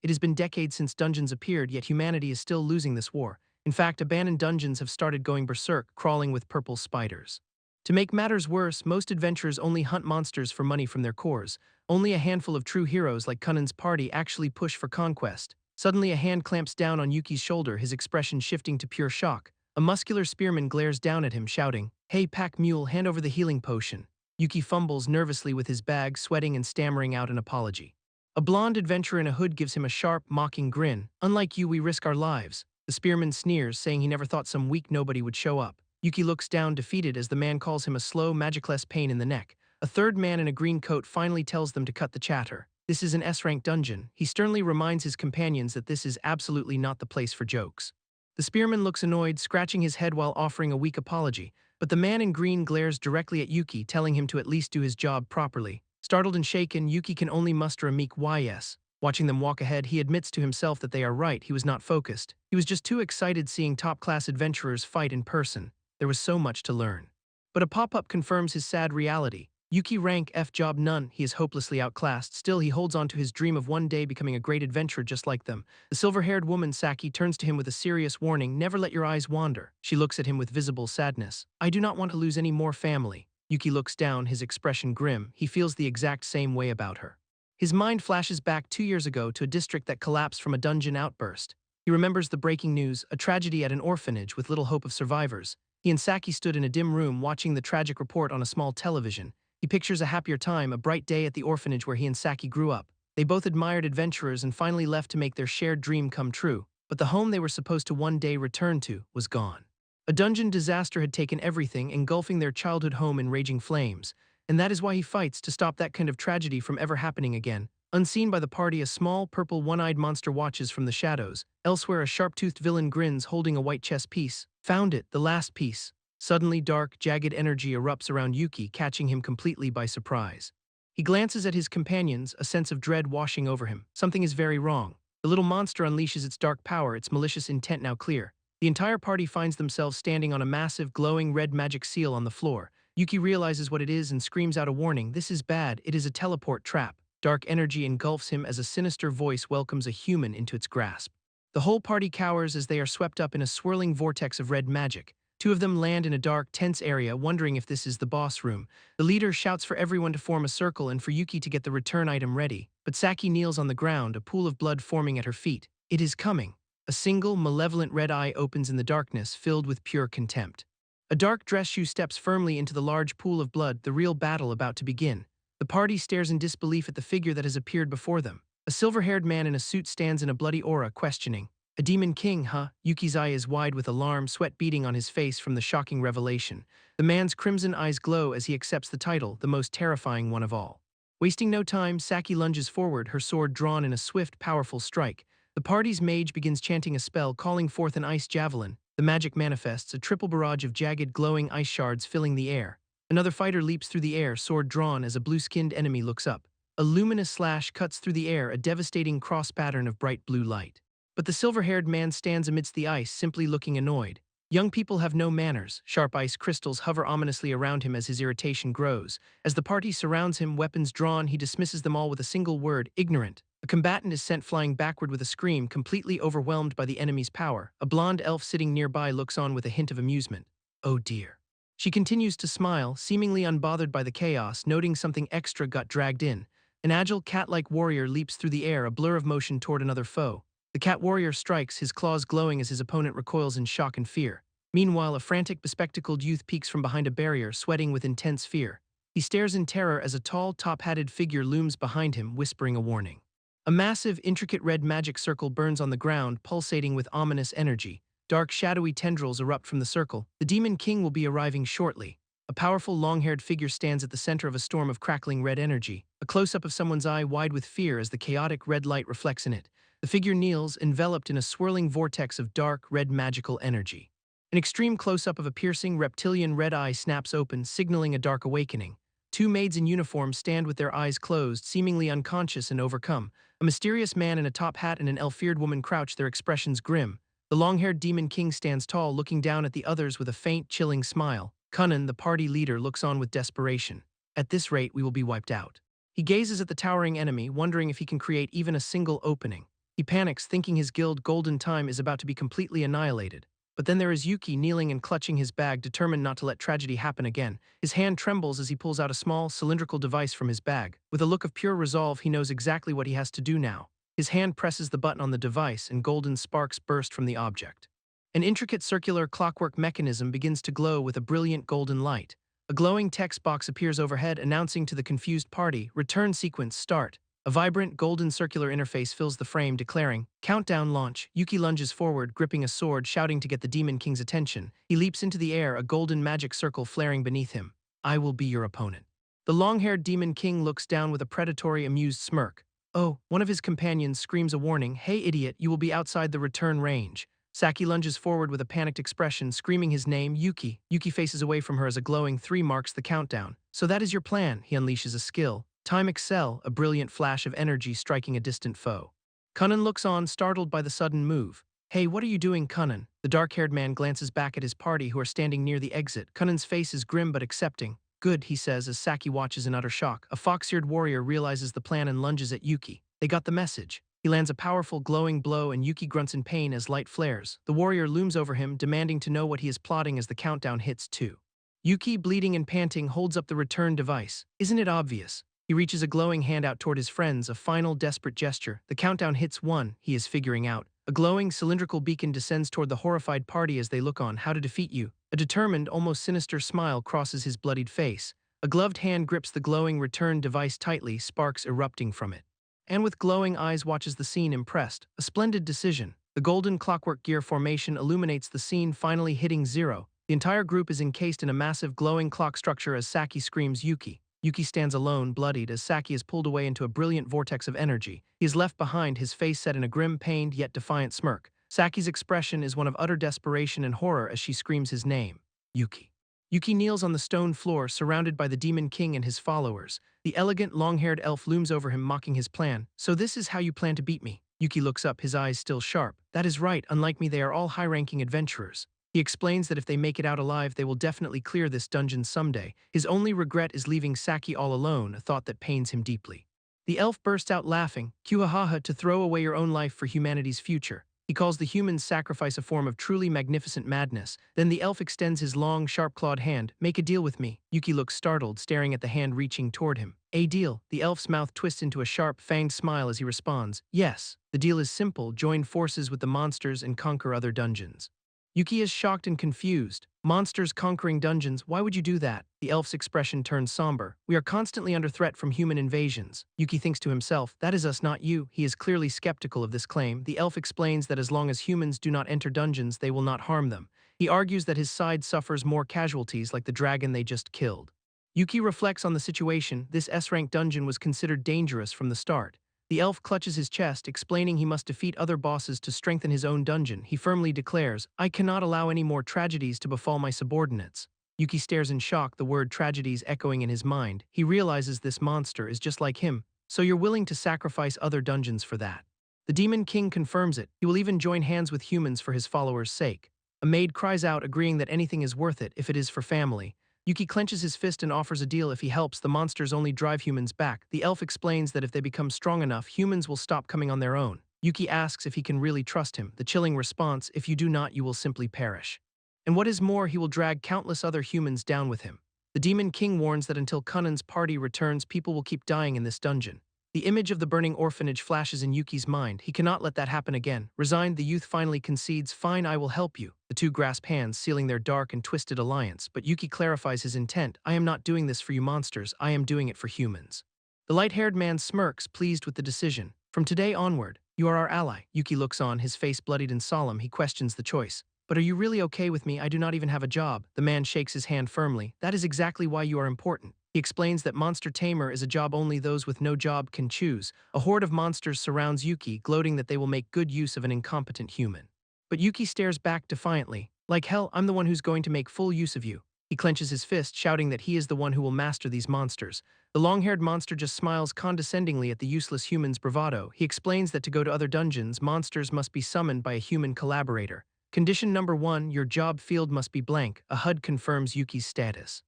It has been decades since dungeons appeared, yet humanity is still losing this war. In fact, abandoned dungeons have started going berserk, crawling with purple spiders. To make matters worse, most adventurers only hunt monsters for money from their cores. Only a handful of true heroes like Kunin's party actually push for conquest. Suddenly, a hand clamps down on Yuki's shoulder, his expression shifting to pure shock. A muscular spearman glares down at him, shouting, "Hey, pack mule, hand over the healing potion." Yuki fumbles nervously with his bag, sweating and stammering out an apology. A blonde adventurer in a hood gives him a sharp, mocking grin. "Unlike you, we risk our lives." The spearman sneers, saying he never thought some weak nobody would show up. Yuki looks down, defeated, as the man calls him a slow, magicless pain in the neck. A third man in a green coat finally tells them to cut the chatter. This is an S-rank dungeon. He sternly reminds his companions that this is absolutely not the place for jokes. The spearman looks annoyed, scratching his head while offering a weak apology, but the man in green glares directly at Yuki, telling him to at least do his job properly. Startled and shaken, Yuki can only muster a meek "yes." Watching them walk ahead, he admits to himself that they are right. He was not focused. He was just too excited seeing top-class adventurers fight in person. There was so much to learn. But a pop-up confirms his sad reality. Yuki rank F job none, he is hopelessly outclassed. Still, he holds on to his dream of one day becoming a great adventurer just like them. The silver-haired woman, Saki, turns to him with a serious warning, "Never let your eyes wander." She looks at him with visible sadness. "I do not want to lose any more family." Yuki looks down, his expression grim. He feels the exact same way about her. His mind flashes back 2 years ago to a district that collapsed from a dungeon outburst. He remembers the breaking news, a tragedy at an orphanage with little hope of survivors. He and Saki stood in a dim room watching the tragic report on a small television. He pictures a happier time, a bright day at the orphanage where he and Saki grew up. They both admired adventurers and finally left to make their shared dream come true. But the home they were supposed to one day return to was gone. A dungeon disaster had taken everything, engulfing their childhood home in raging flames. And that is why he fights, to stop that kind of tragedy from ever happening again. Unseen by the party, a small, purple, one-eyed monster watches from the shadows. Elsewhere, a sharp-toothed villain grins, holding a white chess piece. Found it, the last piece. Suddenly, dark, jagged energy erupts around Yuki, catching him completely by surprise. He glances at his companions, a sense of dread washing over him. Something is very wrong. The little monster unleashes its dark power, its malicious intent now clear. The entire party finds themselves standing on a massive, glowing red magic seal on the floor. Yuki realizes what it is and screams out a warning. This is bad. It is a teleport trap. Dark energy engulfs him as a sinister voice welcomes a human into its grasp. The whole party cowers as they are swept up in a swirling vortex of red magic. Two of them land in a dark, tense area, wondering if this is the boss room. The leader shouts for everyone to form a circle and for Yuki to get the return item ready. But Saki kneels on the ground, a pool of blood forming at her feet. It is coming. A single, malevolent red eye opens in the darkness, filled with pure contempt. A dark dress shoe steps firmly into the large pool of blood, the real battle about to begin. The party stares in disbelief at the figure that has appeared before them. A silver-haired man in a suit stands in a bloody aura, questioning. "A demon king, huh?" Yuki's eye is wide with alarm, sweat beading on his face from the shocking revelation. The man's crimson eyes glow as he accepts the title, the most terrifying one of all. Wasting no time, Saki lunges forward, her sword drawn in a swift, powerful strike. The party's mage begins chanting a spell, calling forth an ice javelin. The magic manifests, a triple barrage of jagged, glowing ice shards filling the air. Another fighter leaps through the air, sword drawn, as a blue-skinned enemy looks up. A luminous slash cuts through the air, a devastating cross-pattern of bright blue light. But the silver-haired man stands amidst the ice, simply looking annoyed. Young people have no manners. Sharp ice crystals hover ominously around him as his irritation grows. As the party surrounds him, weapons drawn, he dismisses them all with a single word: ignorant. A combatant is sent flying backward with a scream, completely overwhelmed by the enemy's power. A blonde elf sitting nearby looks on with a hint of amusement. Oh dear. She continues to smile, seemingly unbothered by the chaos, noting something extra got dragged in. An agile, cat-like warrior leaps through the air, a blur of motion toward another foe. The cat warrior strikes, his claws glowing as his opponent recoils in shock and fear. Meanwhile, a frantic, bespectacled youth peeks from behind a barrier, sweating with intense fear. He stares in terror as a tall, top-hatted figure looms behind him, whispering a warning. A massive, intricate red magic circle burns on the ground, pulsating with ominous energy. Dark, shadowy tendrils erupt from the circle. The Demon King will be arriving shortly. A powerful, long-haired figure stands at the center of a storm of crackling red energy. A close-up of someone's eye wide with fear as the chaotic red light reflects in it. The figure kneels, enveloped in a swirling vortex of dark, red magical energy. An extreme close-up of a piercing, reptilian red eye snaps open, signaling a dark awakening. Two maids in uniform stand with their eyes closed, seemingly unconscious and overcome. A mysterious man in a top hat and an elf-eared woman crouch, their expressions grim. The long-haired Demon King stands tall, looking down at the others with a faint, chilling smile. Kunin, the party leader, looks on with desperation. At this rate, we will be wiped out. He gazes at the towering enemy, wondering if he can create even a single opening. He panics, thinking his guild golden time is about to be completely annihilated. But then there is Yuki kneeling and clutching his bag, determined not to let tragedy happen again. His hand trembles as he pulls out a small, cylindrical device from his bag. With a look of pure resolve, he knows exactly what he has to do now. His hand presses the button on the device, and golden sparks burst from the object. An intricate circular clockwork mechanism begins to glow with a brilliant golden light. A glowing text box appears overhead, announcing to the confused party, "Return sequence start." A vibrant, golden circular interface fills the frame, declaring, "Countdown launch." Yuki lunges forward, gripping a sword, shouting to get the Demon King's attention. He leaps into the air, a golden magic circle flaring beneath him. "I will be your opponent." The long-haired Demon King looks down with a predatory, amused smirk. Oh, one of his companions screams a warning, "Hey idiot, you will be outside the return range." Saki lunges forward with a panicked expression, screaming his name, Yuki. Yuki faces away from her as a glowing 3 marks the countdown. "So that is your plan." He unleashes a skill. Time Excel, a brilliant flash of energy striking a distant foe. Kunnan looks on, startled by the sudden move. "Hey, what are you doing, Kunnan?" The dark-haired man glances back at his party, who are standing near the exit. Kunnan's face is grim but accepting. "Good," he says as Saki watches in utter shock. A fox-eared warrior realizes the plan and lunges at Yuki. They got the message. He lands a powerful, glowing blow, and Yuki grunts in pain as light flares. The warrior looms over him, demanding to know what he is plotting as the countdown hits 2. Yuki, bleeding and panting, holds up the return device. Isn't it obvious? He reaches a glowing hand out toward his friends, a final, desperate gesture. The countdown hits 1, he is figuring out. A glowing, cylindrical beacon descends toward the horrified party as they look on. "How to defeat you?" A determined, almost sinister smile crosses his bloodied face. A gloved hand grips the glowing return device tightly, sparks erupting from it. And with glowing eyes watches the scene, impressed. A splendid decision. The golden clockwork gear formation illuminates the scene, finally hitting 0. The entire group is encased in a massive glowing clock structure as Saki screams, "Yuki." Yuki stands alone, bloodied, as Saki is pulled away into a brilliant vortex of energy. He is left behind, his face set in a grim, pained, yet defiant smirk. Saki's expression is one of utter desperation and horror as she screams his name, "Yuki." Yuki kneels on the stone floor, surrounded by the Demon King and his followers. The elegant, long-haired elf looms over him, mocking his plan. "So this is how you plan to beat me?" Yuki looks up, his eyes still sharp. "That is right, unlike me, they are all high-ranking adventurers." He explains that if they make it out alive, they will definitely clear this dungeon someday. His only regret is leaving Saki all alone, a thought that pains him deeply. The elf bursts out laughing, "Kuhahaha, to throw away your own life for humanity's future." He calls the human's sacrifice a form of truly magnificent madness. Then the elf extends his long, sharp-clawed hand. "Make a deal with me." Yuki looks startled, staring at the hand reaching toward him. "A deal?" The elf's mouth twists into a sharp, fanged smile as he responds, "Yes. The deal is simple. Join forces with the monsters and conquer other dungeons." Yuki is shocked and confused. "Monsters conquering dungeons, why would you do that?" The elf's expression turns somber. "We are constantly under threat from human invasions." Yuki thinks to himself, "That is us, not you." He is clearly skeptical of this claim. The elf explains that as long as humans do not enter dungeons, they will not harm them. He argues that his side suffers more casualties, like the dragon they just killed. Yuki reflects on the situation. This S-rank dungeon was considered dangerous from the start. The elf clutches his chest, explaining he must defeat other bosses to strengthen his own dungeon. He firmly declares, "I cannot allow any more tragedies to befall my subordinates." Yuki stares in shock, the word tragedies echoing in his mind. He realizes this monster is just like him. "So you're willing to sacrifice other dungeons for that?" The Demon King confirms it. He will even join hands with humans for his followers' sake. A maid cries out, agreeing that anything is worth it if it is for family. Yuki clenches his fist and offers a deal. If he helps, the monsters only drive humans back. The elf explains that if they become strong enough, humans will stop coming on their own. Yuki asks if he can really trust him. The chilling response, "If you do not, you will simply perish." And what is more, he will drag countless other humans down with him. The Demon King warns that until Kunnan's party returns, people will keep dying in this dungeon. The image of the burning orphanage flashes in Yuki's mind. He cannot let that happen again. Resigned, the youth finally concedes, "Fine, I will help you." The two grasp hands, sealing their dark and twisted alliance, but Yuki clarifies his intent. "I am not doing this for you monsters, I am doing it for humans." The light-haired man smirks, pleased with the decision. "From today onward, you are our ally." Yuki looks on, his face bloodied and solemn. He questions the choice. "But are you really okay with me? I do not even have a job." The man shakes his hand firmly. "That is exactly why you are important." He explains that monster tamer is a job only those with no job can choose. A horde of monsters surrounds Yuki, gloating that they will make good use of an incompetent human. But Yuki stares back defiantly. "Like hell, I'm the one who's going to make full use of you." He clenches his fist, shouting that he is the one who will master these monsters. The long-haired monster just smiles condescendingly at the useless human's bravado. He explains that to go to other dungeons, monsters must be summoned by a human collaborator. Condition number 1, your job field must be blank. A HUD confirms Yuki's status.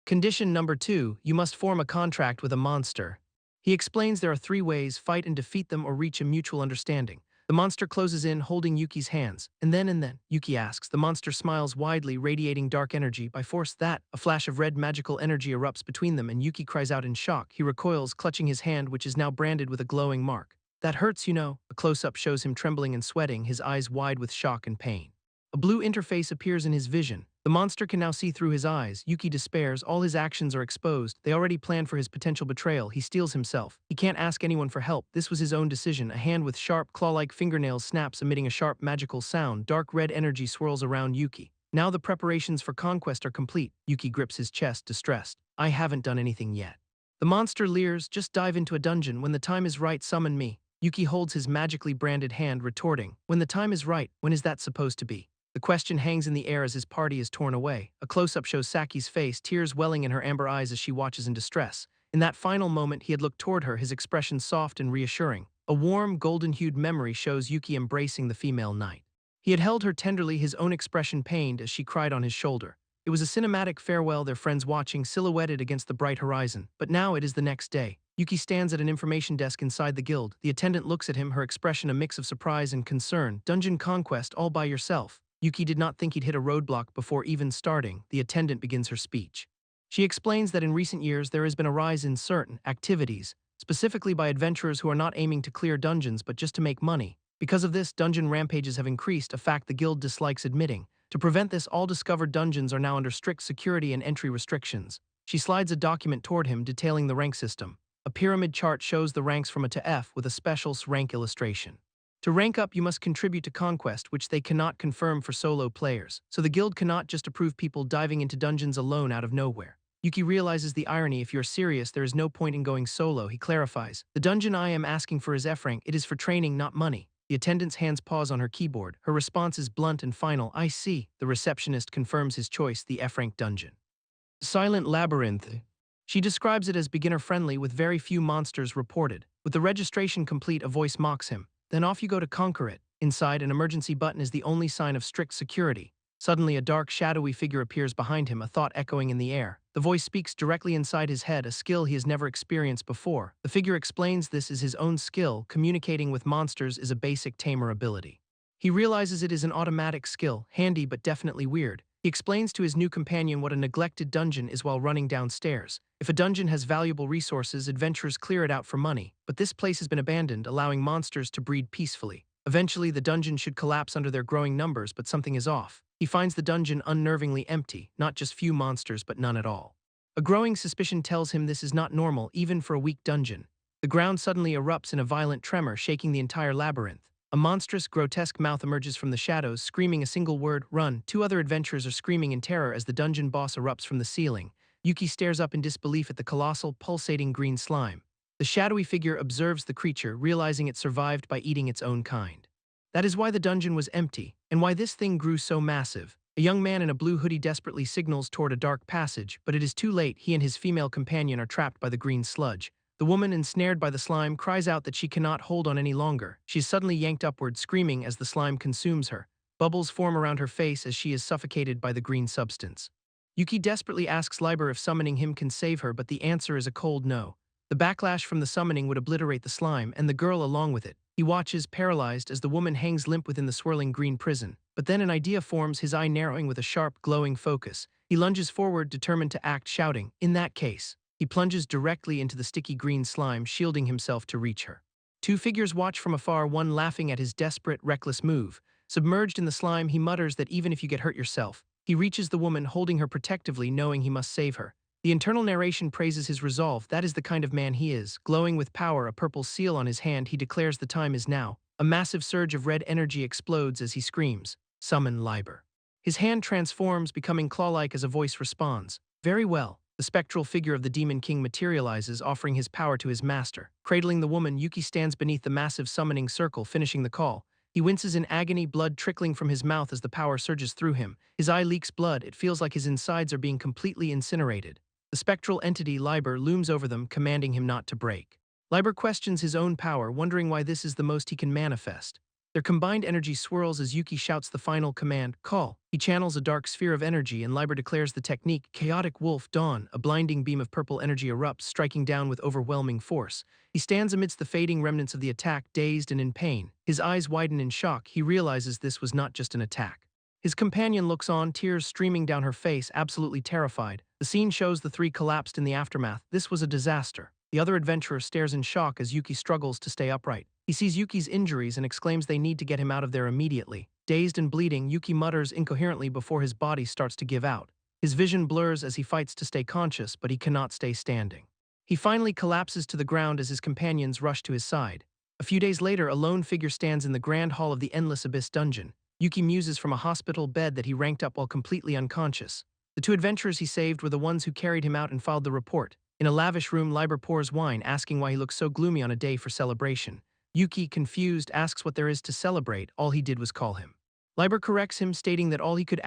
Condition number 2, you must form a contract with a monster. He explains there are 3 ways: fight and defeat them or reach a mutual understanding. The monster closes in, holding Yuki's hands. And then, Yuki asks. The monster smiles widely, radiating dark energy. By force, a flash of red magical energy erupts between them, and Yuki cries out in shock. He recoils, clutching his hand, which is now branded with a glowing mark. That hurts, you know. A close-up shows him trembling and sweating, his eyes wide with shock and pain. A blue interface appears in his vision. The monster can now see through his eyes. Yuki despairs. All his actions are exposed. They already planned for his potential betrayal. He steels himself. He can't ask anyone for help. This was his own decision. A hand with sharp, claw-like fingernails snaps, emitting a sharp, magical sound. Dark red energy swirls around Yuki. Now the preparations for conquest are complete. Yuki grips his chest, distressed. I haven't done anything yet. The monster leers. Just dive into a dungeon. When the time is right, summon me. Yuki holds his magically branded hand, retorting. When the time is right, when is that supposed to be? The question hangs in the air as his party is torn away. A close-up shows Saki's face, tears welling in her amber eyes as she watches in distress. In that final moment, he had looked toward her, his expression soft and reassuring. A warm, golden-hued memory shows Yuki embracing the female knight. He had held her tenderly, his own expression pained as she cried on his shoulder. It was a cinematic farewell, their friends watching, silhouetted against the bright horizon. But now it is the next day. Yuki stands at an information desk inside the guild. The attendant looks at him, her expression a mix of surprise and concern. Dungeon conquest all by yourself. Yuki did not think he'd hit a roadblock before even starting. The attendant begins her speech. She explains that in recent years there has been a rise in certain activities, specifically by adventurers who are not aiming to clear dungeons but just to make money. Because of this, dungeon rampages have increased, a fact the guild dislikes admitting. To prevent this, all discovered dungeons are now under strict security and entry restrictions. She slides a document toward him detailing the rank system. A pyramid chart shows the ranks from A to F with a special rank illustration. To rank up, you must contribute to conquest, which they cannot confirm for solo players, so the guild cannot just approve people diving into dungeons alone out of nowhere. Yuki realizes the irony. If you're serious, there is no point in going solo, he clarifies. The dungeon I am asking for is F rank. It is for training, not money. The attendant's hands pause on her keyboard. Her response is blunt and final. I see. The receptionist confirms his choice, the F rank dungeon. Silent Labyrinth. She describes it as beginner-friendly with very few monsters reported. With the registration complete, a voice mocks him. Then off you go to conquer it. Inside, an emergency button is the only sign of strict security. Suddenly, a dark, shadowy figure appears behind him, a thought echoing in the air. The voice speaks directly inside his head, a skill he has never experienced before. The figure explains this is his own skill. Communicating with monsters is a basic tamer ability. He realizes it is an automatic skill, handy but definitely weird. He explains to his new companion what a neglected dungeon is while running downstairs. If a dungeon has valuable resources, adventurers clear it out for money. But this place has been abandoned, allowing monsters to breed peacefully. Eventually, the dungeon should collapse under their growing numbers, but something is off. He finds the dungeon unnervingly empty, not just few monsters, but none at all. A growing suspicion tells him this is not normal, even for a weak dungeon. The ground suddenly erupts in a violent tremor, shaking the entire labyrinth. A monstrous, grotesque mouth emerges from the shadows, screaming a single word, run. Two other adventurers are screaming in terror as the dungeon boss erupts from the ceiling. Yuki stares up in disbelief at the colossal, pulsating green slime. The shadowy figure observes the creature, realizing it survived by eating its own kind. That is why the dungeon was empty, and why this thing grew so massive. A young man in a blue hoodie desperately signals toward a dark passage, but it is too late. He and his female companion are trapped by the green sludge. The woman, ensnared by the slime, cries out that she cannot hold on any longer. She is suddenly yanked upward, screaming as the slime consumes her. Bubbles form around her face as she is suffocated by the green substance. Yuki desperately asks Liber if summoning him can save her, but the answer is a cold no. The backlash from the summoning would obliterate the slime, and the girl along with it. He watches, paralyzed, as the woman hangs limp within the swirling green prison. But then an idea forms, his eye narrowing with a sharp, glowing focus. He lunges forward, determined to act, shouting, "In that case." He plunges directly into the sticky green slime, shielding himself to reach her. Two figures watch from afar, one laughing at his desperate, reckless move. Submerged in the slime, he mutters that even if you get hurt yourself. He reaches the woman, holding her protectively, knowing he must save her. The internal narration praises his resolve. That is the kind of man he is. Glowing with power, a purple seal on his hand, he declares the time is now. A massive surge of red energy explodes as he screams, "Summon Liber." His hand transforms, becoming claw-like as a voice responds. Very well. The spectral figure of the Demon King materializes, offering his power to his master. Cradling the woman, Yuki stands beneath the massive summoning circle, finishing the call. He winces in agony, blood trickling from his mouth as the power surges through him. His eye leaks blood. It feels like his insides are being completely incinerated. The spectral entity, Liber, looms over them, commanding him not to break. Liber questions his own power, wondering why this is the most he can manifest. Their combined energy swirls as Yuki shouts the final command, call. He channels a dark sphere of energy and Liber declares the technique, Chaotic Wolf Dawn. A blinding beam of purple energy erupts, striking down with overwhelming force. He stands amidst the fading remnants of the attack, dazed and in pain. His eyes widen in shock. He realizes this was not just an attack. His companion looks on, tears streaming down her face, absolutely terrified. The scene shows the three collapsed in the aftermath. This was a disaster. The other adventurer stares in shock as Yuki struggles to stay upright. He sees Yuki's injuries and exclaims they need to get him out of there immediately. Dazed and bleeding, Yuki mutters incoherently before his body starts to give out. His vision blurs as he fights to stay conscious, but he cannot stay standing. He finally collapses to the ground as his companions rush to his side. A few days later, a lone figure stands in the grand hall of the Endless Abyss dungeon. Yuki muses from a hospital bed that he ranked up while completely unconscious. The two adventurers he saved were the ones who carried him out and filed the report. In a lavish room, Liber pours wine, asking why he looks so gloomy on a day for celebration. Yuki, confused, asks what there is to celebrate. All he did was call him. Liber corrects him, stating that all he could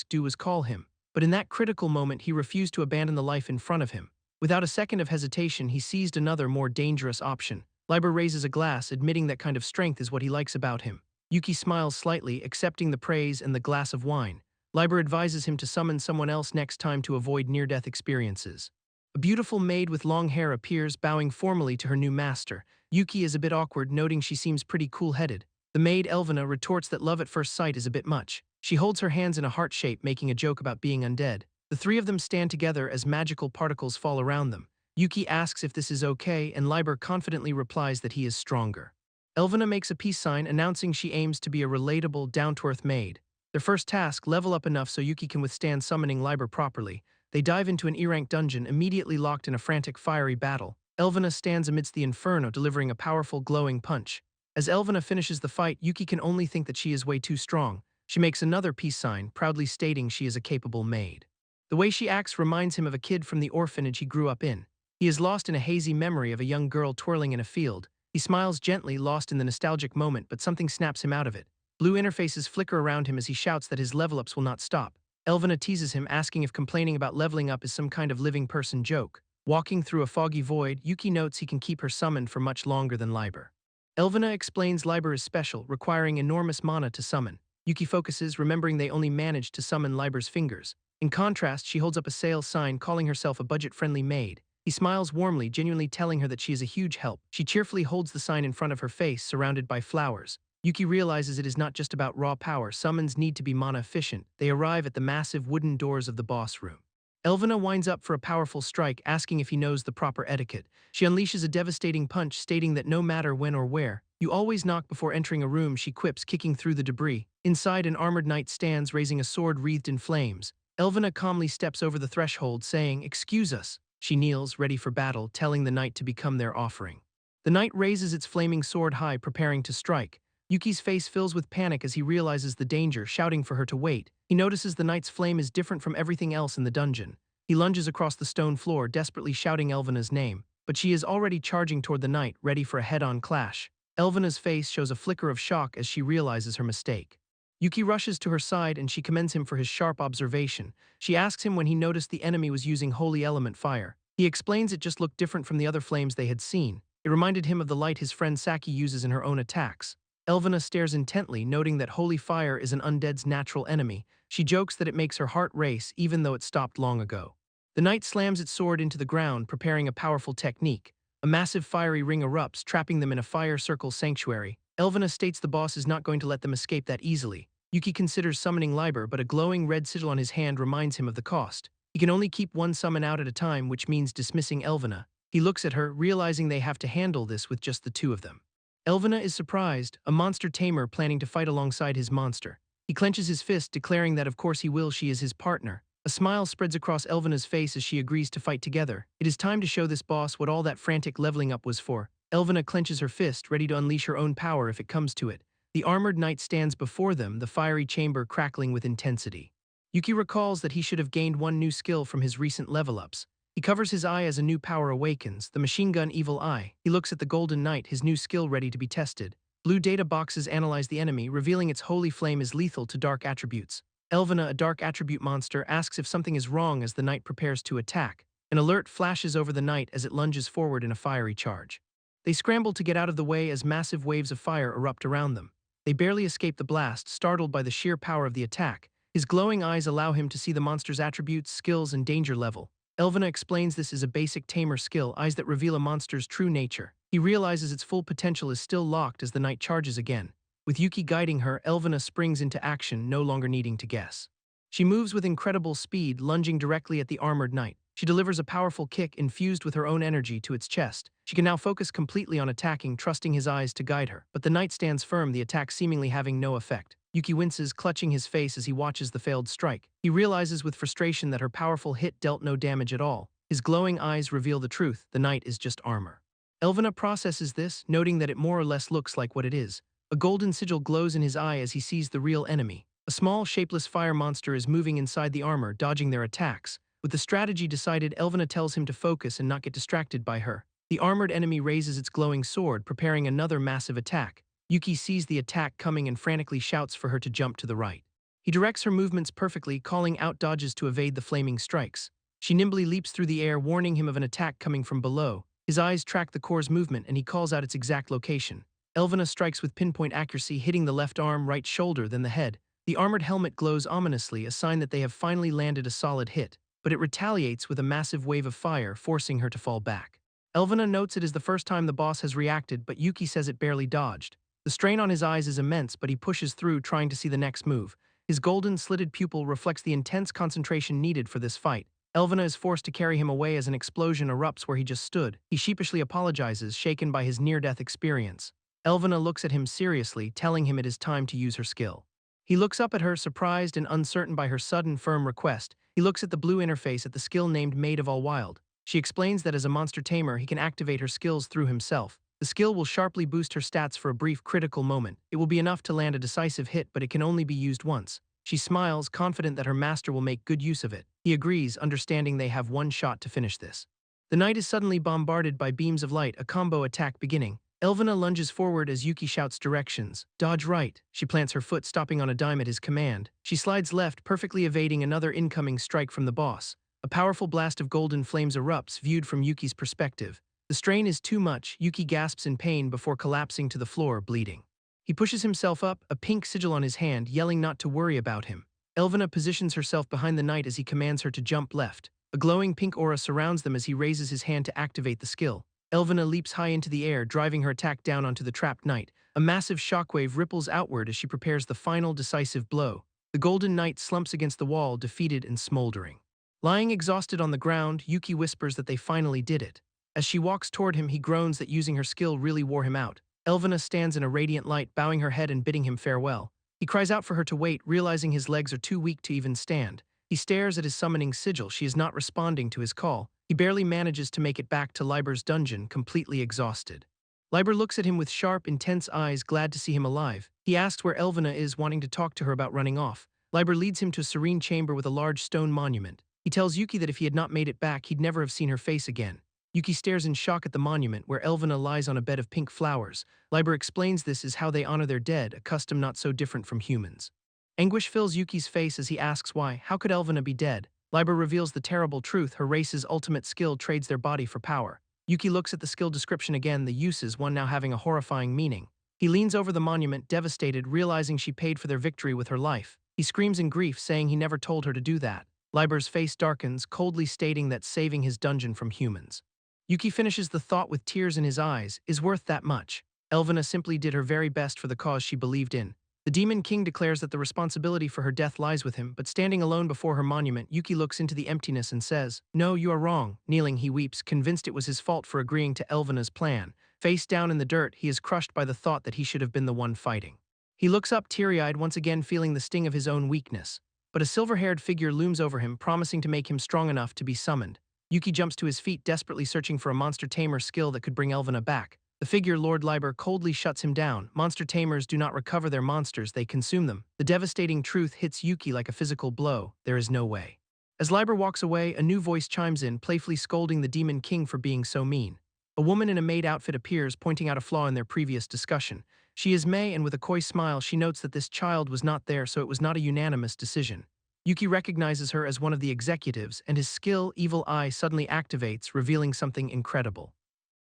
do was call him. But in that critical moment, he refused to abandon the life in front of him. Without a second of hesitation, he seized another, more dangerous option. Liber raises a glass, admitting that kind of strength is what he likes about him. Yuki smiles slightly, accepting the praise and the glass of wine. Liber advises him to summon someone else next time to avoid near-death experiences. A beautiful maid with long hair appears, bowing formally to her new master. Yuki is a bit awkward, noting she seems pretty cool-headed. The maid, Elvina, retorts that love at first sight is a bit much. She holds her hands in a heart shape, making a joke about being undead. The three of them stand together as magical particles fall around them. Yuki asks if this is okay, and Liber confidently replies that he is stronger. Elvina makes a peace sign, announcing she aims to be a relatable, down-to-earth maid. Their first task, level up enough so Yuki can withstand summoning Liber properly. They dive into an E-rank dungeon, immediately locked in a frantic, fiery battle. Elvina stands amidst the inferno, delivering a powerful, glowing punch. As Elvina finishes the fight, Yuki can only think that she is way too strong. She makes another peace sign, proudly stating she is a capable maid. The way she acts reminds him of a kid from the orphanage he grew up in. He is lost in a hazy memory of a young girl twirling in a field. He smiles gently, lost in the nostalgic moment, but something snaps him out of it. Blue interfaces flicker around him as he shouts that his level-ups will not stop. Elvina teases him, asking if complaining about leveling up is some kind of living person joke. Walking through a foggy void, Yuki notes he can keep her summoned for much longer than Liber. Elvina explains Liber is special, requiring enormous mana to summon. Yuki focuses, remembering they only managed to summon Liber's fingers. In contrast, she holds up a sale sign, calling herself a budget-friendly maid. He smiles warmly, genuinely telling her that she is a huge help. She cheerfully holds the sign in front of her face, surrounded by flowers. Yuki realizes it is not just about raw power. Summons need to be mana-efficient. They arrive at the massive wooden doors of the boss room. Elvina winds up for a powerful strike, asking if he knows the proper etiquette. She unleashes a devastating punch, stating that no matter when or where, you always knock before entering a room, she quips, kicking through the debris. Inside, an armored knight stands, raising a sword wreathed in flames. Elvina calmly steps over the threshold, saying, "Excuse us." She kneels, ready for battle, telling the knight to become their offering. The knight raises its flaming sword high, preparing to strike. Yuki's face fills with panic as he realizes the danger, shouting for her to wait. He notices the knight's flame is different from everything else in the dungeon. He lunges across the stone floor, desperately shouting Elvina's name, but she is already charging toward the knight, ready for a head-on clash. Elvina's face shows a flicker of shock as she realizes her mistake. Yuki rushes to her side and she commends him for his sharp observation. She asks him when he noticed the enemy was using holy element fire. He explains it just looked different from the other flames they had seen. It reminded him of the light his friend Saki uses in her own attacks. Elvina stares intently, noting that holy fire is an undead's natural enemy. She jokes that it makes her heart race, even though it stopped long ago. The knight slams its sword into the ground, preparing a powerful technique. A massive fiery ring erupts, trapping them in a fire circle sanctuary. Elvina states the boss is not going to let them escape that easily. Yuki considers summoning Liber, but a glowing red sigil on his hand reminds him of the cost. He can only keep one summon out at a time, which means dismissing Elvina. He looks at her, realizing they have to handle this with just the two of them. Elvina is surprised, a monster tamer planning to fight alongside his monster. He clenches his fist, declaring that of course he will, she is his partner. A smile spreads across Elvina's face as she agrees to fight together. It is time to show this boss what all that frantic leveling up was for. Elvina clenches her fist, ready to unleash her own power if it comes to it. The armored knight stands before them, the fiery chamber crackling with intensity. Yuki recalls that he should have gained one new skill from his recent level-ups. He covers his eye as a new power awakens, the machine gun evil eye. He looks at the golden knight, his new skill ready to be tested. Blue data boxes analyze the enemy, revealing its holy flame is lethal to dark attributes. Elvina, a dark attribute monster, asks if something is wrong as the knight prepares to attack. An alert flashes over the knight as it lunges forward in a fiery charge. They scramble to get out of the way as massive waves of fire erupt around them. They barely escape the blast, startled by the sheer power of the attack. His glowing eyes allow him to see the monster's attributes, skills, and danger level. Elvina explains this is a basic tamer skill, eyes that reveal a monster's true nature. He realizes its full potential is still locked as the knight charges again. With Yuki guiding her, Elvina springs into action, no longer needing to guess. She moves with incredible speed, lunging directly at the armored knight. She delivers a powerful kick infused with her own energy to its chest. She can now focus completely on attacking, trusting his eyes to guide her. But the knight stands firm, the attack seemingly having no effect. Yuki winces, clutching his face as he watches the failed strike. He realizes with frustration that her powerful hit dealt no damage at all. His glowing eyes reveal the truth: the knight is just armor. Elvina processes this, noting that it more or less looks like what it is. A golden sigil glows in his eye as he sees the real enemy. A small, shapeless fire monster is moving inside the armor, dodging their attacks. With the strategy decided, Elvina tells him to focus and not get distracted by her. The armored enemy raises its glowing sword, preparing another massive attack. Yuki sees the attack coming and frantically shouts for her to jump to the right. He directs her movements perfectly, calling out dodges to evade the flaming strikes. She nimbly leaps through the air, warning him of an attack coming from below. His eyes track the core's movement and he calls out its exact location. Elvina strikes with pinpoint accuracy, hitting the left arm, right shoulder, then the head. The armored helmet glows ominously, a sign that they have finally landed a solid hit. But it retaliates with a massive wave of fire, forcing her to fall back. Elvina notes it is the first time the boss has reacted, but Yuki says it barely dodged. The strain on his eyes is immense, but he pushes through, trying to see the next move. His golden, slitted pupil reflects the intense concentration needed for this fight. Elvina is forced to carry him away as an explosion erupts where he just stood. He sheepishly apologizes, shaken by his near-death experience. Elvina looks at him seriously, telling him it is time to use her skill. He looks up at her, surprised and uncertain by her sudden, firm request. He looks at the blue interface at the skill named Maid of All Wild. She explains that as a monster tamer, he can activate her skills through himself. The skill will sharply boost her stats for a brief, critical moment. It will be enough to land a decisive hit, but it can only be used once. She smiles, confident that her master will make good use of it. He agrees, understanding they have one shot to finish this. The knight is suddenly bombarded by beams of light, a combo attack beginning. Elvina lunges forward as Yuki shouts directions. Dodge right. She plants her foot, stopping on a dime at his command. She slides left, perfectly evading another incoming strike from the boss. A powerful blast of golden flames erupts, viewed from Yuki's perspective. The strain is too much. Yuki gasps in pain before collapsing to the floor, bleeding. He pushes himself up, a pink sigil on his hand, yelling not to worry about him. Elvina positions herself behind the knight as he commands her to jump left. A glowing pink aura surrounds them as he raises his hand to activate the skill. Elvina leaps high into the air, driving her attack down onto the trapped knight. A massive shockwave ripples outward as she prepares the final decisive blow. The golden knight slumps against the wall, defeated and smoldering. Lying exhausted on the ground, Yuki whispers that they finally did it. As she walks toward him, he groans that using her skill really wore him out. Elvina stands in a radiant light, bowing her head and bidding him farewell. He cries out for her to wait, realizing his legs are too weak to even stand. He stares at his summoning sigil. She is not responding to his call. He barely manages to make it back to Liber's dungeon, completely exhausted. Liber looks at him with sharp, intense eyes, glad to see him alive. He asks where Elvina is, wanting to talk to her about running off. Liber leads him to a serene chamber with a large stone monument. He tells Yuki that if he had not made it back, he'd never have seen her face again. Yuki stares in shock at the monument, where Elvina lies on a bed of pink flowers. Liber explains this is how they honor their dead, a custom not so different from humans. Anguish fills Yuki's face as he asks why. How could Elvina be dead? Liber reveals the terrible truth: her race's ultimate skill trades their body for power. Yuki looks at the skill description again, the uses, one now having a horrifying meaning. He leans over the monument, devastated, realizing she paid for their victory with her life. He screams in grief, saying he never told her to do that. Liber's face darkens, coldly stating that saving his dungeon from humans. Yuki finishes the thought with tears in his eyes, is worth that much. Elvina simply did her very best for the cause she believed in. The Demon King declares that the responsibility for her death lies with him, but standing alone before her monument, Yuki looks into the emptiness and says, "No, you are wrong." Kneeling, he weeps, convinced it was his fault for agreeing to Elvina's plan. Face down in the dirt, he is crushed by the thought that he should have been the one fighting. He looks up, teary-eyed, once again feeling the sting of his own weakness. But a silver-haired figure looms over him, promising to make him strong enough to be summoned. Yuki jumps to his feet, desperately searching for a monster tamer skill that could bring Elvina back. The figure, Lord Liber, coldly shuts him down. Monster tamers do not recover their monsters, they consume them. The devastating truth hits Yuki like a physical blow. There is no way. As Liber walks away, a new voice chimes in, playfully scolding the Demon King for being so mean. A woman in a maid outfit appears, pointing out a flaw in their previous discussion. She is Mei, and with a coy smile, she notes that this child was not there, so it was not a unanimous decision. Yuki recognizes her as one of the executives, and his skill, Evil Eye, suddenly activates, revealing something incredible.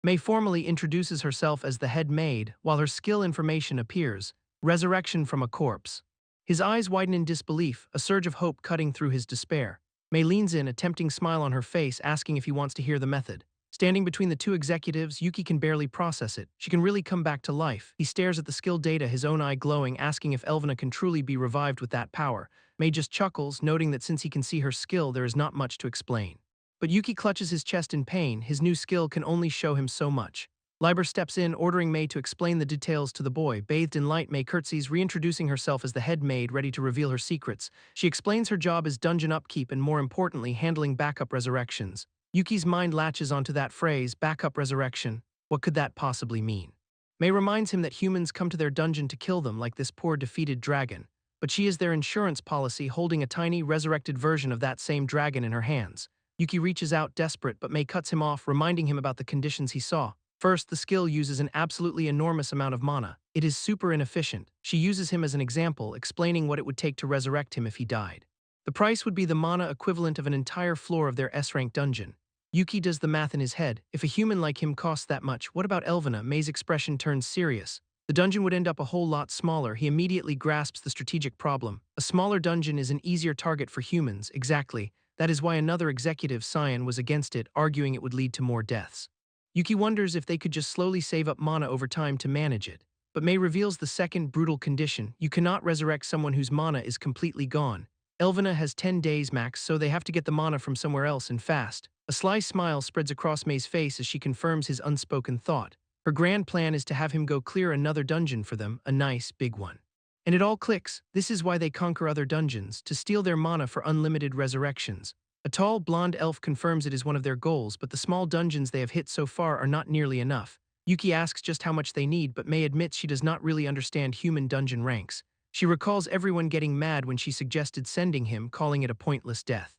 Mei formally introduces herself as the head maid, while her skill information appears. Resurrection from a corpse. His eyes widen in disbelief, a surge of hope cutting through his despair. May leans in, a tempting smile on her face, asking if he wants to hear the method. Standing between the two executives, Yuki can barely process it. She can really come back to life. He stares at the skill data, his own eye glowing, asking if Elvina can truly be revived with that power. May just chuckles, noting that since he can see her skill, there is not much to explain. But Yuki clutches his chest in pain. His new skill can only show him so much. Liber steps in, ordering May to explain the details to the boy. Bathed in light, May curtsies, reintroducing herself as the head maid, ready to reveal her secrets. She explains her job as dungeon upkeep and, more importantly, handling backup resurrections. Yuki's mind latches onto that phrase, backup resurrection. What could that possibly mean? May reminds him that humans come to their dungeon to kill them, like this poor defeated dragon. But she is their insurance policy, holding a tiny, resurrected version of that same dragon in her hands. Yuki reaches out, desperate, but May cuts him off, reminding him about the conditions he saw. First, the skill uses an absolutely enormous amount of mana. It is super inefficient. She uses him as an example, explaining what it would take to resurrect him if he died. The price would be the mana equivalent of an entire floor of their S-rank dungeon. Yuki does the math in his head. If a human like him costs that much, what about Elvina? May's expression turns serious. The dungeon would end up a whole lot smaller. He immediately grasps the strategic problem. A smaller dungeon is an easier target for humans, exactly. That is why another executive, Cyan, was against it, arguing it would lead to more deaths. Yuki wonders if they could just slowly save up mana over time to manage it. But May reveals the second brutal condition. You cannot resurrect someone whose mana is completely gone. Elvina has 10 days max, so they have to get the mana from somewhere else and fast. A sly smile spreads across May's face as she confirms his unspoken thought. Her grand plan is to have him go clear another dungeon for them, a nice, big one. And it all clicks. This is why they conquer other dungeons, to steal their mana for unlimited resurrections. A tall, blonde elf confirms it is one of their goals, but the small dungeons they have hit so far are not nearly enough. Yuki asks just how much they need, but May admits she does not really understand human dungeon ranks. She recalls everyone getting mad when she suggested sending him, calling it a pointless death.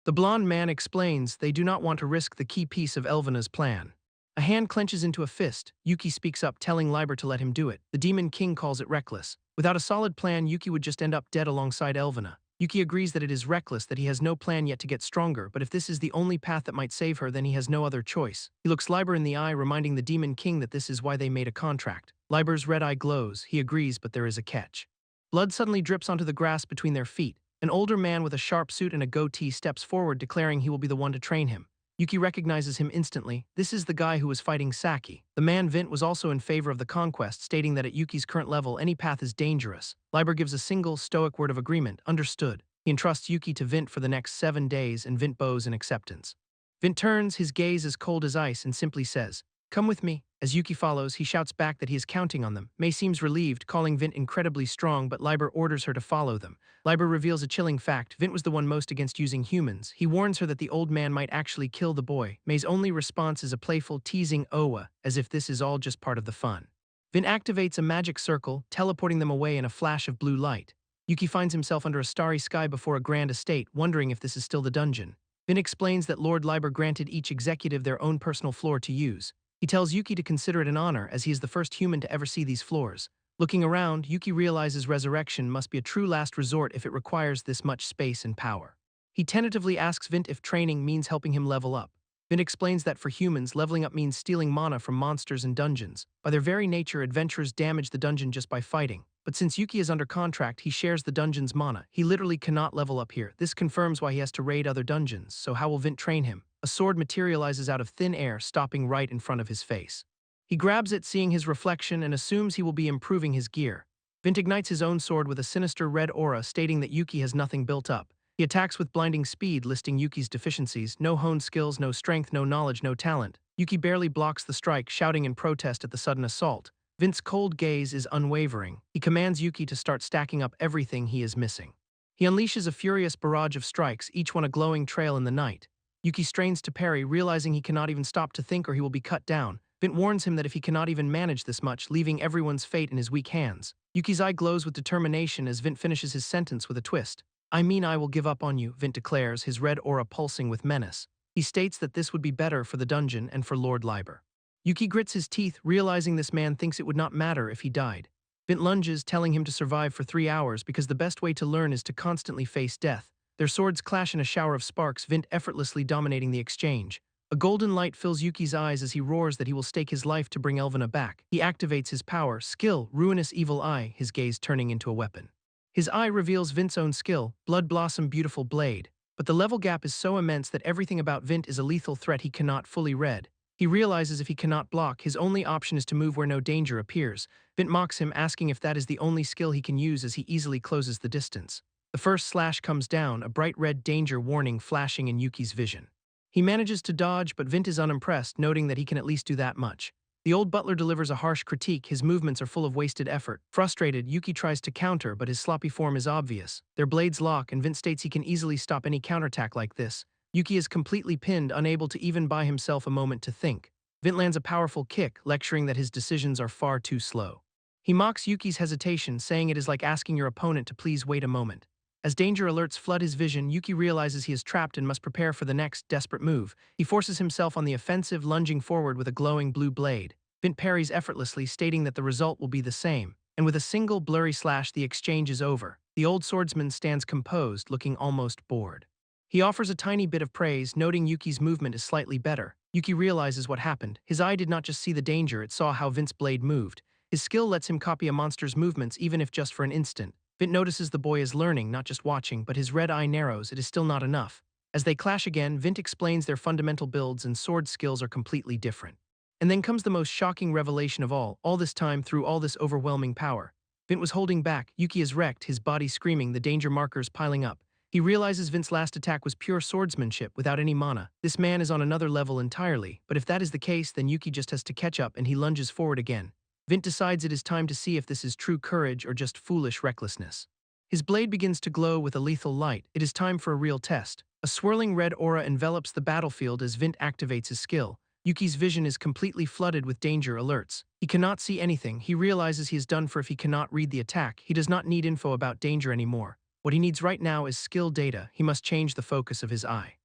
The blonde man explains they do not want to risk the key piece of Elvina's plan. A hand clenches into a fist. Yuki speaks up, telling Liber to let him do it. The Demon King calls it reckless. Without a solid plan, Yuki would just end up dead alongside Elvina. Yuki agrees that it is reckless, that he has no plan yet to get stronger, but if this is the only path that might save her, then he has no other choice. He looks Liber in the eye, reminding the Demon King that this is why they made a contract. Liber's red eye glows. He agrees, but there is a catch. Blood suddenly drips onto the grass between their feet. An older man with a sharp suit and a goatee steps forward, declaring he will be the one to train him. Yuki recognizes him instantly. This is the guy who was fighting Saki. The man Vint was also in favor of the conquest, stating that at Yuki's current level, any path is dangerous. Liber gives a single, stoic word of agreement, understood. He entrusts Yuki to Vint for the next 7 days, and Vint bows in acceptance. Vint turns, his gaze as cold as ice, and simply says, "Come with me." As Yuki follows, he shouts back that he is counting on them. May seems relieved, calling Vint incredibly strong, but Liber orders her to follow them. Liber reveals a chilling fact. Vint was the one most against using humans. He warns her that the old man might actually kill the boy. May's only response is a playful, teasing "Owa," as if this is all just part of the fun. Vint activates a magic circle, teleporting them away in a flash of blue light. Yuki finds himself under a starry sky before a grand estate, wondering if this is still the dungeon. Vint explains that Lord Liber granted each executive their own personal floor to use. He tells Yuki to consider it an honor, as he is the first human to ever see these floors. Looking around, Yuki realizes resurrection must be a true last resort if it requires this much space and power. He tentatively asks Vint if training means helping him level up. Vint explains that for humans, leveling up means stealing mana from monsters and dungeons. By their very nature, adventurers damage the dungeon just by fighting. But since Yuki is under contract, he shares the dungeon's mana. He literally cannot level up here. This confirms why he has to raid other dungeons. So how will Vint train him? A sword materializes out of thin air, stopping right in front of his face. He grabs it, seeing his reflection, and assumes he will be improving his gear. Vint ignites his own sword with a sinister red aura, stating that Yuki has nothing built up. He attacks with blinding speed, listing Yuki's deficiencies: no honed skills, no strength, no knowledge, no talent. Yuki barely blocks the strike, shouting in protest at the sudden assault. Vint's cold gaze is unwavering. He commands Yuki to start stacking up everything he is missing. He unleashes a furious barrage of strikes, each one a glowing trail in the night. Yuki strains to parry, realizing he cannot even stop to think or he will be cut down. Vint warns him that if he cannot even manage this much, leaving everyone's fate in his weak hands. Yuki's eye glows with determination as Vint finishes his sentence with a twist. "I mean, I will give up on you," Vint declares, his red aura pulsing with menace. He states that this would be better for the dungeon and for Lord Liber. Yuki grits his teeth, realizing this man thinks it would not matter if he died. Vint lunges, telling him to survive for 3 hours because the best way to learn is to constantly face death. Their swords clash in a shower of sparks, Vint effortlessly dominating the exchange. A golden light fills Yuki's eyes as he roars that he will stake his life to bring Elvina back. He activates his power, skill, ruinous evil eye, his gaze turning into a weapon. His eye reveals Vint's own skill, Blood Blossom Beautiful Blade. But the level gap is so immense that everything about Vint is a lethal threat he cannot fully read. He realizes if he cannot block, his only option is to move where no danger appears. Vint mocks him, asking if that is the only skill he can use as he easily closes the distance. The first slash comes down, a bright red danger warning flashing in Yuki's vision. He manages to dodge, but Vint is unimpressed, noting that he can at least do that much. The old butler delivers a harsh critique, his movements are full of wasted effort. Frustrated, Yuki tries to counter, but his sloppy form is obvious. Their blades lock, and Vint states he can easily stop any counterattack like this. Yuki is completely pinned, unable to even buy himself a moment to think. Vint lands a powerful kick, lecturing that his decisions are far too slow. He mocks Yuki's hesitation, saying it is like asking your opponent to please wait a moment. As danger alerts flood his vision, Yuki realizes he is trapped and must prepare for the next desperate move. He forces himself on the offensive, lunging forward with a glowing blue blade. Vint parries effortlessly, stating that the result will be the same. And with a single blurry slash, the exchange is over. The old swordsman stands composed, looking almost bored. He offers a tiny bit of praise, noting Yuki's movement is slightly better. Yuki realizes what happened. His eye did not just see the danger, it saw how Vint's blade moved. His skill lets him copy a monster's movements, even if just for an instant. Vint notices the boy is learning, not just watching, but his red eye narrows. It is still not enough. As they clash again, Vint explains their fundamental builds and sword skills are completely different. And then comes the most shocking revelation of all this time through all this overwhelming power. Vint was holding back, Yuki is wrecked, his body screaming, the danger markers piling up. He realizes Vint's last attack was pure swordsmanship without any mana. This man is on another level entirely, but if that is the case, then Yuki just has to catch up and he lunges forward again. Vint decides it is time to see if this is true courage or just foolish recklessness. His blade begins to glow with a lethal light. It is time for a real test. A swirling red aura envelops the battlefield as Vint activates his skill. Yuki's vision is completely flooded with danger alerts. He cannot see anything. He realizes he is done for if he cannot read the attack. He does not need info about danger anymore. What he needs right now is skill data. He must change the focus of his eye.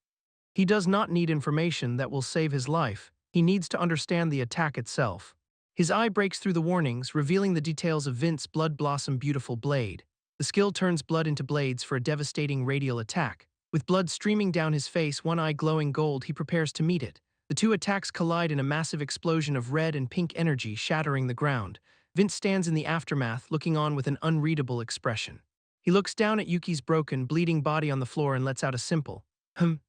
He does not need information that will save his life. He needs to understand the attack itself. His eye breaks through the warnings, revealing the details of Vint's Blood Blossom Beautiful Blade. The skill turns blood into blades for a devastating radial attack. With blood streaming down his face, one eye glowing gold, he prepares to meet it. The two attacks collide in a massive explosion of red and pink energy, shattering the ground. Vint stands in the aftermath, looking on with an unreadable expression. He looks down at Yuki's broken, bleeding body on the floor and lets out a simple,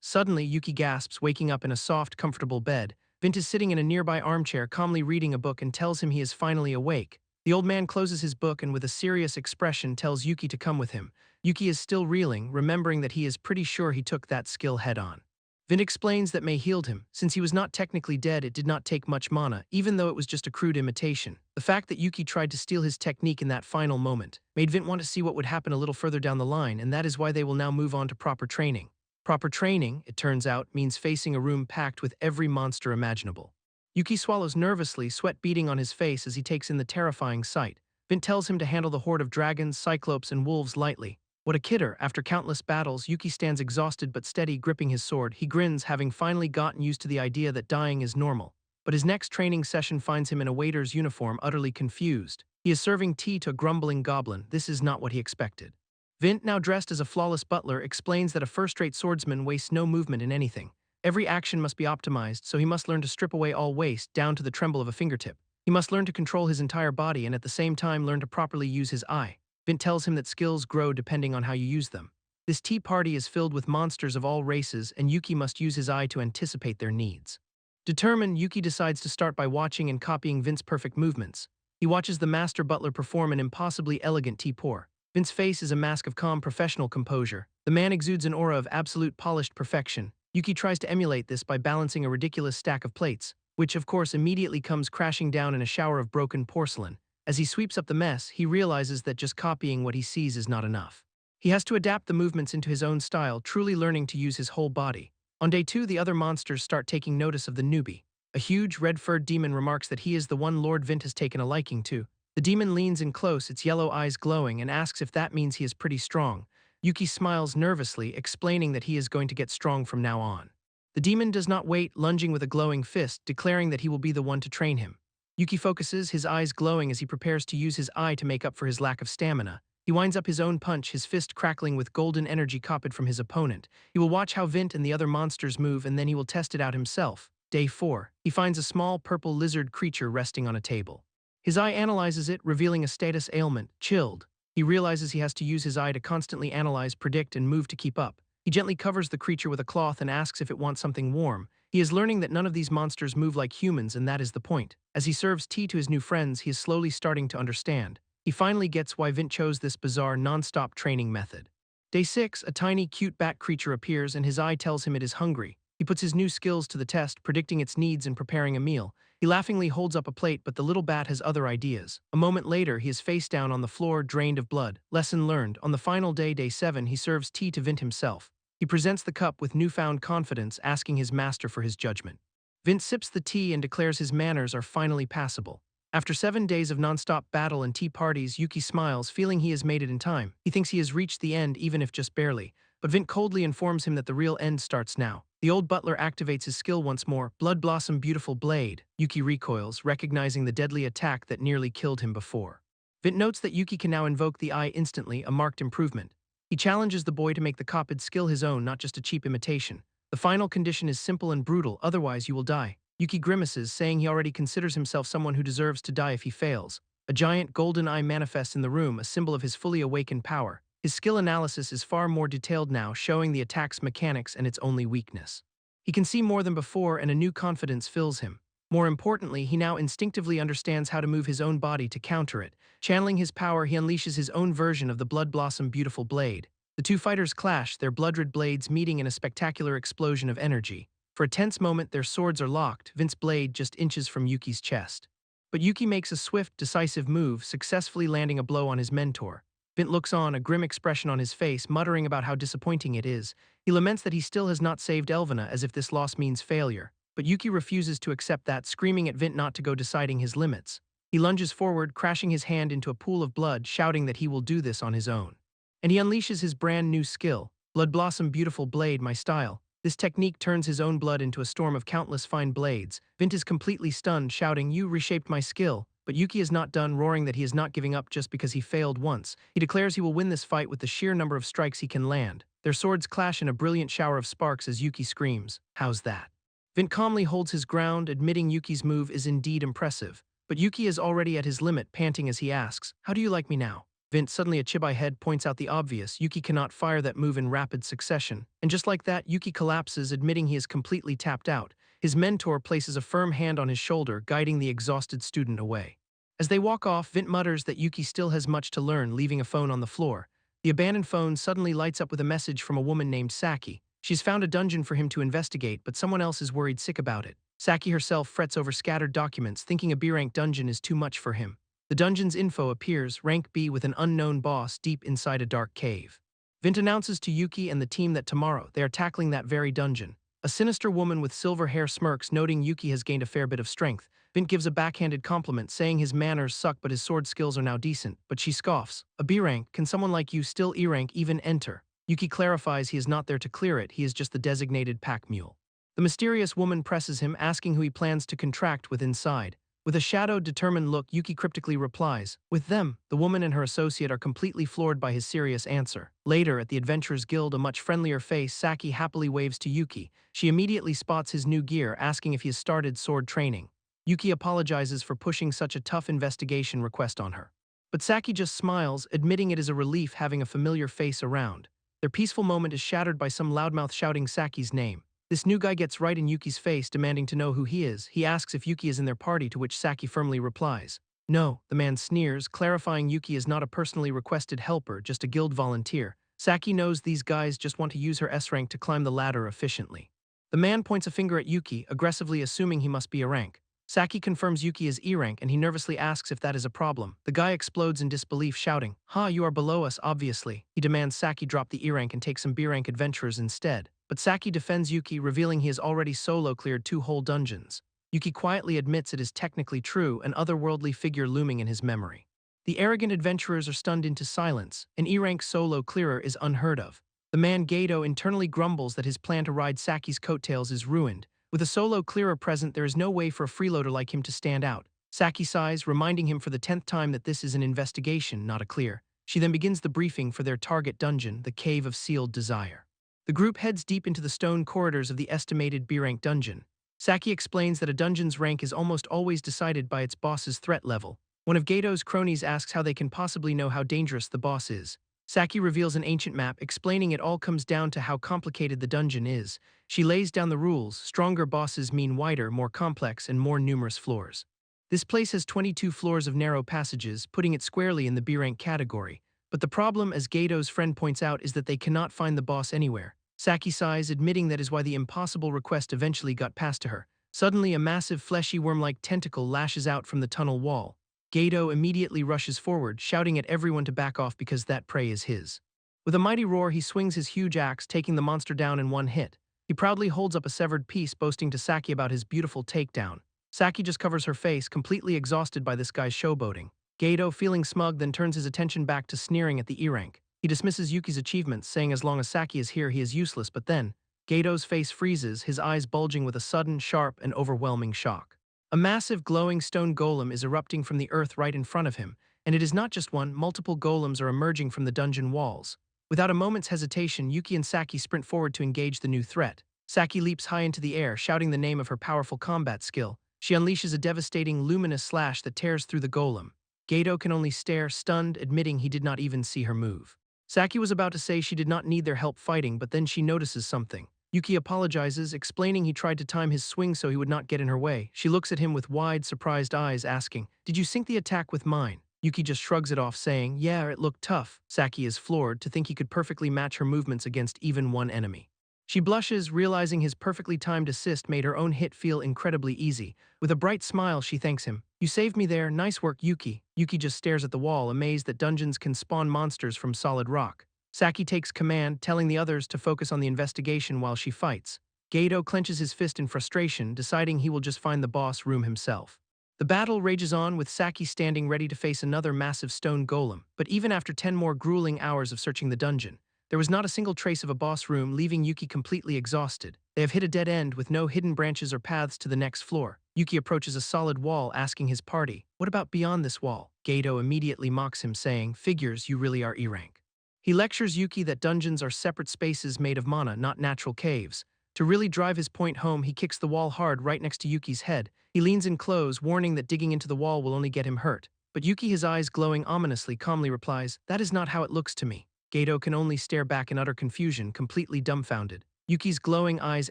Suddenly, Yuki gasps, waking up in a soft, comfortable bed. Vint is sitting in a nearby armchair, calmly reading a book and tells him he is finally awake. The old man closes his book and with a serious expression tells Yuki to come with him. Yuki is still reeling, remembering that he is pretty sure he took that skill head-on. Vint explains that May healed him. Since he was not technically dead, it did not take much mana, even though it was just a crude imitation. The fact that Yuki tried to steal his technique in that final moment made Vint want to see what would happen a little further down the line, and that is why they will now move on to proper training. Proper training, it turns out, means facing a room packed with every monster imaginable. Yuki swallows nervously, sweat beading on his face as he takes in the terrifying sight. Vint tells him to handle the horde of dragons, cyclopes, and wolves lightly. What a kidder! After countless battles, Yuki stands exhausted but steady, gripping his sword. He grins, having finally gotten used to the idea that dying is normal. But his next training session finds him in a waiter's uniform, utterly confused. He is serving tea to a grumbling goblin. This is not what he expected. Vint, now dressed as a flawless butler, explains that a first-rate swordsman wastes no movement in anything. Every action must be optimized, so he must learn to strip away all waste, down to the tremble of a fingertip. He must learn to control his entire body and at the same time learn to properly use his eye. Vint tells him that skills grow depending on how you use them. This tea party is filled with monsters of all races, and Yuki must use his eye to anticipate their needs. Determined, Yuki decides to start by watching and copying Vint's perfect movements. He watches the master butler perform an impossibly elegant tea pour. Vint's face is a mask of calm professional composure. The man exudes an aura of absolute polished perfection. Yuki tries to emulate this by balancing a ridiculous stack of plates, which of course immediately comes crashing down in a shower of broken porcelain. As he sweeps up the mess, he realizes that just copying what he sees is not enough. He has to adapt the movements into his own style, truly learning to use his whole body. On day 2, the other monsters start taking notice of the newbie. A huge, red-furred demon remarks that he is the one Lord Vint has taken a liking to. The demon leans in close, its yellow eyes glowing, and asks if that means he is pretty strong. Yuki smiles nervously, explaining that he is going to get strong from now on. The demon does not wait, lunging with a glowing fist, declaring that he will be the one to train him. Yuki focuses, his eyes glowing as he prepares to use his eye to make up for his lack of stamina. He winds up his own punch, his fist crackling with golden energy copied from his opponent. He will watch how Vint and the other monsters move, and then he will test it out himself. Day 4. He finds a small purple lizard creature resting on a table. His eye analyzes it, revealing a status ailment, chilled. He realizes he has to use his eye to constantly analyze, predict, and move to keep up. He gently covers the creature with a cloth and asks if it wants something warm. He is learning that none of these monsters move like humans, and that is the point. As he serves tea to his new friends, he is slowly starting to understand. He finally gets why Vint chose this bizarre non-stop training method. Day 6, a tiny, cute bat creature appears and his eye tells him it is hungry. He puts his new skills to the test, predicting its needs and preparing a meal. He laughingly holds up a plate, but the little bat has other ideas. A moment later, he is face down on the floor, drained of blood. Lesson learned. On the final day, Day 7, he serves tea to Vint himself. He presents the cup with newfound confidence, asking his master for his judgment. Vint sips the tea and declares his manners are finally passable. After 7 days of non-stop battle and tea parties, Yuki smiles, feeling he has made it in time. He thinks he has reached the end, even if just barely. But Vint coldly informs him that the real end starts now. The old butler activates his skill once more. Blood Blossom Beautiful Blade. Yuki recoils, recognizing the deadly attack that nearly killed him before. Vint notes that Yuki can now invoke the eye instantly, a marked improvement. He challenges the boy to make the copied skill his own, not just a cheap imitation. The final condition is simple and brutal, otherwise you will die. Yuki grimaces, saying he already considers himself someone who deserves to die if he fails. A giant golden eye manifests in the room, a symbol of his fully awakened power. His skill analysis is far more detailed now, showing the attack's mechanics and its only weakness. He can see more than before, and a new confidence fills him. More importantly, he now instinctively understands how to move his own body to counter it. Channeling his power, he unleashes his own version of the Blood Blossom Beautiful Blade. The two fighters clash, their blood-red blades meeting in a spectacular explosion of energy. For a tense moment, their swords are locked, Vint's blade just inches from Yuki's chest. But Yuki makes a swift, decisive move, successfully landing a blow on his mentor. Vint looks on, a grim expression on his face, muttering about how disappointing it is. He laments that he still has not saved Elvina, as if this loss means failure. But Yuki refuses to accept that, screaming at Vint not to go, deciding his limits. He lunges forward, crashing his hand into a pool of blood, shouting that he will do this on his own. And he unleashes his brand new skill, Blood Blossom Beautiful Blade, my style. This technique turns his own blood into a storm of countless fine blades. Vint is completely stunned, shouting, "You reshaped my skill." But Yuki is not done, roaring that he is not giving up just because he failed once. He declares he will win this fight with the sheer number of strikes he can land. Their swords clash in a brilliant shower of sparks as Yuki screams, "How's that?" Vint calmly holds his ground, admitting Yuki's move is indeed impressive. But Yuki is already at his limit, panting as he asks, "How do you like me now?" Vint, suddenly a chibai head, points out the obvious. Yuki cannot fire that move in rapid succession. And just like that, Yuki collapses, admitting he is completely tapped out. His mentor places a firm hand on his shoulder, guiding the exhausted student away. As they walk off, Vint mutters that Yuki still has much to learn, leaving a phone on the floor. The abandoned phone suddenly lights up with a message from a woman named Saki. She's found a dungeon for him to investigate, but someone else is worried sick about it. Saki herself frets over scattered documents, thinking a B-rank dungeon is too much for him. The dungeon's info appears, rank B with an unknown boss deep inside a dark cave. Vint announces to Yuki and the team that tomorrow they are tackling that very dungeon. A sinister woman with silver hair smirks, noting Yuki has gained a fair bit of strength. Vint gives a backhanded compliment, saying his manners suck but his sword skills are now decent, but she scoffs. "A B-rank, can someone like you still E-rank even enter?" Yuki clarifies he is not there to clear it, he is just the designated pack mule. The mysterious woman presses him, asking who he plans to contract with inside. With a shadowed, determined look, Yuki cryptically replies, "With them." The woman and her associate are completely floored by his serious answer. Later, at the Adventurers Guild, a much friendlier face, Saki happily waves to Yuki. She immediately spots his new gear, asking if he has started sword training. Yuki apologizes for pushing such a tough investigation request on her. But Saki just smiles, admitting it is a relief having a familiar face around. Their peaceful moment is shattered by some loudmouth shouting Saki's name. This new guy gets right in Yuki's face, demanding to know who he is. He asks if Yuki is in their party, to which Saki firmly replies, "No." The man sneers, clarifying Yuki is not a personally requested helper, just a guild volunteer. Saki knows these guys just want to use her S-rank to climb the ladder efficiently. The man points a finger at Yuki, aggressively assuming he must be a rank. Saki confirms Yuki is E-rank, and he nervously asks if that is a problem. The guy explodes in disbelief, shouting, "Ha, you are below us, obviously." He demands Saki drop the E-rank and take some B-rank adventurers instead. But Saki defends Yuki, revealing he has already solo cleared 2 whole dungeons. Yuki quietly admits it is technically true, an otherworldly figure looming in his memory. The arrogant adventurers are stunned into silence. An E-rank solo clearer is unheard of. The man Gato internally grumbles that his plan to ride Saki's coattails is ruined. With a solo clearer present, there is no way for a freeloader like him to stand out. Saki sighs, reminding him for the 10th time that this is an investigation, not a clear. She then begins the briefing for their target dungeon, the Cave of Sealed Desire. The group heads deep into the stone corridors of the estimated B-rank dungeon. Saki explains that a dungeon's rank is almost always decided by its boss's threat level. One of Gato's cronies asks how they can possibly know how dangerous the boss is. Saki reveals an ancient map explaining it all comes down to how complicated the dungeon is. She lays down the rules. Stronger bosses mean wider, more complex, and more numerous floors. This place has 22 floors of narrow passages, putting it squarely in the B rank category. But the problem, as Gato's friend points out, is that they cannot find the boss anywhere. Saki sighs, admitting that is why the impossible request eventually got passed to her. Suddenly, a massive fleshy worm-like tentacle lashes out from the tunnel wall. Gato immediately rushes forward, shouting at everyone to back off because that prey is his. With a mighty roar, he swings his huge axe, taking the monster down in one hit. He proudly holds up a severed piece, boasting to Saki about his beautiful takedown. Saki just covers her face, completely exhausted by this guy's showboating. Gato, feeling smug, then turns his attention back to sneering at the E-rank. He dismisses Yuki's achievements, saying as long as Saki is here, he is useless, but then, Gato's face freezes, his eyes bulging with a sudden, sharp, and overwhelming shock. A massive glowing stone golem is erupting from the earth right in front of him, and it is not just one, multiple golems are emerging from the dungeon walls. Without a moment's hesitation, Yuki and Saki sprint forward to engage the new threat. Saki leaps high into the air, shouting the name of her powerful combat skill. She unleashes a devastating, luminous slash that tears through the golem. Gato can only stare, stunned, admitting he did not even see her move. Saki was about to say she did not need their help fighting, but then she notices something. Yuki apologizes, explaining he tried to time his swing so he would not get in her way. She looks at him with wide, surprised eyes, asking, "Did you sync the attack with mine?" Yuki just shrugs it off, saying, "Yeah, it looked tough." Saki is floored to think he could perfectly match her movements against even one enemy. She blushes, realizing his perfectly timed assist made her own hit feel incredibly easy. With a bright smile, she thanks him. "You saved me there, nice work, Yuki." Yuki just stares at the wall, amazed that dungeons can spawn monsters from solid rock. Saki takes command, telling the others to focus on the investigation while she fights. Gato clenches his fist in frustration, deciding he will just find the boss room himself. The battle rages on, with Saki standing ready to face another massive stone golem, but even after 10 more grueling hours of searching the dungeon, there was not a single trace of a boss room, leaving Yuki completely exhausted. They have hit a dead end with no hidden branches or paths to the next floor. Yuki approaches a solid wall, asking his party, "What about beyond this wall?" Gato immediately mocks him, saying, "Figures, you really are E-rank." He lectures Yuki that dungeons are separate spaces made of mana, not natural caves. To really drive his point home, he kicks the wall hard right next to Yuki's head. He leans in close, warning that digging into the wall will only get him hurt. But Yuki, his eyes glowing ominously, calmly replies, "That is not how it looks to me." Gato can only stare back in utter confusion, completely dumbfounded. Yuki's glowing eyes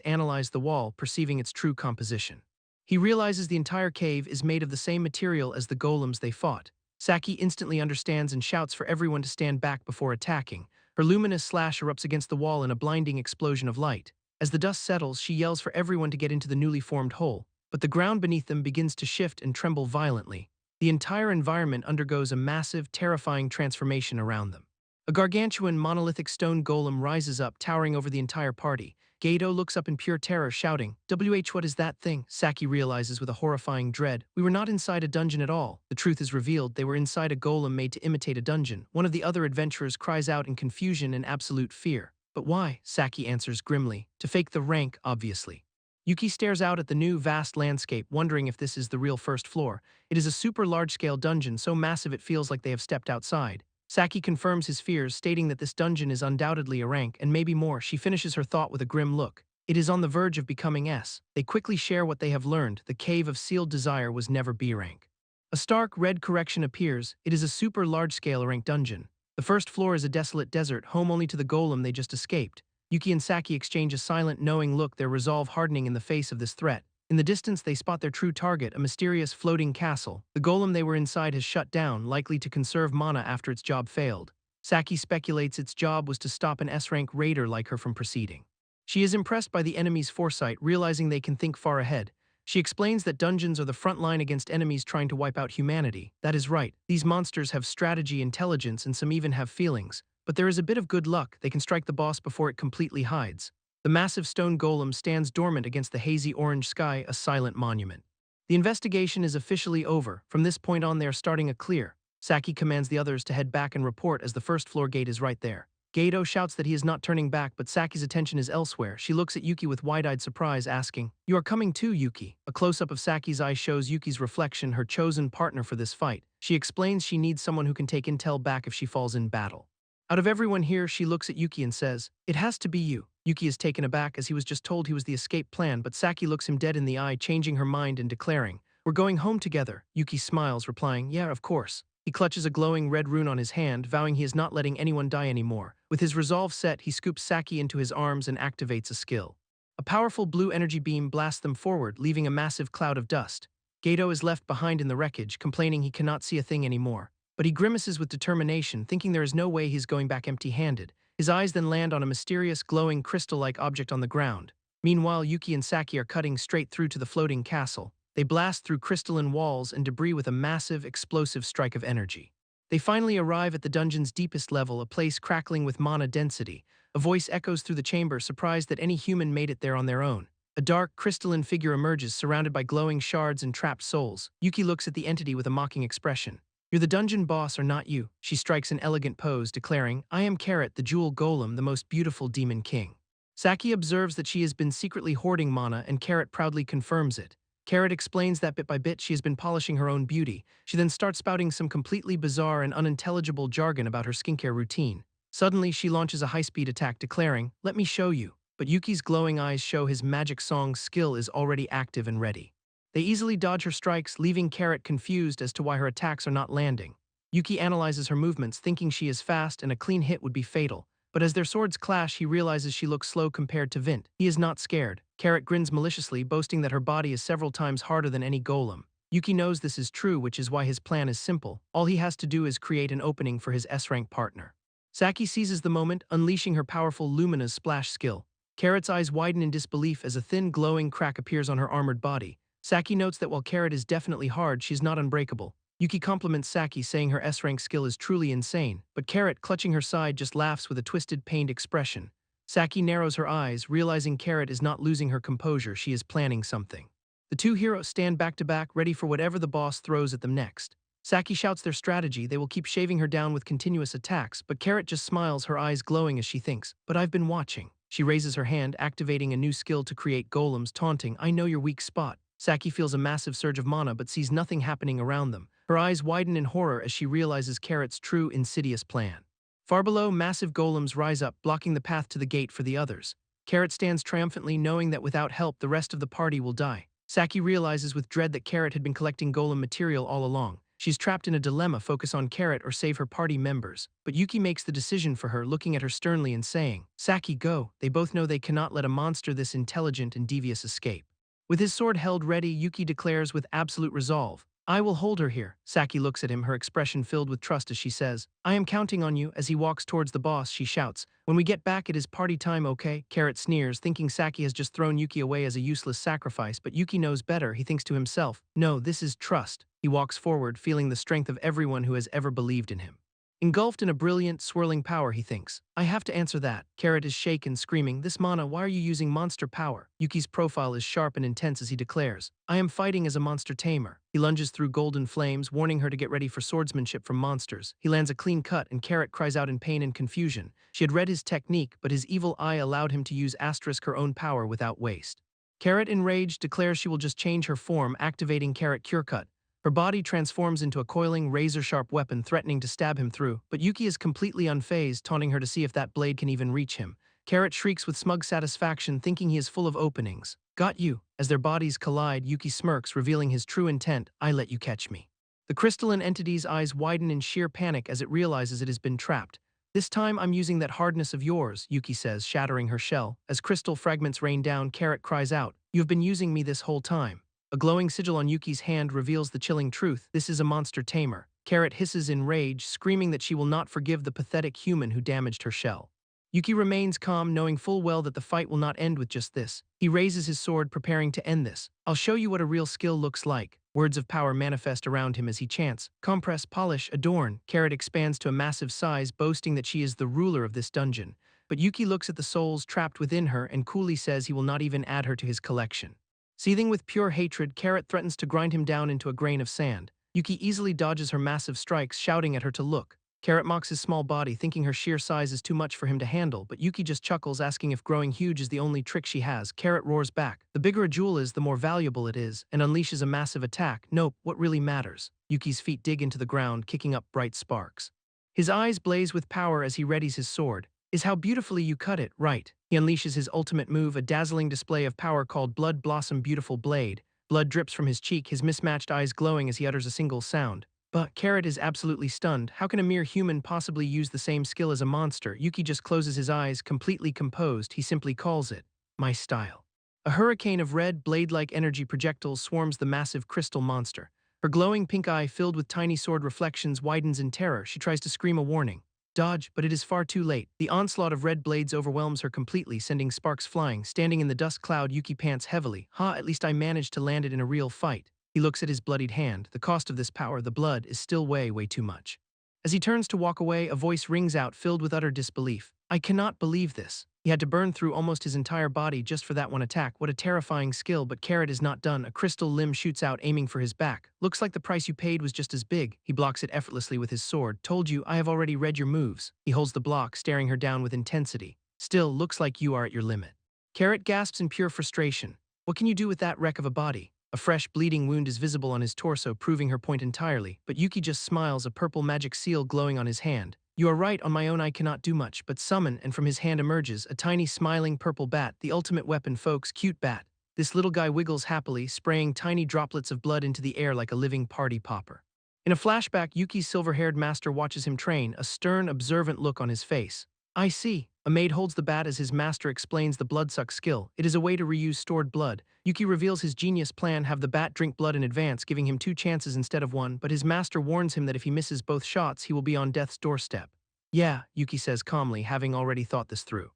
analyze the wall, perceiving its true composition. He realizes the entire cave is made of the same material as the golems they fought. Saki instantly understands and shouts for everyone to stand back before attacking. Her luminous slash erupts against the wall in a blinding explosion of light. As the dust settles, she yells for everyone to get into the newly formed hole, but the ground beneath them begins to shift and tremble violently. The entire environment undergoes a massive, terrifying transformation around them. A gargantuan monolithic stone golem rises up, towering over the entire party. Gato looks up in pure terror, shouting, what is that thing?" Saki realizes with a horrifying dread, "We were not inside a dungeon at all." The truth is revealed, they were inside a golem made to imitate a dungeon. One of the other adventurers cries out in confusion and absolute fear. "But why?" Saki answers grimly. "To fake the rank, obviously." Yuki stares out at the new, vast landscape, wondering if this is the real first floor. It is a super large-scale dungeon, so massive it feels like they have stepped outside. Saki confirms his fears, stating that this dungeon is undoubtedly a rank, and maybe more. She finishes her thought with a grim look. It is on the verge of becoming S. They quickly share what they have learned. The Cave of Sealed Desire was never B rank. A stark red correction appears. It is a super large-scale rank dungeon. The first floor is a desolate desert, home only to the golem they just escaped. Yuki and Saki exchange a silent, knowing look, their resolve hardening in the face of this threat. In the distance, they spot their true target, a mysterious floating castle. The golem they were inside has shut down, likely to conserve mana after its job failed. Saki speculates its job was to stop an S-rank raider like her from proceeding. She is impressed by the enemy's foresight, realizing they can think far ahead. She explains that dungeons are the front line against enemies trying to wipe out humanity. That is right. These monsters have strategy, intelligence, and some even have feelings. But there is a bit of good luck. They can strike the boss before it completely hides. The massive stone golem stands dormant against the hazy orange sky, a silent monument. The investigation is officially over. From this point on, they are starting a clear. Saki commands the others to head back and report, as the first floor gate is right there. Gato shouts that he is not turning back, but Saki's attention is elsewhere. She looks at Yuki with wide-eyed surprise, asking, "You are coming too, Yuki?" A close-up of Saki's eye shows Yuki's reflection, her chosen partner for this fight. She explains she needs someone who can take intel back if she falls in battle. Out of everyone here, she looks at Yuki and says, "It has to be you." Yuki is taken aback as he was just told he was the escape plan, but Saki looks him dead in the eye, changing her mind and declaring, "We're going home together." Yuki smiles, replying, "Yeah, of course." He clutches a glowing red rune on his hand, vowing he is not letting anyone die anymore. With his resolve set, he scoops Saki into his arms and activates a skill. A powerful blue energy beam blasts them forward, leaving a massive cloud of dust. Gato is left behind in the wreckage, complaining he cannot see a thing anymore. But he grimaces with determination, thinking there is no way he's going back empty-handed. His eyes then land on a mysterious, glowing, crystal-like object on the ground. Meanwhile, Yuki and Saki are cutting straight through to the floating castle. They blast through crystalline walls and debris with a massive, explosive strike of energy. They finally arrive at the dungeon's deepest level, a place crackling with mana density. A voice echoes through the chamber, surprised that any human made it there on their own. A dark, crystalline figure emerges, surrounded by glowing shards and trapped souls. Yuki looks at the entity with a mocking expression. "You're the dungeon boss or not you?" She strikes an elegant pose, declaring, "I am Carrot, the jewel golem, the most beautiful demon king." Saki observes that she has been secretly hoarding mana, and Carrot proudly confirms it. Carrot explains that bit by bit she has been polishing her own beauty. She then starts spouting some completely bizarre and unintelligible jargon about her skincare routine. Suddenly, she launches a high-speed attack, declaring, "Let me show you." But Yuki's glowing eyes show his magic song skill is already active and ready. They easily dodge her strikes, leaving Carrot confused as to why her attacks are not landing. Yuki analyzes her movements, thinking she is fast and a clean hit would be fatal. But as their swords clash, he realizes she looks slow compared to Vint. He is not scared. Carrot grins maliciously, boasting that her body is several times harder than any golem. Yuki knows this is true, which is why his plan is simple. All he has to do is create an opening for his S-rank partner. Saki seizes the moment, unleashing her powerful Lumina's splash skill. Carrot's eyes widen in disbelief as a thin, glowing crack appears on her armored body. Saki notes that while Carrot is definitely hard, she's not unbreakable. Yuki compliments Saki, saying her S-rank skill is truly insane, but Carrot, clutching her side, just laughs with a twisted, pained expression. Saki narrows her eyes, realizing Carrot is not losing her composure. She is planning something. The two heroes stand back to back, ready for whatever the boss throws at them next. Saki shouts their strategy. They will keep shaving her down with continuous attacks, but Carrot just smiles, her eyes glowing as she thinks, "But I've been watching." She raises her hand, activating a new skill to create golems, taunting, "I know your weak spot." Saki feels a massive surge of mana but sees nothing happening around them. Her eyes widen in horror as she realizes Carrot's true, insidious plan. Far below, massive golems rise up, blocking the path to the gate for the others. Carrot stands triumphantly, knowing that without help, the rest of the party will die. Saki realizes with dread that Carrot had been collecting golem material all along. She's trapped in a dilemma: focus on Carrot or save her party members. But Yuki makes the decision for her, looking at her sternly and saying, "Saki, go." They both know they cannot let a monster this intelligent and devious escape. With his sword held ready, Yuki declares with absolute resolve, "I will hold her here." Saki looks at him, her expression filled with trust as she says, "I am counting on you." As he walks towards the boss, she shouts, "When we get back, it is party time, okay?" Carrot sneers, thinking Saki has just thrown Yuki away as a useless sacrifice, but Yuki knows better. He thinks to himself, "No, this is trust." He walks forward, feeling the strength of everyone who has ever believed in him. Engulfed in a brilliant, swirling power, he thinks, "I have to answer that." Carrot is shaken, screaming, "This mana, why are you using monster power?" Yuki's profile is sharp and intense as he declares, "I am fighting as a monster tamer." He lunges through golden flames, warning her to get ready for swordsmanship from monsters. He lands a clean cut, and Carrot cries out in pain and confusion. She had read his technique, but his evil eye allowed him to use her own power without waste. Carrot, enraged, declares she will just change her form, activating Carrot Cure Cut. Her body transforms into a coiling, razor-sharp weapon, threatening to stab him through, but Yuki is completely unfazed, taunting her to see if that blade can even reach him. Carrot shrieks with smug satisfaction, thinking he is full of openings. "Got you." As their bodies collide, Yuki smirks, revealing his true intent, "I let you catch me." The crystalline entity's eyes widen in sheer panic as it realizes it has been trapped. "This time I'm using that hardness of yours," Yuki says, shattering her shell. As crystal fragments rain down, Carrot cries out, "You have been using me this whole time." A glowing sigil on Yuki's hand reveals the chilling truth: this is a monster tamer. Carrot hisses in rage, screaming that she will not forgive the pathetic human who damaged her shell. Yuki remains calm, knowing full well that the fight will not end with just this. He raises his sword, preparing to end this. "I'll show you what a real skill looks like." Words of power manifest around him as he chants, "Compress, polish, adorn." Carrot expands to a massive size, boasting that she is the ruler of this dungeon. But Yuki looks at the souls trapped within her and coolly says he will not even add her to his collection. Seething with pure hatred, Carrot threatens to grind him down into a grain of sand. Yuki easily dodges her massive strikes, shouting at her to look. Carrot mocks his small body, thinking her sheer size is too much for him to handle, but Yuki just chuckles, asking if growing huge is the only trick she has. Carrot roars back, "The bigger a jewel is, the more valuable it is," and unleashes a massive attack. "Nope, what really matters." Yuki's feet dig into the ground, kicking up bright sparks. His eyes blaze with power as he readies his sword. is how beautifully you cut it, right? He unleashes his ultimate move, a dazzling display of power called Blood Blossom Beautiful Blade. Blood drips from his cheek, his mismatched eyes glowing as he utters a single sound. But Carrot is absolutely stunned. How can a mere human possibly use the same skill as a monster? Yuki just closes his eyes, completely composed. He simply calls it, my style. A hurricane of red, blade-like energy projectiles swarms the massive crystal monster. Her glowing pink eye, filled with tiny sword reflections, widens in terror. She tries to scream a warning. Dodge, but it is far too late. The onslaught of red blades overwhelms her completely, sending sparks flying. Standing in the dust cloud, Yuki pants heavily. At least I managed to land it in a real fight. He looks at his bloodied hand. The cost of this power, the blood, is still way too much. As he turns to walk away, a voice rings out, filled with utter disbelief. I cannot believe this. He had to burn through almost his entire body just for that one attack. What a terrifying skill, but Carrot is not done. A crystal limb shoots out, aiming for his back. Looks like the price you paid was just as big. He blocks it effortlessly with his sword. Told you, I have already read your moves. He holds the block, staring her down with intensity. Still, looks like you are at your limit. Carrot gasps in pure frustration. What can you do with that wreck of a body? A fresh, bleeding wound is visible on his torso, proving her point entirely, but Yuki just smiles, a purple magic seal glowing on his hand. You are right, on my own I cannot do much, but summon, and from his hand emerges a tiny smiling purple bat, the ultimate weapon, folks, cute bat. This little guy wiggles happily, spraying tiny droplets of blood into the air like a living party popper. In a flashback, Yuki's silver-haired master watches him train, a stern, observant look on his face. I see. A maid holds the bat as his master explains the bloodsuck skill. It is a way to reuse stored blood. Yuki reveals his genius plan, have the bat drink blood in advance, giving him 2 chances instead of 1, but his master warns him that if he misses both shots, he will be on death's doorstep. Yeah, Yuki says calmly, having already thought this through.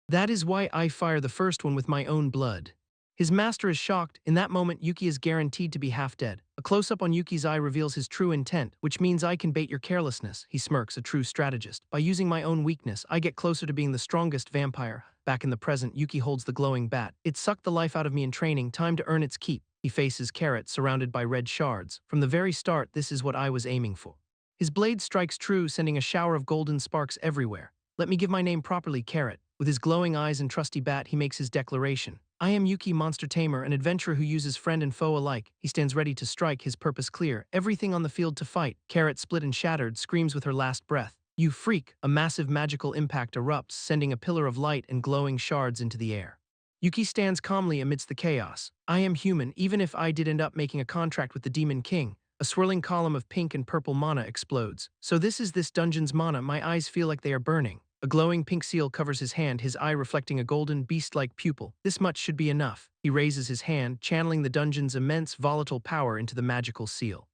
That is why I fire the first one with my own blood. His master is shocked. In that moment, Yuki is guaranteed to be half dead. A close-up on Yuki's eye reveals his true intent, which means I can bait your carelessness. He smirks, a true strategist. By using my own weakness, I get closer to being the strongest vampire. Back in the present, Yuki holds the glowing bat. It sucked the life out of me in training, time to earn its keep. He faces Carrot, surrounded by red shards. From the very start, this is what I was aiming for. His blade strikes true, sending a shower of golden sparks everywhere. Let me give my name properly, Carrot. With his glowing eyes and trusty bat, he makes his declaration. I am Yuki, monster tamer, an adventurer who uses friend and foe alike. He stands ready to strike, his purpose clear. Everything on the field to fight. Carrot, split and shattered, screams with her last breath. You freak! A massive magical impact erupts, sending a pillar of light and glowing shards into the air. Yuki stands calmly amidst the chaos. I am human, even if I did end up making a contract with the Demon King. A swirling column of pink and purple mana explodes. So this is this dungeon's mana, my eyes feel like they are burning. A glowing pink seal covers his hand, his eye reflecting a golden, beast-like pupil. This much should be enough. He raises his hand, channeling the dungeon's immense, volatile power into the magical seal.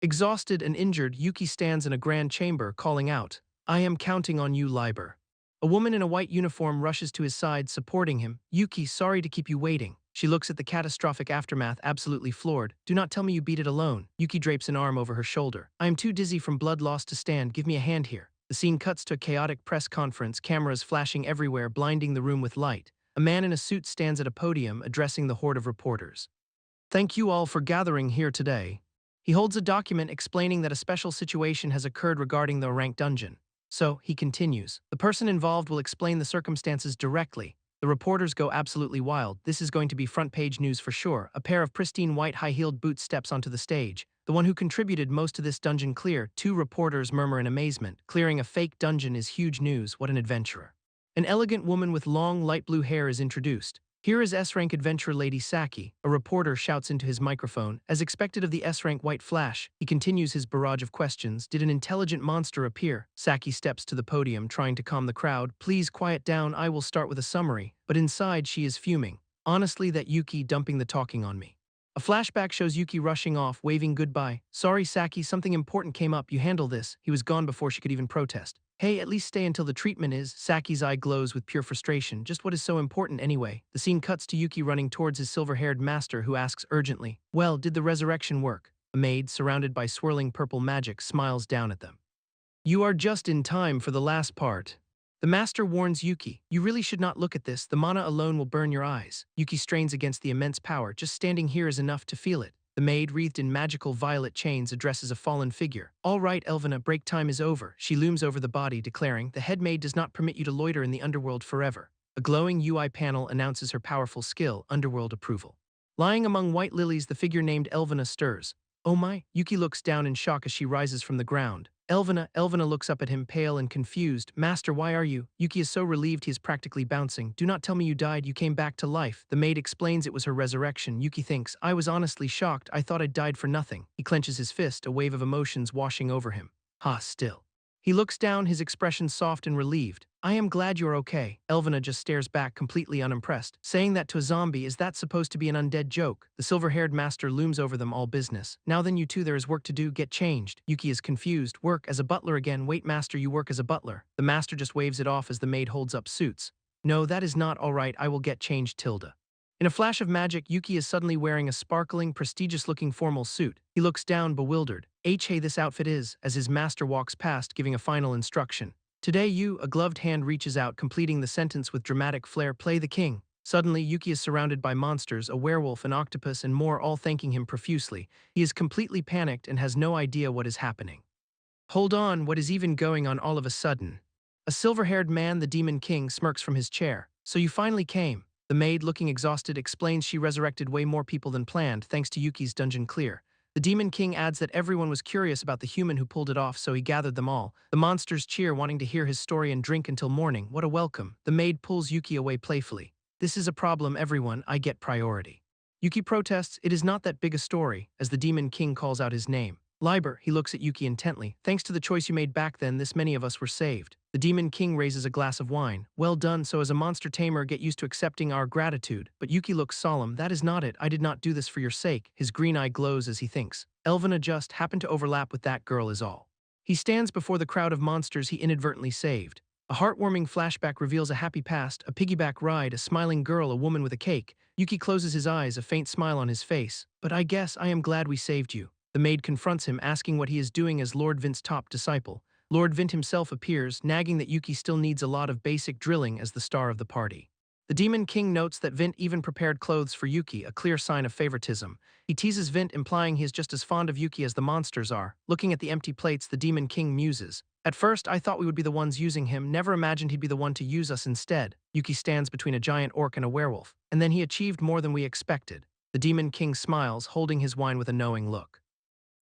Exhausted and injured, Yuki stands in a grand chamber, calling out, I am counting on you, Liber. A woman in a white uniform rushes to his side, supporting him. Yuki, sorry to keep you waiting. She looks at the catastrophic aftermath, absolutely floored. Do not tell me you beat it alone. Yuki drapes an arm over her shoulder. I am too dizzy from blood loss to stand. Give me a hand here. The scene cuts to a chaotic press conference, cameras flashing everywhere, blinding the room with light. A man in a suit stands at a podium, addressing the horde of reporters. Thank you all for gathering here today. He holds a document explaining that a special situation has occurred regarding the ranked dungeon. So, he continues, the person involved will explain the circumstances directly. The reporters go absolutely wild. This is going to be front-page news for sure. A pair of pristine white high-heeled boots steps onto the stage. The one who contributed most to this dungeon clear. 2 reporters murmur in amazement. Clearing a fake dungeon is huge news. What an adventurer. An elegant woman with long, light blue hair is introduced. Here is S-rank adventurer Lady Saki. A reporter shouts into his microphone. As expected of the S-rank White Flash, he continues his barrage of questions. Did an intelligent monster appear? Saki steps to the podium, trying to calm the crowd. Please quiet down, I will start with a summary. But inside, she is fuming. Honestly, that Yuki dumping the talking on me. A flashback shows Yuki rushing off, waving goodbye. Sorry, Saki, something important came up. You handle this. He was gone before she could even protest. Hey, at least stay until the treatment is. Saki's eye glows with pure frustration. Just what is so important anyway? The scene cuts to Yuki running towards his silver-haired master, who asks urgently, well, did the resurrection work? A maid, surrounded by swirling purple magic, smiles down at them. You are just in time for the last part. The master warns Yuki, you really should not look at this. The mana alone will burn your eyes. Yuki strains against the immense power. Just standing here is enough to feel it. The maid, wreathed in magical violet chains, addresses a fallen figure. All right, Elvina, break time is over. She looms over the body, declaring, the head maid does not permit you to loiter in the underworld forever. A glowing UI panel announces her powerful skill, underworld approval. Lying among white lilies, the figure named Elvina stirs. Oh my, Yuki looks down in shock as she rises from the ground. Elvina looks up at him pale and confused. Master, why are you? Yuki is so relieved he is practically bouncing. Do not tell me you died, you came back to life. The maid explains it was her resurrection. Yuki thinks, I was honestly shocked, I thought I'd died for nothing. He clenches his fist, a wave of emotions washing over him. Ha, still. He looks down, his expression soft and relieved. I am glad you're okay. Elvina just stares back, completely unimpressed. Saying that to a zombie, is that supposed to be an undead joke? The silver-haired master looms over them, all business. Now then, you two, there is work to do, get changed. Yuki is confused. Work as a butler again. Wait, master, you work as a butler. The master just waves it off as the maid holds up suits. No, that is not all right, I will get changed, Tilda. In a flash of magic, Yuki is suddenly wearing a sparkling, prestigious-looking formal suit. He looks down, bewildered. Hey, this outfit is, as his master walks past, giving a final instruction. Today you, a gloved hand reaches out, completing the sentence with dramatic flair, play the king. Suddenly, Yuki is surrounded by monsters, a werewolf, an octopus, and more, all thanking him profusely. He is completely panicked and has no idea what is happening. Hold on, what is even going on all of a sudden? A silver-haired man, the Demon King, smirks from his chair. So you finally came. The maid, looking exhausted, explains she resurrected way more people than planned, thanks to Yuki's dungeon clear. The Demon King adds that everyone was curious about the human who pulled it off, so he gathered them all. The monsters cheer, wanting to hear his story and drink until morning. What a welcome. The maid pulls Yuki away playfully. This is a problem, everyone, I get priority. Yuki protests, it is not that big a story, as the Demon King calls out his name. Liber, he looks at Yuki intently. Thanks to the choice you made back then, this many of us were saved. The Demon King raises a glass of wine. Well done, so as a monster tamer, get used to accepting our gratitude. But Yuki looks solemn. That is not it, I did not do this for your sake. His green eye glows as he thinks. Elvina just happened to overlap with that girl is all. He stands before the crowd of monsters he inadvertently saved. A heartwarming flashback reveals a happy past, a piggyback ride, a smiling girl, a woman with a cake. Yuki closes his eyes, a faint smile on his face. But I guess I am glad we saved you. The maid confronts him, asking what he is doing as Lord Vint's top disciple. Lord Vint himself appears, nagging that Yuki still needs a lot of basic drilling as the star of the party. The Demon King notes that Vint even prepared clothes for Yuki, a clear sign of favoritism. He teases Vint, implying he is just as fond of Yuki as the monsters are. Looking at the empty plates, the Demon King muses. At first, I thought we would be the ones using him, never imagined he'd be the one to use us instead. Yuki stands between a giant orc and a werewolf. And then he achieved more than we expected. The Demon King smiles, holding his wine with a knowing look.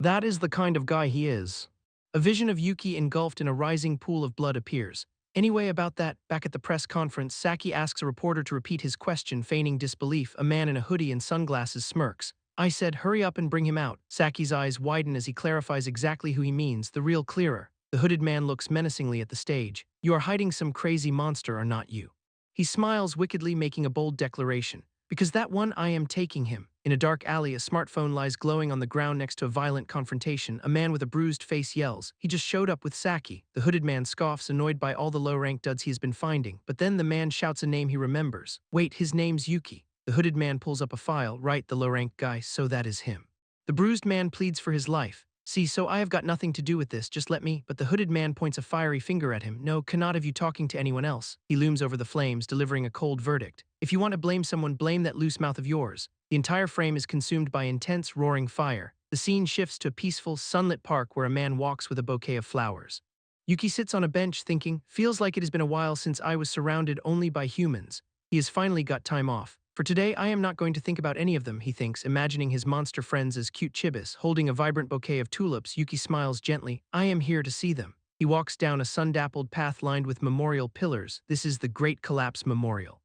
That is the kind of guy he is. A vision of Yuki engulfed in a rising pool of blood appears. Anyway, about that, back at the press conference, Saki asks a reporter to repeat his question, feigning disbelief. A man in a hoodie and sunglasses smirks. I said, hurry up and bring him out. Saki's eyes widen as he clarifies exactly who he means, the real clearer. The hooded man looks menacingly at the stage. You are hiding some crazy monster, or not you? He smiles wickedly, making a bold declaration. Because that one, I am taking him. In a dark alley, a smartphone lies glowing on the ground next to a violent confrontation. A man with a bruised face yells, he just showed up with Saki. The hooded man scoffs, annoyed by all the low-ranked duds he has been finding. But then the man shouts a name he remembers. Wait, his name's Yuki. The hooded man pulls up a file. Right, the low-ranked guy, so that is him. The bruised man pleads for his life. See, so I have got nothing to do with this, just let me. But the hooded man points a fiery finger at him. No, cannot have you talking to anyone else. He looms over the flames, delivering a cold verdict. If you want to blame someone, blame that loose mouth of yours. The entire frame is consumed by intense, roaring fire. The scene shifts to a peaceful, sunlit park where a man walks with a bouquet of flowers. Yuki sits on a bench thinking, feels like it has been a while since I was surrounded only by humans. He has finally got time off. For today, I am not going to think about any of them, he thinks, imagining his monster friends as cute chibis. Holding a vibrant bouquet of tulips, Yuki smiles gently. I am here to see them. He walks down a sun-dappled path lined with memorial pillars. This is the Great Collapse Memorial.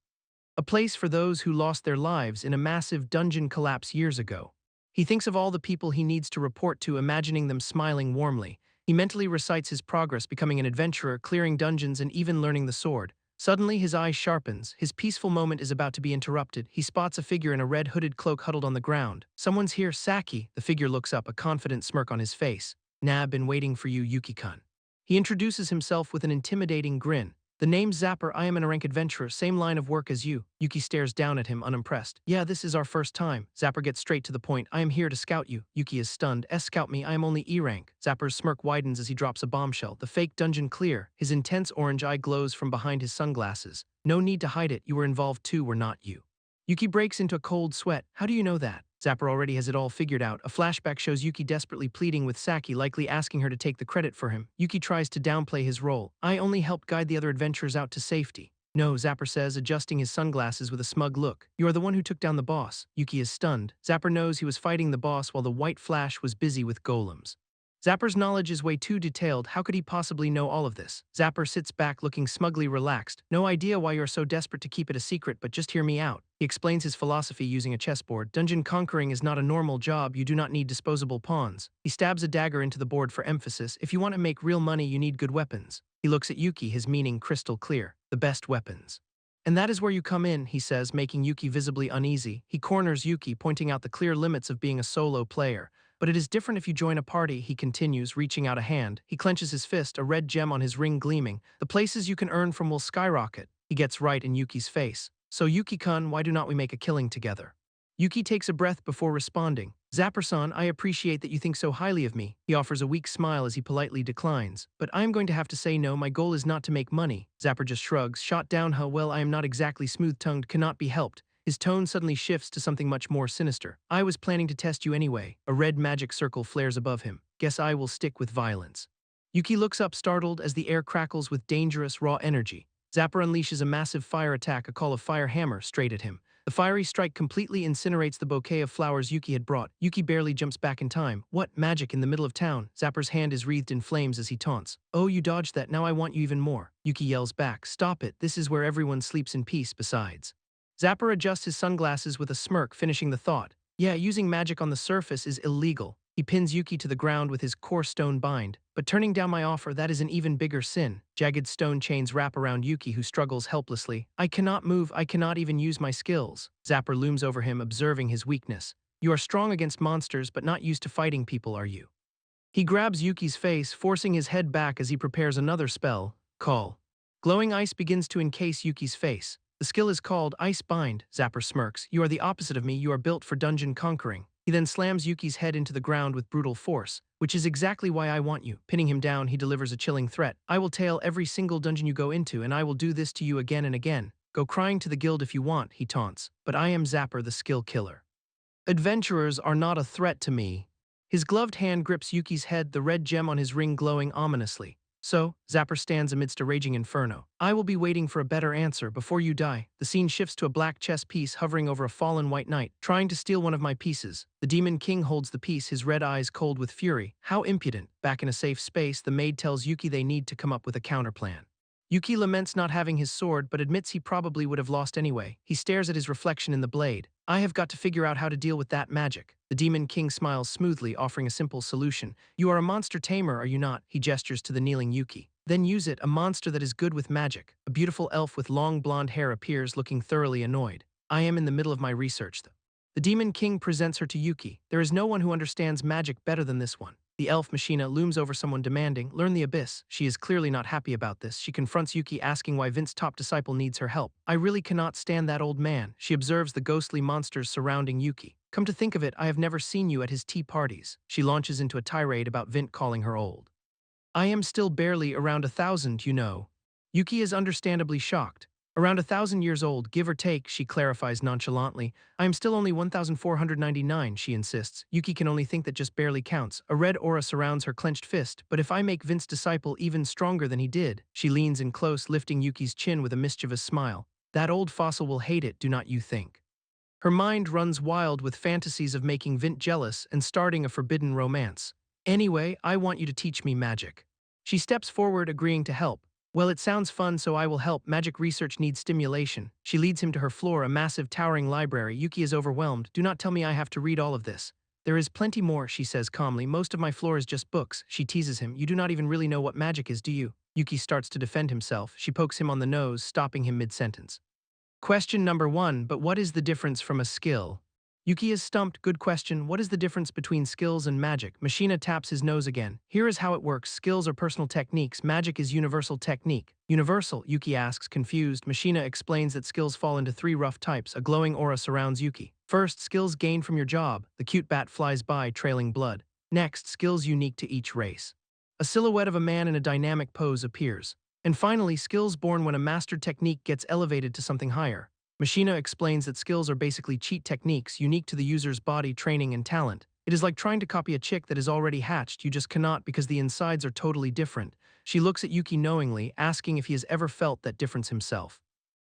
A place for those who lost their lives in a massive dungeon collapse years ago. He thinks of all the people he needs to report to, imagining them smiling warmly. He mentally recites his progress, becoming an adventurer, clearing dungeons, and even learning the sword. Suddenly, his eye sharpens. His peaceful moment is about to be interrupted. He spots a figure in a red hooded cloak huddled on the ground. Someone's here, Saki. The figure looks up, a confident smirk on his face. Nah, been waiting for you, Yuki-kun. He introduces himself with an intimidating grin. The name's Zapper, I am an rank adventurer, same line of work as you. Yuki stares down at him, unimpressed. Yeah, this is our first time. Zapper gets straight to the point. I am here to scout you. Yuki is stunned. Scout me, I am only E-rank. Zapper's smirk widens as he drops a bombshell. The fake dungeon clear. His intense orange eye glows from behind his sunglasses. No need to hide it, you were involved too, were not you. Yuki breaks into a cold sweat. How do you know that? Zapper already has it all figured out. A flashback shows Yuki desperately pleading with Saki, likely asking her to take the credit for him. Yuki tries to downplay his role. I only helped guide the other adventurers out to safety. No, Zapper says, adjusting his sunglasses with a smug look. You are the one who took down the boss. Yuki is stunned. Zapper knows he was fighting the boss while the white flash was busy with golems. Zapper's knowledge is way too detailed. How could he possibly know all of this? Zapper sits back looking smugly relaxed. No idea why you're so desperate to keep it a secret, but just hear me out. He explains his philosophy using a chessboard. Dungeon conquering is not a normal job. You do not need disposable pawns. He stabs a dagger into the board for emphasis. If you want to make real money, you need good weapons. He looks at Yuki, his meaning crystal clear. The best weapons. And that is where you come in, he says, making Yuki visibly uneasy. He corners Yuki, pointing out the clear limits of being a solo player. But it is different if you join a party, he continues, reaching out a hand. He clenches his fist, a red gem on his ring gleaming. The places you can earn from will skyrocket. He gets right in Yuki's face. So Yuki-kun, why do not we make a killing together? Yuki takes a breath before responding. Zapper-san, I appreciate that you think so highly of me. He offers a weak smile as he politely declines. But I am going to have to say no, my goal is not to make money. Zapper just shrugs, shot down how well I am not exactly smooth-tongued, cannot be helped. His tone suddenly shifts to something much more sinister. I was planning to test you anyway. A red magic circle flares above him. Guess I will stick with violence. Yuki looks up startled as the air crackles with dangerous, raw energy. Zapper unleashes a massive fire attack, a call of fire hammer, straight at him. The fiery strike completely incinerates the bouquet of flowers Yuki had brought. Yuki barely jumps back in time. What magic in the middle of town? Zapper's hand is wreathed in flames as he taunts. Oh, you dodged that, now I want you even more. Yuki yells back. Stop it, this is where everyone sleeps in peace besides. Zapper adjusts his sunglasses with a smirk, finishing the thought. Yeah, using magic on the surface is illegal. He pins Yuki to the ground with his core stone bind. But turning down my offer, that is an even bigger sin. Jagged stone chains wrap around Yuki, who struggles helplessly. I cannot move, I cannot even use my skills. Zapper looms over him, observing his weakness. You are strong against monsters, but not used to fighting people, are you? He grabs Yuki's face, forcing his head back as he prepares another spell. Call. Glowing ice begins to encase Yuki's face. The skill is called Ice Bind. Zapper smirks. You are the opposite of me, you are built for dungeon conquering. He then slams Yuki's head into the ground with brutal force, which is exactly why I want you. Pinning him down, he delivers a chilling threat. I will tail every single dungeon you go into, and I will do this to you again and again. Go crying to the guild if you want, he taunts. But I am Zapper, the skill killer. Adventurers are not a threat to me. His gloved hand grips Yuki's head, the red gem on his ring glowing ominously. So, Zapper stands amidst a raging inferno. I will be waiting for a better answer before you die. The scene shifts to a black chess piece hovering over a fallen white knight, trying to steal one of my pieces. The Demon King holds the piece, his red eyes cold with fury. How impudent. Back in a safe space, the maid tells Yuki they need to come up with a counterplan. Yuki laments not having his sword, but admits he probably would have lost anyway. He stares at his reflection in the blade. I have got to figure out how to deal with that magic. The Demon King smiles smoothly, offering a simple solution. You are a monster tamer, are you not? He gestures to the kneeling Yuki. Then use it, a monster that is good with magic. A beautiful elf with long blonde hair appears, looking thoroughly annoyed. I am in the middle of my research, though. The Demon King presents her to Yuki. There is no one who understands magic better than this one. The elf Machina looms over someone demanding, learn the abyss. She is clearly not happy about this. She confronts Yuki asking why Vince's top disciple needs her help. I really cannot stand that old man. She observes the ghostly monsters surrounding Yuki. Come to think of it, I have never seen you at his tea parties. She launches into a tirade about Vint calling her old. I am still barely around 1,000, you know. Yuki is understandably shocked. Around 1,000 years old, give or take, she clarifies nonchalantly. I am still only 1,499, she insists. Yuki can only think that just barely counts. A red aura surrounds her clenched fist, but if I make Vince's disciple even stronger than he did, she leans in close, lifting Yuki's chin with a mischievous smile. That old fossil will hate it, do not you think? Her mind runs wild with fantasies of making Vint jealous and starting a forbidden romance. Anyway, I want you to teach me magic. She steps forward, agreeing to help. Well, it sounds fun, so I will help. Magic research needs stimulation. She leads him to her floor, a massive towering library. Yuki is overwhelmed. Do not tell me I have to read all of this. There is plenty more, she says calmly. Most of my floor is just books. She teases him. You do not even really know what magic is, do you? Yuki starts to defend himself. She pokes him on the nose, stopping him mid-sentence. Question number 1, but what is the difference from a skill? Yuki is stumped. Good question. What is the difference between skills and magic? Machina taps his nose again. Here is how it works. Skills are personal techniques. Magic is universal technique. Universal? Yuki asks, confused. Machina explains that skills fall into 3 rough types. A glowing aura surrounds Yuki. First, skills gained from your job. The cute bat flies by, trailing blood. Next, skills unique to each race. A silhouette of a man in a dynamic pose appears. And finally, skills born when a mastered technique gets elevated to something higher. Machina explains that skills are basically cheat techniques unique to the user's body, training, and talent. It is like trying to copy a chick that is already hatched. You just cannot because the insides are totally different. She looks at Yuki knowingly, asking if he has ever felt that difference himself.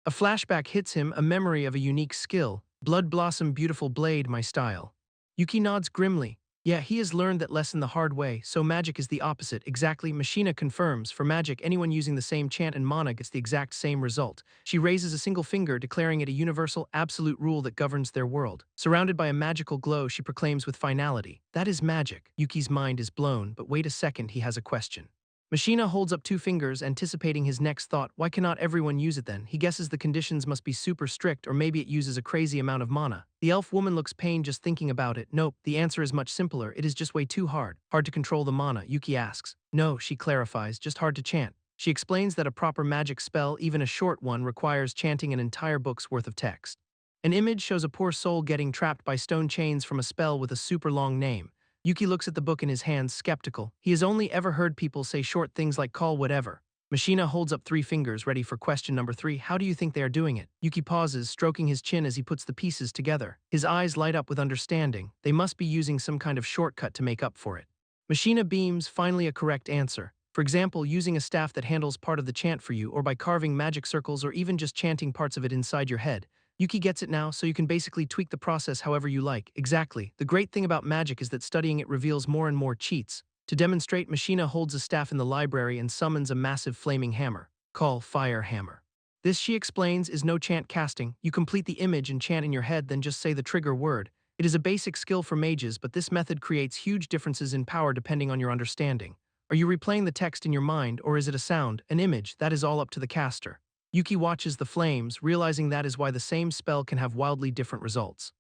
A flashback hits him, a memory of a unique skill. Blood blossom beautiful blade, my style. Yuki nods grimly. Yeah, he has learned that lesson the hard way, so magic is the opposite. Exactly, Machina confirms. For magic, anyone using the same chant and mana gets the exact same result. She raises a single finger, declaring it a universal, absolute rule that governs their world. Surrounded by a magical glow, she proclaims with finality, "That is magic." Yuki's mind is blown, but wait a second, he has a question. Machina holds up two fingers, anticipating his next thought. Why cannot everyone use it then? He guesses the conditions must be super strict, or maybe it uses a crazy amount of mana. The elf woman looks pained just thinking about it. Nope, the answer is much simpler. It is just way too hard. Hard to control the mana, Yuki asks. No, she clarifies, just hard to chant. She explains that a proper magic spell, even a short one, requires chanting an entire book's worth of text. An image shows a poor soul getting trapped by stone chains from a spell with a super long name. Yuki looks at the book in his hands, skeptical. He has only ever heard people say short things like call whatever. Machina holds up three fingers, ready for question number 3. How do you think they are doing it? Yuki pauses, stroking his chin as he puts the pieces together. His eyes light up with understanding. They must be using some kind of shortcut to make up for it. Machina beams, finally a correct answer. For example, using a staff that handles part of the chant for you, or by carving magic circles, or even just chanting parts of it inside your head. Yuki gets it now, so you can basically tweak the process however you like. Exactly. The great thing about magic is that studying it reveals more and more cheats. To demonstrate, Machina holds a staff in the library and summons a massive flaming hammer. Call Fire Hammer. This, she explains, is no chant casting. You complete the image and chant in your head, then just say the trigger word. It is a basic skill for mages, but this method creates huge differences in power depending on your understanding. Are you replaying the text in your mind, or is it a sound, an image? That is all up to the caster. Yuki watches the flames, realizing that is why the same spell can have wildly different results.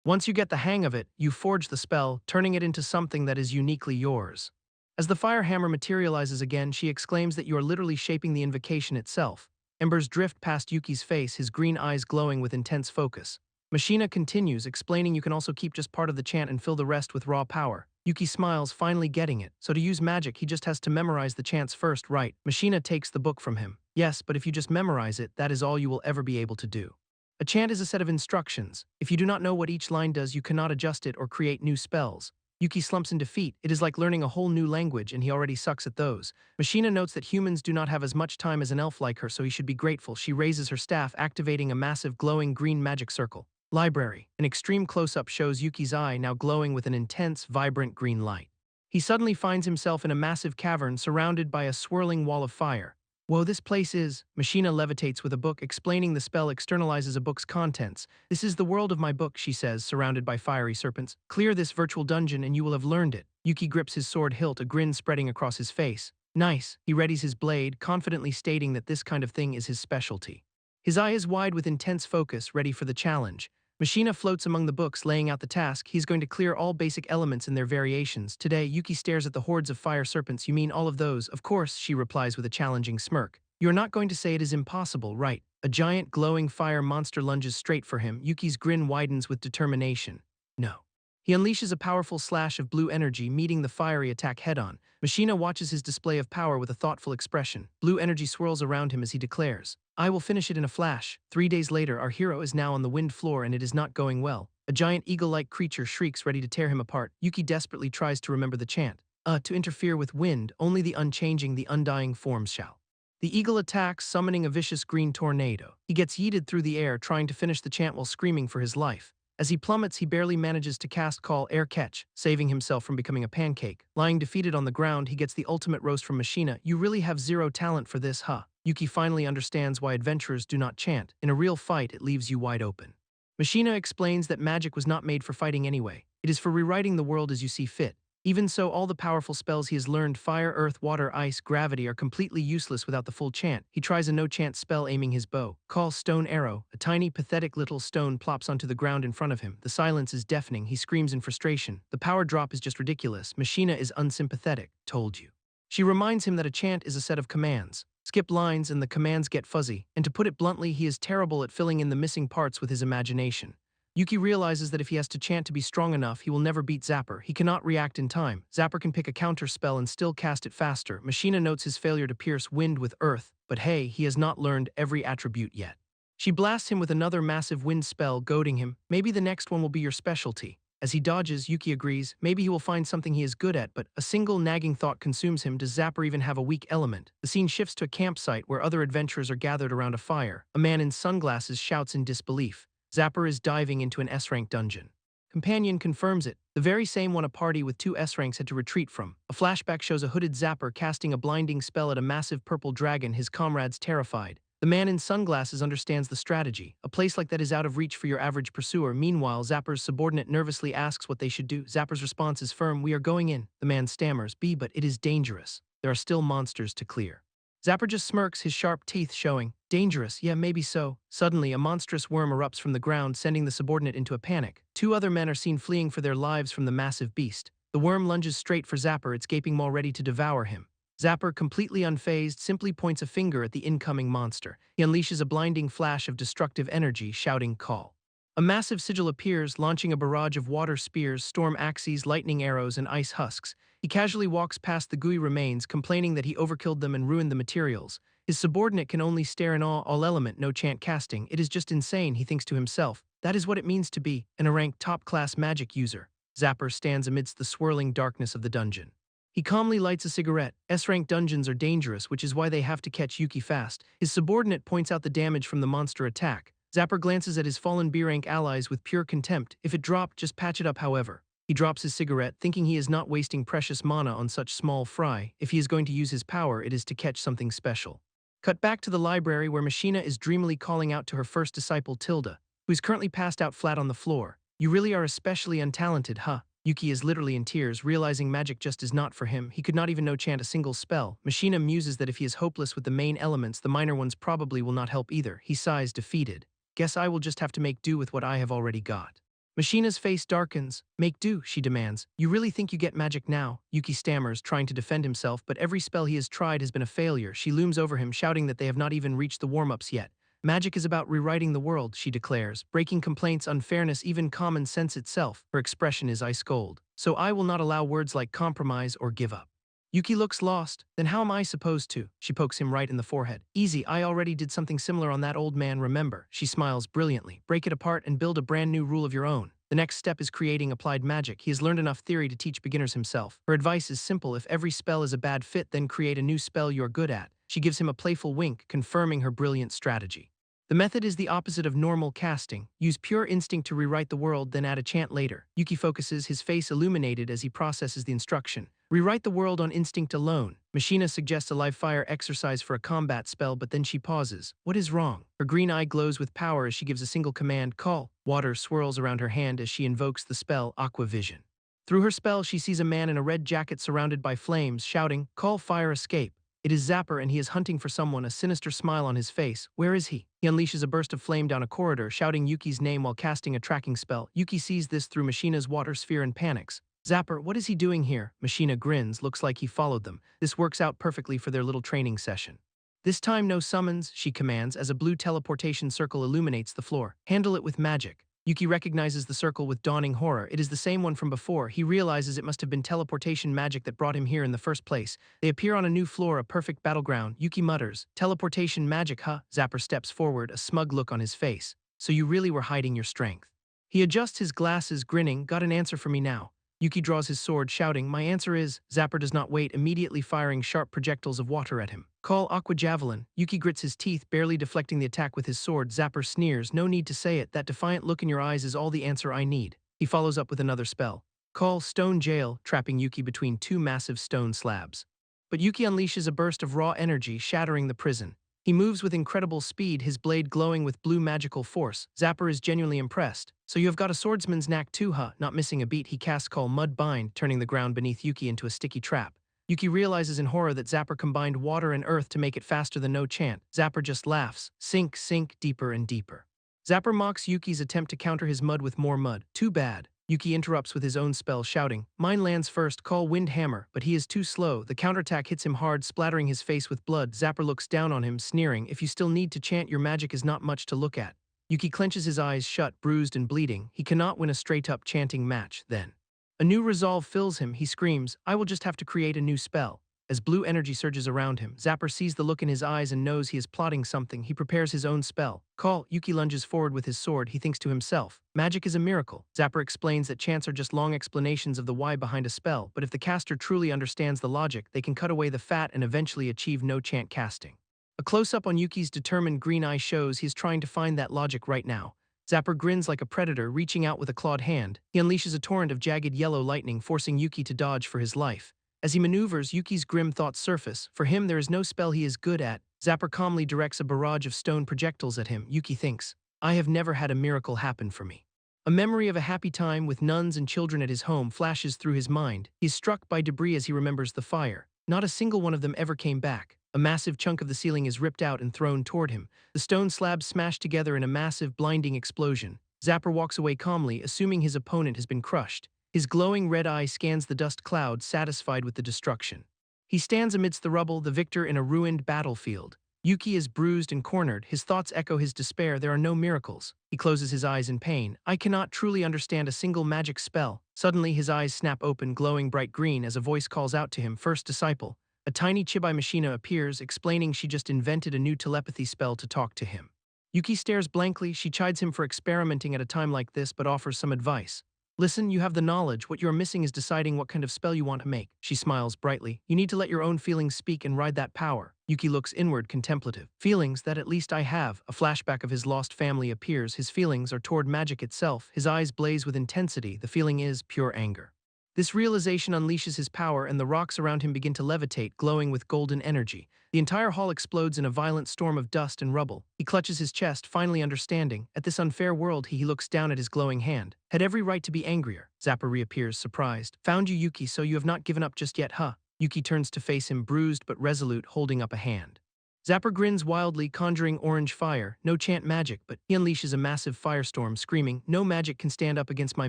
Once you get the hang of it, you forge the spell, turning it into something that is uniquely yours. As the fire hammer materializes again, she exclaims that you are literally shaping the invocation itself. Embers drift past Yuki's face, his green eyes glowing with intense focus. Machina continues, explaining you can also keep just part of the chant and fill the rest with raw power. Yuki smiles, finally getting it. So to use magic, he just has to memorize the chants first, right? Machina takes the book from him. Yes, but if you just memorize it, that is all you will ever be able to do. A chant is a set of instructions. If you do not know what each line does, you cannot adjust it or create new spells. Yuki slumps in defeat. It is like learning a whole new language, and he already sucks at those. Machina notes that humans do not have as much time as an elf like her, so he should be grateful. She raises her staff, activating a massive glowing green magic circle. Library. An extreme close-up shows Yuki's eye now glowing with an intense, vibrant green light. He suddenly finds himself in a massive cavern surrounded by a swirling wall of fire. Whoa, this place is… Machina levitates with a book, explaining the spell externalizes a book's contents. This is the world of my book, she says, surrounded by fiery serpents. Clear this virtual dungeon and you will have learned it. Yuki grips his sword hilt, a grin spreading across his face. Nice. He readies his blade, confidently stating that this kind of thing is his specialty. His eye is wide with intense focus, ready for the challenge. Machina floats among the books, laying out the task. He's going to clear all basic elements and their variations. Today, Yuki stares at the hordes of fire serpents. You mean all of those? Of course, she replies with a challenging smirk. You're not going to say it is impossible, right? A giant glowing fire monster lunges straight for him. Yuki's grin widens with determination. No. He unleashes a powerful slash of blue energy, meeting the fiery attack head-on. Machina watches his display of power with a thoughtful expression. Blue energy swirls around him as he declares, I will finish it in a flash. 3 days later, our hero is now on the wind floor and it is not going well. A giant eagle-like creature shrieks, ready to tear him apart. Yuki desperately tries to remember the chant. To interfere with wind, only the unchanging, the undying forms shall. The eagle attacks, summoning a vicious green tornado. He gets yeeted through the air, trying to finish the chant while screaming for his life. As he plummets, he barely manages to cast Call Air Catch, saving himself from becoming a pancake. Lying defeated on the ground, he gets the ultimate roast from Machina. You really have zero talent for this, huh? Yuki finally understands why adventurers do not chant. In a real fight, it leaves you wide open. Machina explains that magic was not made for fighting anyway. It is for rewriting the world as you see fit. Even so, all the powerful spells he has learned, fire, earth, water, ice, gravity, are completely useless without the full chant. He tries a no-chant spell, aiming his bow. Call Stone Arrow. A tiny, pathetic little stone plops onto the ground in front of him. The silence is deafening. He screams in frustration. The power drop is just ridiculous. Machina is unsympathetic. Told you. She reminds him that a chant is a set of commands. Skip lines and the commands get fuzzy. And to put it bluntly, he is terrible at filling in the missing parts with his imagination. Yuki realizes that if he has to chant to be strong enough, he will never beat Zapper. He cannot react in time. Zapper can pick a counter spell and still cast it faster. Machina notes his failure to pierce wind with earth, but hey, he has not learned every attribute yet. She blasts him with another massive wind spell, goading him. Maybe the next one will be your specialty. As he dodges, Yuki agrees, maybe he will find something he is good at, but a single nagging thought consumes him. Does Zapper even have a weak element? The scene shifts to a campsite where other adventurers are gathered around a fire. A man in sunglasses shouts in disbelief. Zapper is diving into an S-rank dungeon. Companion confirms it, the very same one a party with 2 S-ranks had to retreat from. A flashback shows a hooded Zapper casting a blinding spell at a massive purple dragon, his comrades terrified. The man in sunglasses understands the strategy. A place like that is out of reach for your average pursuer. Meanwhile, Zapper's subordinate nervously asks what they should do. Zapper's response is firm, we are going in. The man stammers, but it is dangerous. There are still monsters to clear. Zapper just smirks, his sharp teeth showing. Dangerous, yeah, maybe so. Suddenly, a monstrous worm erupts from the ground, sending the subordinate into a panic. 2 other men are seen fleeing for their lives from the massive beast. The worm lunges straight for Zapper, its gaping maw ready to devour him. Zapper, completely unfazed, simply points a finger at the incoming monster. He unleashes a blinding flash of destructive energy, shouting, call. A massive sigil appears, launching a barrage of water spears, storm axes, lightning arrows, and ice husks. He casually walks past the gooey remains, complaining that he overkilled them and ruined the materials. His subordinate can only stare in awe, all element, no chant casting. It is just insane, he thinks to himself. That is what it means to be an A-rank top-class magic user. Zapper stands amidst the swirling darkness of the dungeon. He calmly lights a cigarette. S-rank dungeons are dangerous, which is why they have to catch Yuki fast. His subordinate points out the damage from the monster attack. Zapper glances at his fallen B-rank allies with pure contempt. If it dropped, just patch it up however. He drops his cigarette, thinking he is not wasting precious mana on such small fry. If he is going to use his power, it is to catch something special. Cut back to the library where Machina is dreamily calling out to her first disciple Tilda, who is currently passed out flat on the floor. You really are especially untalented, huh? Yuki is literally in tears, realizing magic just is not for him. He could not even chant a single spell. Machina muses that if he is hopeless with the main elements, the minor ones probably will not help either. He sighs, defeated. Guess I will just have to make do with what I have already got. Machina's face darkens. Make do, she demands. You really think you get magic now? Yuki stammers, trying to defend himself, but every spell he has tried has been a failure. She looms over him, shouting that they have not even reached the warm-ups yet. Magic is about rewriting the world, she declares, breaking complaints, unfairness, even common sense itself. Her expression is ice cold. So I will not allow words like compromise or give up. Yuki looks lost. Then how am I supposed to? She pokes him right in the forehead. Easy, I already did something similar on that old man, remember? She smiles brilliantly. Break it apart and build a brand new rule of your own. The next step is creating applied magic. He has learned enough theory to teach beginners himself. Her advice is simple. If every spell is a bad fit, then create a new spell you're good at. She gives him a playful wink, confirming her brilliant strategy. The method is the opposite of normal casting. Use pure instinct to rewrite the world, then add a chant later. Yuki focuses, his face illuminated as he processes the instruction. Rewrite the world on instinct alone. Machina suggests a live fire exercise for a combat spell, but then she pauses. What is wrong? Her green eye glows with power as she gives a single command, call. Water swirls around her hand as she invokes the spell, Aqua Vision. Through her spell, she sees a man in a red jacket surrounded by flames, shouting, call fire escape. It is Zapper, and he is hunting for someone, a sinister smile on his face. Where is he? He unleashes a burst of flame down a corridor, shouting Yuki's name while casting a tracking spell. Yuki sees this through Machina's water sphere and panics. Zapper, what is he doing here? Machina grins, looks like he followed them. This works out perfectly for their little training session. This time no summons, she commands, as a blue teleportation circle illuminates the floor. Handle it with magic. Yuki recognizes the circle with dawning horror. It is the same one from before. He realizes it must have been teleportation magic that brought him here in the first place. They appear on a new floor, a perfect battleground. Yuki mutters, teleportation magic, huh? Zapper steps forward, a smug look on his face. So you really were hiding your strength. He adjusts his glasses, grinning, got an answer for me now. Yuki draws his sword, shouting, my answer is… Zapper does not wait, immediately firing sharp projectiles of water at him. Call Aqua Javelin. Yuki grits his teeth, barely deflecting the attack with his sword. Zapper sneers, no need to say it, that defiant look in your eyes is all the answer I need. He follows up with another spell. Call Stone Jail, trapping Yuki between 2 massive stone slabs. But Yuki unleashes a burst of raw energy, shattering the prison. He moves with incredible speed, his blade glowing with blue magical force. Zapper is genuinely impressed. So you have got a swordsman's knack too, huh? Not missing a beat, he casts Call Mud Bind, turning the ground beneath Yuki into a sticky trap. Yuki realizes in horror that Zapper combined water and earth to make it faster than no chant. Zapper just laughs. Sink, sink, deeper and deeper. Zapper mocks Yuki's attempt to counter his mud with more mud. Too bad. Yuki interrupts with his own spell, shouting, mine lands first, call Wind Hammer, but he is too slow. The counterattack hits him hard, splattering his face with blood. Zapper looks down on him, sneering, if you still need to chant, your magic is not much to look at. Yuki clenches his eyes shut, bruised and bleeding. He cannot win a straight-up chanting match, then. A new resolve fills him. He screams, I will just have to create a new spell. As blue energy surges around him, Zapper sees the look in his eyes and knows he is plotting something. He prepares his own spell. Call. Yuki lunges forward with his sword. He thinks to himself, magic is a miracle. Zapper explains that chants are just long explanations of the why behind a spell, but if the caster truly understands the logic, they can cut away the fat and eventually achieve no chant casting. A close-up on Yuki's determined green eye shows he is trying to find that logic right now. Zapper grins like a predator, reaching out with a clawed hand. He unleashes a torrent of jagged yellow lightning, forcing Yuki to dodge for his life. As he maneuvers, Yuki's grim thoughts surface. For him, there is no spell he is good at. Zapper calmly directs a barrage of stone projectiles at him. Yuki thinks, I have never had a miracle happen for me. A memory of a happy time with nuns and children at his home flashes through his mind. He is struck by debris as he remembers the fire. Not a single one of them ever came back. A massive chunk of the ceiling is ripped out and thrown toward him. The stone slabs smash together in a massive, blinding explosion. Zapper walks away calmly, assuming his opponent has been crushed. His glowing red eye scans the dust cloud, satisfied with the destruction. He stands amidst the rubble, the victor in a ruined battlefield. Yuki is bruised and cornered. His thoughts echo his despair. There are no miracles. He closes his eyes in pain. I cannot truly understand a single magic spell. Suddenly, his eyes snap open, glowing bright green, as a voice calls out to him, First disciple. A tiny chibi machina appears, explaining she just invented a new telepathy spell to talk to him. Yuki stares blankly. She chides him for experimenting at a time like this, but offers some advice. Listen, you have the knowledge. What you're missing is deciding what kind of spell you want to make. She smiles brightly. You need to let your own feelings speak and ride that power. Yuki looks inward, contemplative. Feelings that at least I have. A flashback of his lost family appears. His feelings are toward magic itself. His eyes blaze with intensity. The feeling is pure anger. This realization unleashes his power, and the rocks around him begin to levitate, glowing with golden energy. The entire hall explodes in a violent storm of dust and rubble. He clutches his chest, finally understanding. At this unfair world, he looks down at his glowing hand. Had every right to be angrier. Zapper reappears, surprised. Found you, Yuki, so you have not given up just yet, huh? Yuki turns to face him, bruised but resolute, holding up a hand. Zapper grins wildly, conjuring orange fire. No chant magic, but he unleashes a massive firestorm, screaming, No magic can stand up against my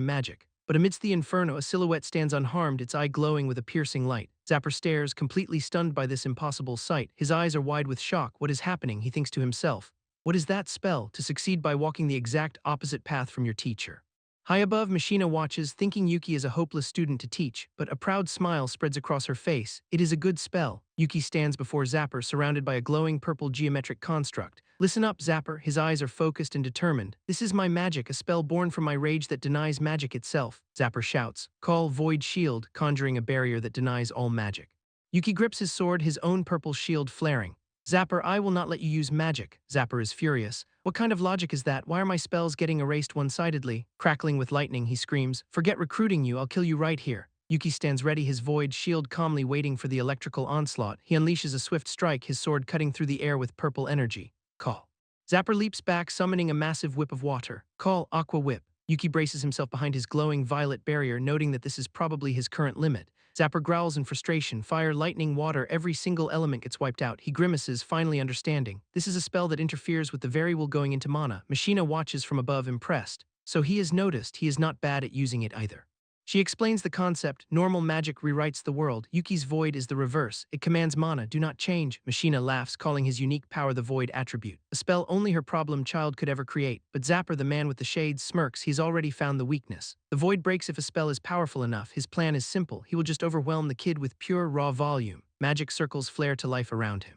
magic. But amidst the inferno, a silhouette stands unharmed, its eye glowing with a piercing light. Zapper stares, completely stunned by this impossible sight. His eyes are wide with shock. What is happening? He thinks to himself. What is that spell? To succeed by walking the exact opposite path from your teacher. High above, Machina watches, thinking Yuki is a hopeless student to teach, but a proud smile spreads across her face. It is a good spell. Yuki stands before Zapper, surrounded by a glowing purple geometric construct. Listen up, Zapper. His eyes are focused and determined. This is my magic, a spell born from my rage that denies magic itself. Zapper shouts. Call Void Shield, conjuring a barrier that denies all magic. Yuki grips his sword, his own purple shield flaring. Zapper, I will not let you use magic. Zapper is furious. What kind of logic is that? Why are my spells getting erased one-sidedly? Crackling with lightning, he screams, Forget recruiting you, I'll kill you right here. Yuki stands ready, his void shield calmly waiting for the electrical onslaught. He unleashes a swift strike, his sword cutting through the air with purple energy. Call. Zapper leaps back, summoning a massive whip of water. Call, Aqua Whip. Yuki braces himself behind his glowing violet barrier, noting that this is probably his current limit. Zapper growls in frustration. Fire, lightning, water, every single element gets wiped out. He grimaces, finally understanding. This is a spell that interferes with the very will going into mana. Machina watches from above, impressed. So he has noticed he is not bad at using it either. She explains the concept. Normal magic rewrites the world. Yuki's void is the reverse. It commands mana, do not change. Machina laughs, calling his unique power the void attribute. A spell only her problem child could ever create. But Zapper, the man with the shades, smirks. He's already found the weakness. The void breaks if a spell is powerful enough. His plan is simple. He will just overwhelm the kid with pure, raw volume. Magic circles flare to life around him.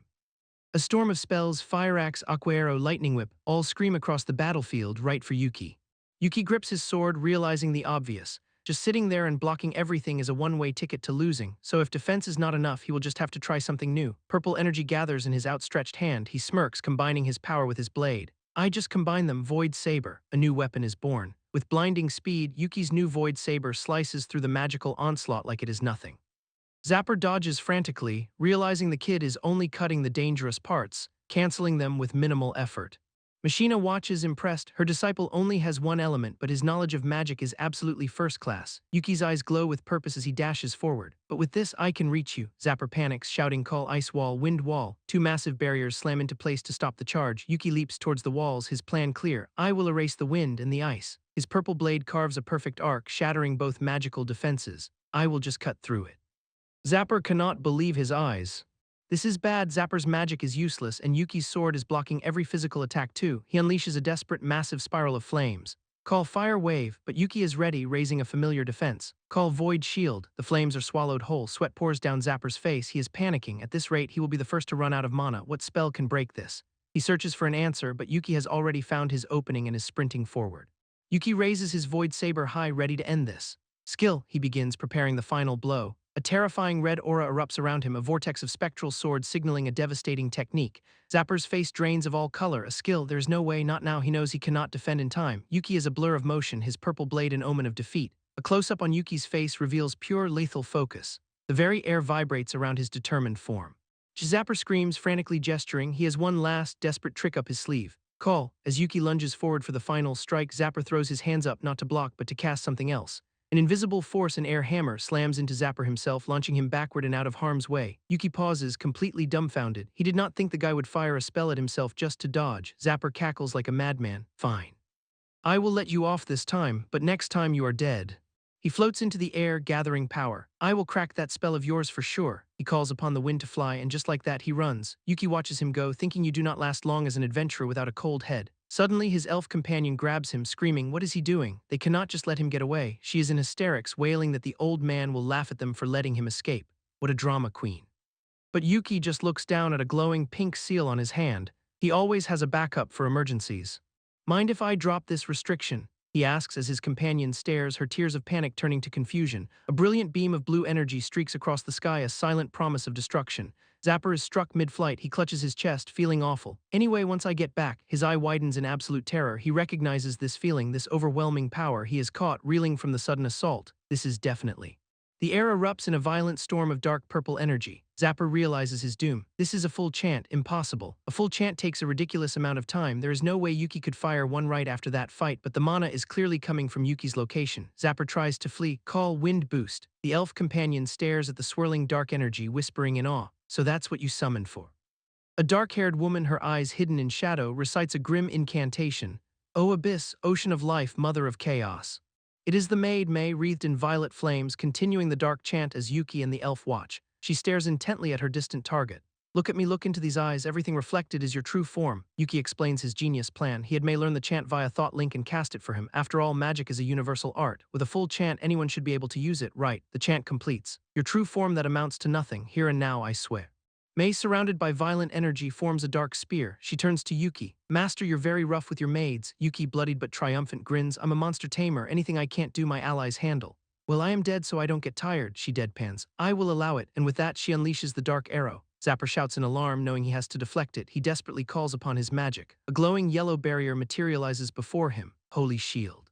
A storm of spells, fire axe, aqua arrow, lightning whip, all scream across the battlefield right for Yuki. Yuki grips his sword, realizing the obvious. Just sitting there and blocking everything is a one-way ticket to losing, so if defense is not enough, he will just have to try something new. Purple energy gathers in his outstretched hand. He smirks, combining his power with his blade. I just combine them. Void Saber. A new weapon is born. With blinding speed, Yuki's new Void Saber slices through the magical onslaught like it is nothing. Zapper dodges frantically, realizing the kid is only cutting the dangerous parts, canceling them with minimal effort. Machina watches, impressed. Her disciple only has one element, but his knowledge of magic is absolutely first class. Yuki's eyes glow with purpose as he dashes forward. But with this, I can reach you. Zapper panics, shouting, Call Ice Wall, Wind Wall. Two massive barriers slam into place to stop the charge. Yuki leaps towards the walls, his plan clear. I will erase the wind and the ice. His purple blade carves a perfect arc, shattering both magical defenses. I will just cut through it. Zapper cannot believe his eyes. This is bad. Zapper's magic is useless, and Yuki's sword is blocking every physical attack too. He unleashes a desperate, massive spiral of flames. Call Fire Wave, but Yuki is ready, raising a familiar defense. Call Void Shield. The flames are swallowed whole. Sweat pours down Zapper's face. He is panicking. At this rate, he will be the first to run out of mana. What spell can break this? He searches for an answer, but Yuki has already found his opening and is sprinting forward. Yuki raises his Void Saber high, ready to end this. Skill, he begins, preparing the final blow. A terrifying red aura erupts around him, a vortex of spectral swords signaling a devastating technique. Zapper's face drains of all color. A skill, there's no way, not now. He knows he cannot defend in time. Yuki is a blur of motion, his purple blade an omen of defeat. A close-up on Yuki's face reveals pure lethal focus. The very air vibrates around his determined form. Zapper screams, frantically gesturing. He has one last, desperate trick up his sleeve. Call. As Yuki lunges forward for the final strike, Zapper throws his hands up, not to block, but to cast something else. An invisible force, an air hammer, slams into Zapper himself, launching him backward and out of harm's way. Yuki pauses, completely dumbfounded. He did not think the guy would fire a spell at himself just to dodge. Zapper cackles like a madman. Fine. I will let you off this time, but next time you are dead. He floats into the air, gathering power. I will crack that spell of yours for sure. He calls upon the wind to fly, and just like that, he runs. Yuki watches him go, thinking you do not last long as an adventurer without a cold head. Suddenly, his elf companion grabs him, screaming, what is he doing? They cannot just let him get away. She is in hysterics, wailing that the old man will laugh at them for letting him escape. What a drama queen. But Yuki just looks down at a glowing pink seal on his hand. He always has a backup for emergencies. Mind if I drop this restriction? He asks as his companion stares, her tears of panic turning to confusion. A brilliant beam of blue energy streaks across the sky, a silent promise of destruction. Zapper is struck mid-flight. He clutches his chest, feeling awful. Anyway, once I get back, his eye widens in absolute terror. He recognizes this feeling, this overwhelming power. He is caught, reeling from the sudden assault. This is definitely. The air erupts in a violent storm of dark purple energy. Zapper realizes his doom. This is a full chant, impossible. A full chant takes a ridiculous amount of time. There is no way Yuki could fire one right after that fight, but the mana is clearly coming from Yuki's location. Zapper tries to flee. Call Wind Boost. The elf companion stares at the swirling dark energy, whispering in awe. So that's what you summoned for. A dark-haired woman, her eyes hidden in shadow, recites a grim incantation. O Abyss, ocean of life, mother of chaos. It is the maid, May, wreathed in violet flames, continuing the dark chant as Yuki and the elf watch. She stares intently at her distant target. Look at me, look into these eyes, everything reflected is your true form. Yuki explains his genius plan. He had May learn the chant via thought link and cast it for him. After all, magic is a universal art. With a full chant, anyone should be able to use it. Right, the chant completes. Your true form that amounts to nothing, here and now, I swear. May, surrounded by violent energy, forms a dark spear. She turns to Yuki. Master, you're very rough with your maids. Yuki, bloodied but triumphant, grins. I'm a monster tamer. Anything I can't do, my allies handle. Well, I am dead, so I don't get tired, she deadpans. I will allow it, and with that, she unleashes the dark arrow. Zapper shouts in alarm, knowing he has to deflect it. He desperately calls upon his magic. A glowing yellow barrier materializes before him. Holy shield.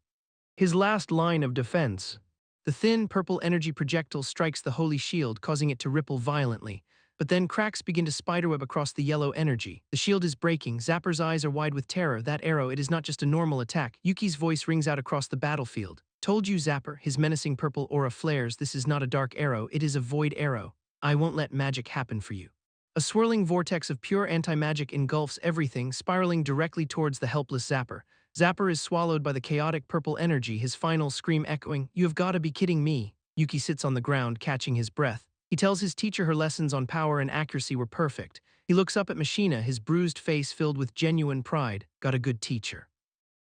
His last line of defense. The thin, purple energy projectile strikes the holy shield, causing it to ripple violently. But then cracks begin to spiderweb across the yellow energy. The shield is breaking. Zapper's eyes are wide with terror. That arrow, it is not just a normal attack. Yuki's voice rings out across the battlefield. Told you, Zapper. His menacing purple aura flares. This is not a dark arrow. It is a void arrow. I won't let magic happen for you. A swirling vortex of pure anti-magic engulfs everything, spiraling directly towards the helpless Zapper. Zapper is swallowed by the chaotic purple energy, his final scream echoing, "You have got to be kidding me." Yuki sits on the ground, catching his breath. He tells his teacher her lessons on power and accuracy were perfect. He looks up at Machina, his bruised face filled with genuine pride. Got a good teacher.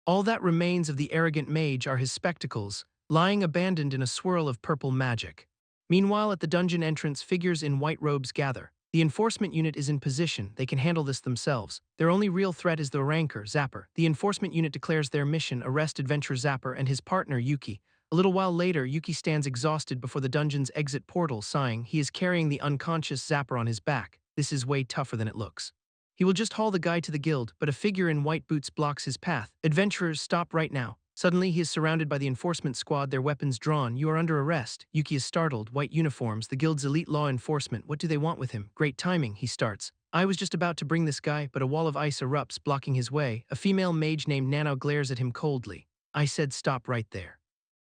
All that remains of the arrogant mage are his spectacles, lying abandoned in a swirl of purple magic. Meanwhile, at the dungeon entrance, figures in white robes gather. The enforcement unit is in position. They can handle this themselves. Their only real threat is the ranker, Zapper. The enforcement unit declares their mission, arrest adventurer Zapper and his partner, Yuki. A little while later, Yuki stands exhausted before the dungeon's exit portal, sighing. He is carrying the unconscious Zapper on his back. This is way tougher than it looks. He will just haul the guy to the guild, but a figure in white boots blocks his path. Adventurers, stop right now. Suddenly, he is surrounded by the enforcement squad, their weapons drawn. You are under arrest. Yuki is startled. White uniforms, the guild's elite law enforcement. What do they want with him? Great timing, he starts. I was just about to bring this guy, but a wall of ice erupts, blocking his way. A female mage named Nano glares at him coldly. I said stop right there.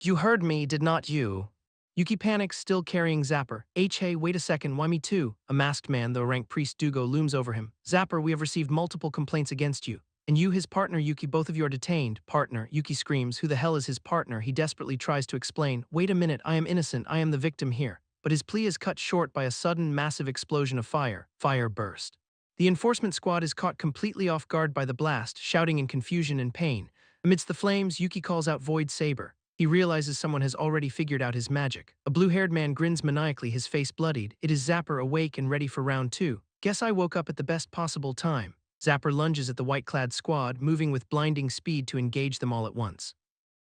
You heard me, did not you? Yuki panics, still carrying Zapper. Hey, wait a second, why me too? A masked man, though rank priest Dugo, looms over him. Zapper, we have received multiple complaints against you. And you, his partner, Yuki, both of you are detained. Partner, Yuki screams. Who the hell is his partner? He desperately tries to explain. Wait a minute, I am innocent, I am the victim here. But his plea is cut short by a sudden, massive explosion of fire. Fire burst. The enforcement squad is caught completely off guard by the blast, shouting in confusion and pain. Amidst the flames, Yuki calls out Void Saber. He realizes someone has already figured out his magic. A blue-haired man grins maniacally, his face bloodied. It is Zapper, awake and ready for round 2. Guess I woke up at the best possible time. Zapper lunges at the white-clad squad, moving with blinding speed to engage them all at once.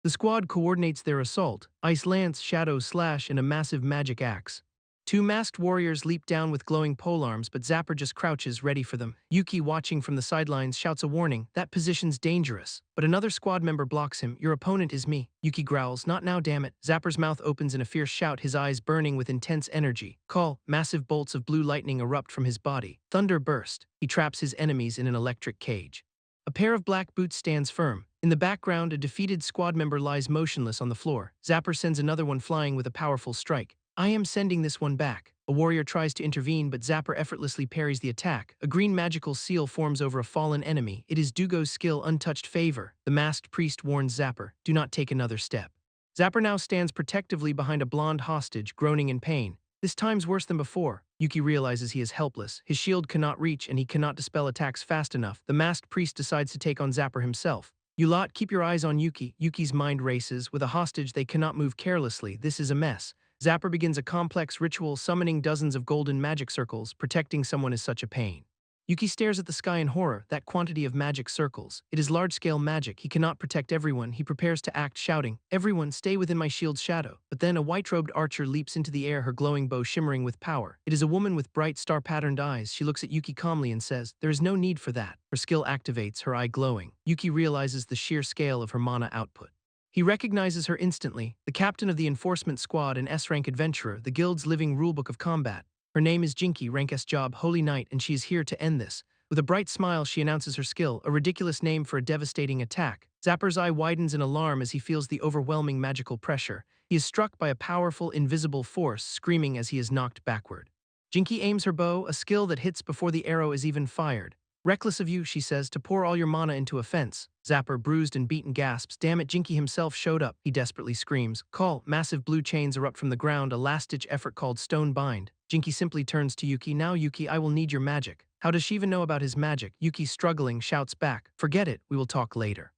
The squad coordinates their assault: Ice Lance, Shadow Slash, and a massive magic axe. Two masked warriors leap down with glowing polearms, but Zapper just crouches, ready for them. Yuki, watching from the sidelines, shouts a warning. That position's dangerous. But another squad member blocks him. Your opponent is me. Yuki growls. Not now, damn it. Zapper's mouth opens in a fierce shout, his eyes burning with intense energy. Call. Massive bolts of blue lightning erupt from his body. Thunder burst. He traps his enemies in an electric cage. A pair of black boots stands firm. In the background, a defeated squad member lies motionless on the floor. Zapper sends another one flying with a powerful strike. I am sending this one back. A warrior tries to intervene, but Zapper effortlessly parries the attack. A green magical seal forms over a fallen enemy. It is Dugo's skill, Untouched Favor. The masked priest warns Zapper, do not take another step. Zapper now stands protectively behind a blonde hostage, groaning in pain. This time's worse than before. Yuki realizes he is helpless. His shield cannot reach, and he cannot dispel attacks fast enough. The masked priest decides to take on Zapper himself. You lot, keep your eyes on Yuki. Yuki's mind races. With a hostage, they cannot move carelessly. This is a mess. Zapper begins a complex ritual, summoning dozens of golden magic circles. Protecting someone is such a pain. Yuki stares at the sky in horror. That quantity of magic circles. It is large-scale magic. He cannot protect everyone. He prepares to act, shouting, "Everyone, stay within my shield's shadow." But then a white-robed archer leaps into the air, her glowing bow shimmering with power. It is a woman with bright, star-patterned eyes. She looks at Yuki calmly and says, "There is no need for that." Her skill activates, her eye glowing. Yuki realizes the sheer scale of her mana output. He recognizes her instantly, the captain of the enforcement squad, an S-rank adventurer, the guild's living rulebook of combat. Her name is Jinki, rank S job, Holy Knight, and she is here to end this. With a bright smile, she announces her skill, a ridiculous name for a devastating attack. Zapper's eye widens in alarm as he feels the overwhelming magical pressure. He is struck by a powerful, invisible force, screaming as he is knocked backward. Jinki aims her bow, a skill that hits before the arrow is even fired. "Reckless of you," she says, "to pour all your mana into a fence." Zapper, bruised and beaten, gasps. Damn it, Jinki himself showed up. He desperately screams. Call. Massive blue chains erupt from the ground, a last-ditch effort called Stone Bind. Jinki simply turns to Yuki. Now, Yuki, I will need your magic. How does she even know about his magic? Yuki, struggling, shouts back. Forget it, we will talk later.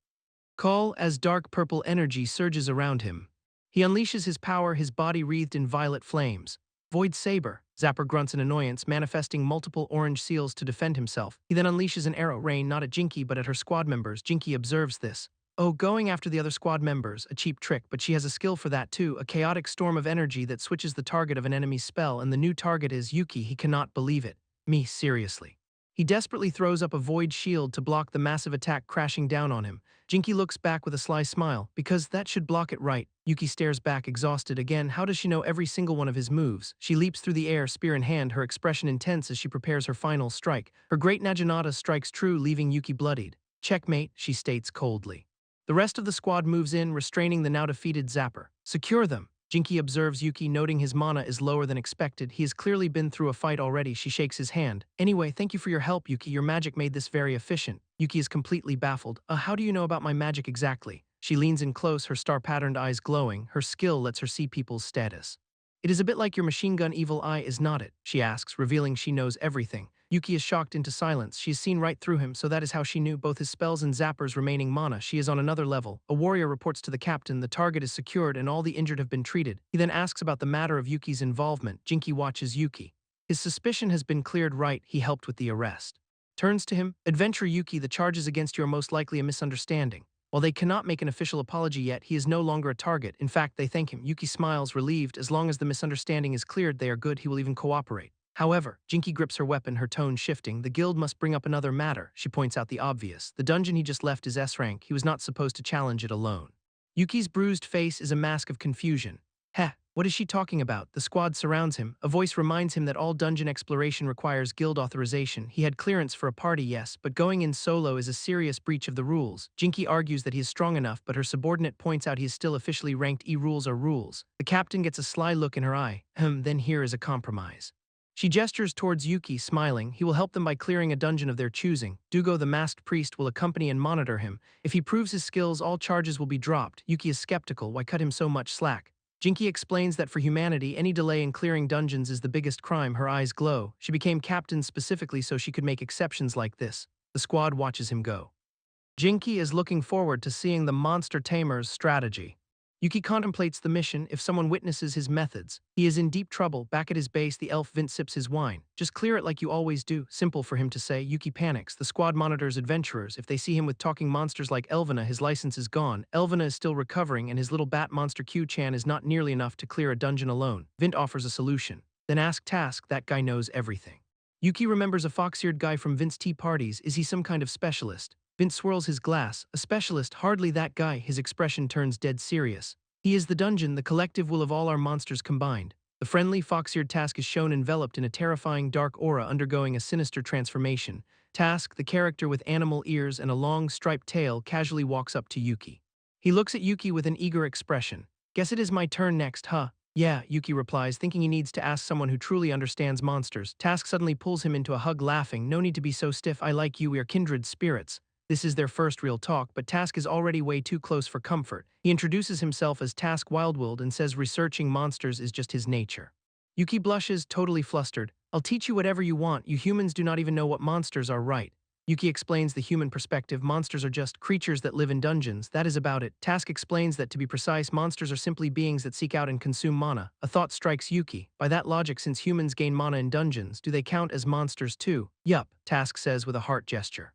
Call, as dark purple energy surges around him. He unleashes his power, his body wreathed in violet flames. Void Saber. Zapper grunts in annoyance, manifesting multiple orange seals to defend himself. He then unleashes an arrow rain, not at Jinki but at her squad members. Jinki observes this. Oh, going after the other squad members, a cheap trick, but she has a skill for that too, a chaotic storm of energy that switches the target of an enemy's spell, and the new target is Yuki. He cannot believe it. Me, seriously. He desperately throws up a void shield to block the massive attack crashing down on him. Jinki looks back with a sly smile, because that should block it, right? Yuki stares back, exhausted again. How does she know every single one of his moves? She leaps through the air, spear in hand, her expression intense as she prepares her final strike. Her great Naginata strikes true, leaving Yuki bloodied. Checkmate, she states coldly. The rest of the squad moves in, restraining the now defeated Zapper. Secure them. Jinki observes Yuki, noting his mana is lower than expected. He has clearly been through a fight already. She shakes his hand. Anyway, thank you for your help, Yuki. Your magic made this very efficient. Yuki is completely baffled. How do you know about my magic exactly? She leans in close, her star-patterned eyes glowing. Her skill lets her see people's status. It is a bit like your machine gun evil eye, is not it? She asks, revealing she knows everything. Yuki is shocked into silence. She has seen right through him, so that is how she knew both his spells and Zapper's remaining mana. She is on another level. A warrior reports to the captain. The target is secured and all the injured have been treated. He then asks about the matter of Yuki's involvement. Jinki watches Yuki. His suspicion has been cleared, right? He helped with the arrest. Turns to him. Adventurer Yuki, the charges against you are most likely a misunderstanding. While they cannot make an official apology yet, he is no longer a target. In fact, they thank him. Yuki smiles, relieved. As long as the misunderstanding is cleared, they are good. He will even cooperate. However, Jinki grips her weapon, her tone shifting. The guild must bring up another matter. She points out the obvious. The dungeon he just left is S-rank. He was not supposed to challenge it alone. Yuki's bruised face is a mask of confusion. Heh, what is she talking about? The squad surrounds him. A voice reminds him that all dungeon exploration requires guild authorization. He had clearance for a party, yes, but going in solo is a serious breach of the rules. Jinki argues that he is strong enough, but her subordinate points out he is still officially ranked E. Rules are rules. The captain gets a sly look in her eye. Then here is a compromise. She gestures towards Yuki, smiling. He will help them by clearing a dungeon of their choosing. Dugo, the masked priest, will accompany and monitor him. If he proves his skills, all charges will be dropped. Yuki is skeptical. Why cut him so much slack? Jinki explains that for humanity, any delay in clearing dungeons is the biggest crime. Her eyes glow. She became captain specifically so she could make exceptions like this. The squad watches him go. Jinky is looking forward to seeing the monster tamer's strategy. Yuki contemplates the mission if someone witnesses his methods. He is in deep trouble. Back at his base, the elf Vint sips his wine. Just clear it like you always do. Simple for him to say. Yuki panics. The squad monitors adventurers. If they see him with talking monsters like Elvina, his license is gone. Elvina is still recovering, and his little bat monster Q-chan is not nearly enough to clear a dungeon alone. Vint offers a solution. Then ask Task, that guy knows everything. Yuki remembers a fox-eared guy from Vint's tea parties. Is he some kind of specialist? Vint swirls his glass. A specialist, hardly that guy. His expression turns dead serious. He is the dungeon, the collective will of all our monsters combined. The friendly, fox-eared Task is shown enveloped in a terrifying dark aura undergoing a sinister transformation. Task, the character with animal ears and a long, striped tail, casually walks up to Yuki. He looks at Yuki with an eager expression. Guess it is my turn next, huh? Yeah, Yuki replies, thinking he needs to ask someone who truly understands monsters. Task suddenly pulls him into a hug, laughing. No need to be so stiff, I like you, we are kindred spirits. This is their first real talk, but Task is already way too close for comfort. He introduces himself as Task Wildwold and says researching monsters is just his nature. Yuki blushes, totally flustered. I'll teach you whatever you want, you humans do not even know what monsters are, right? Yuki explains the human perspective. Monsters are just creatures that live in dungeons, that is about it. Task explains that, to be precise, monsters are simply beings that seek out and consume mana. A thought strikes Yuki. By that logic, since humans gain mana in dungeons, do they count as monsters too? Yup, Task says with a heart gesture.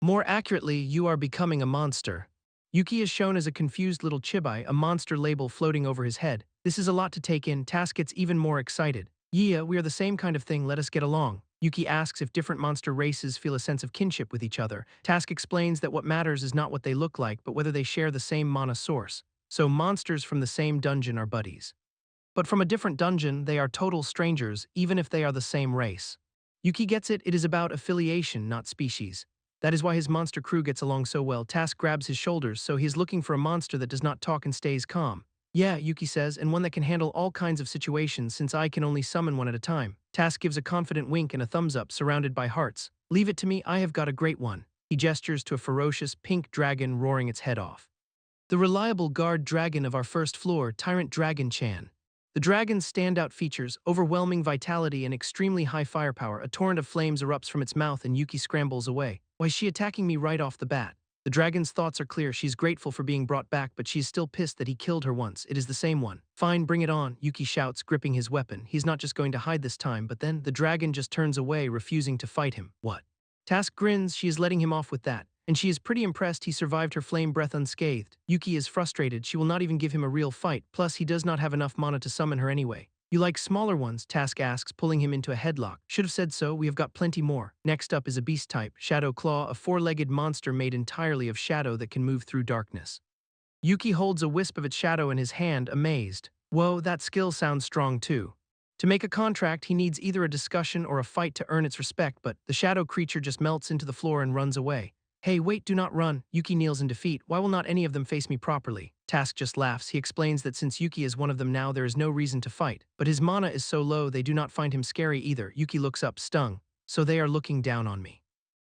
More accurately, you are becoming a monster. Yuki is shown as a confused little chibai, a monster label floating over his head. This is a lot to take in. Task gets even more excited. Yeah, we are the same kind of thing, let us get along. Yuki asks if different monster races feel a sense of kinship with each other. Task explains that what matters is not what they look like, but whether they share the same mana source. So monsters from the same dungeon are buddies. But from a different dungeon, they are total strangers, even if they are the same race. Yuki gets it, it is about affiliation, not species. That is why his monster crew gets along so well. Task grabs his shoulders, so he is looking for a monster that does not talk and stays calm. Yeah, Yuki says, and one that can handle all kinds of situations since I can only summon one at a time. Task gives a confident wink and a thumbs up, surrounded by hearts. Leave it to me, I have got a great one. He gestures to a ferocious pink dragon roaring its head off. The reliable guard dragon of our first floor, Tyrant Dragon Chan. The dragon's standout features, overwhelming vitality and extremely high firepower. A torrent of flames erupts from its mouth and Yuki scrambles away. Why is she attacking me right off the bat? The dragon's thoughts are clear. She's grateful for being brought back, but she's still pissed that he killed her once. It is the same one. Fine, bring it on, Yuki shouts, gripping his weapon. He's not just going to hide this time, but then the dragon just turns away, refusing to fight him. What? Task grins. She is letting him off with that. And she is pretty impressed he survived her flame breath unscathed. Yuki is frustrated. She will not even give him a real fight. Plus, he does not have enough mana to summon her anyway. You like smaller ones? Task asks, pulling him into a headlock. Should have said so, we have got plenty more. Next up is a beast type, Shadow Claw, a four-legged monster made entirely of shadow that can move through darkness. Yuki holds a wisp of its shadow in his hand, amazed. Whoa, that skill sounds strong too. To make a contract, he needs either a discussion or a fight to earn its respect, but the shadow creature just melts into the floor and runs away. Hey, wait, do not run. Yuki kneels in defeat. Why will not any of them face me properly? Task just laughs. He explains that since Yuki is one of them now, there is no reason to fight. But his mana is so low they do not find him scary either. Yuki looks up, stung. So they are looking down on me.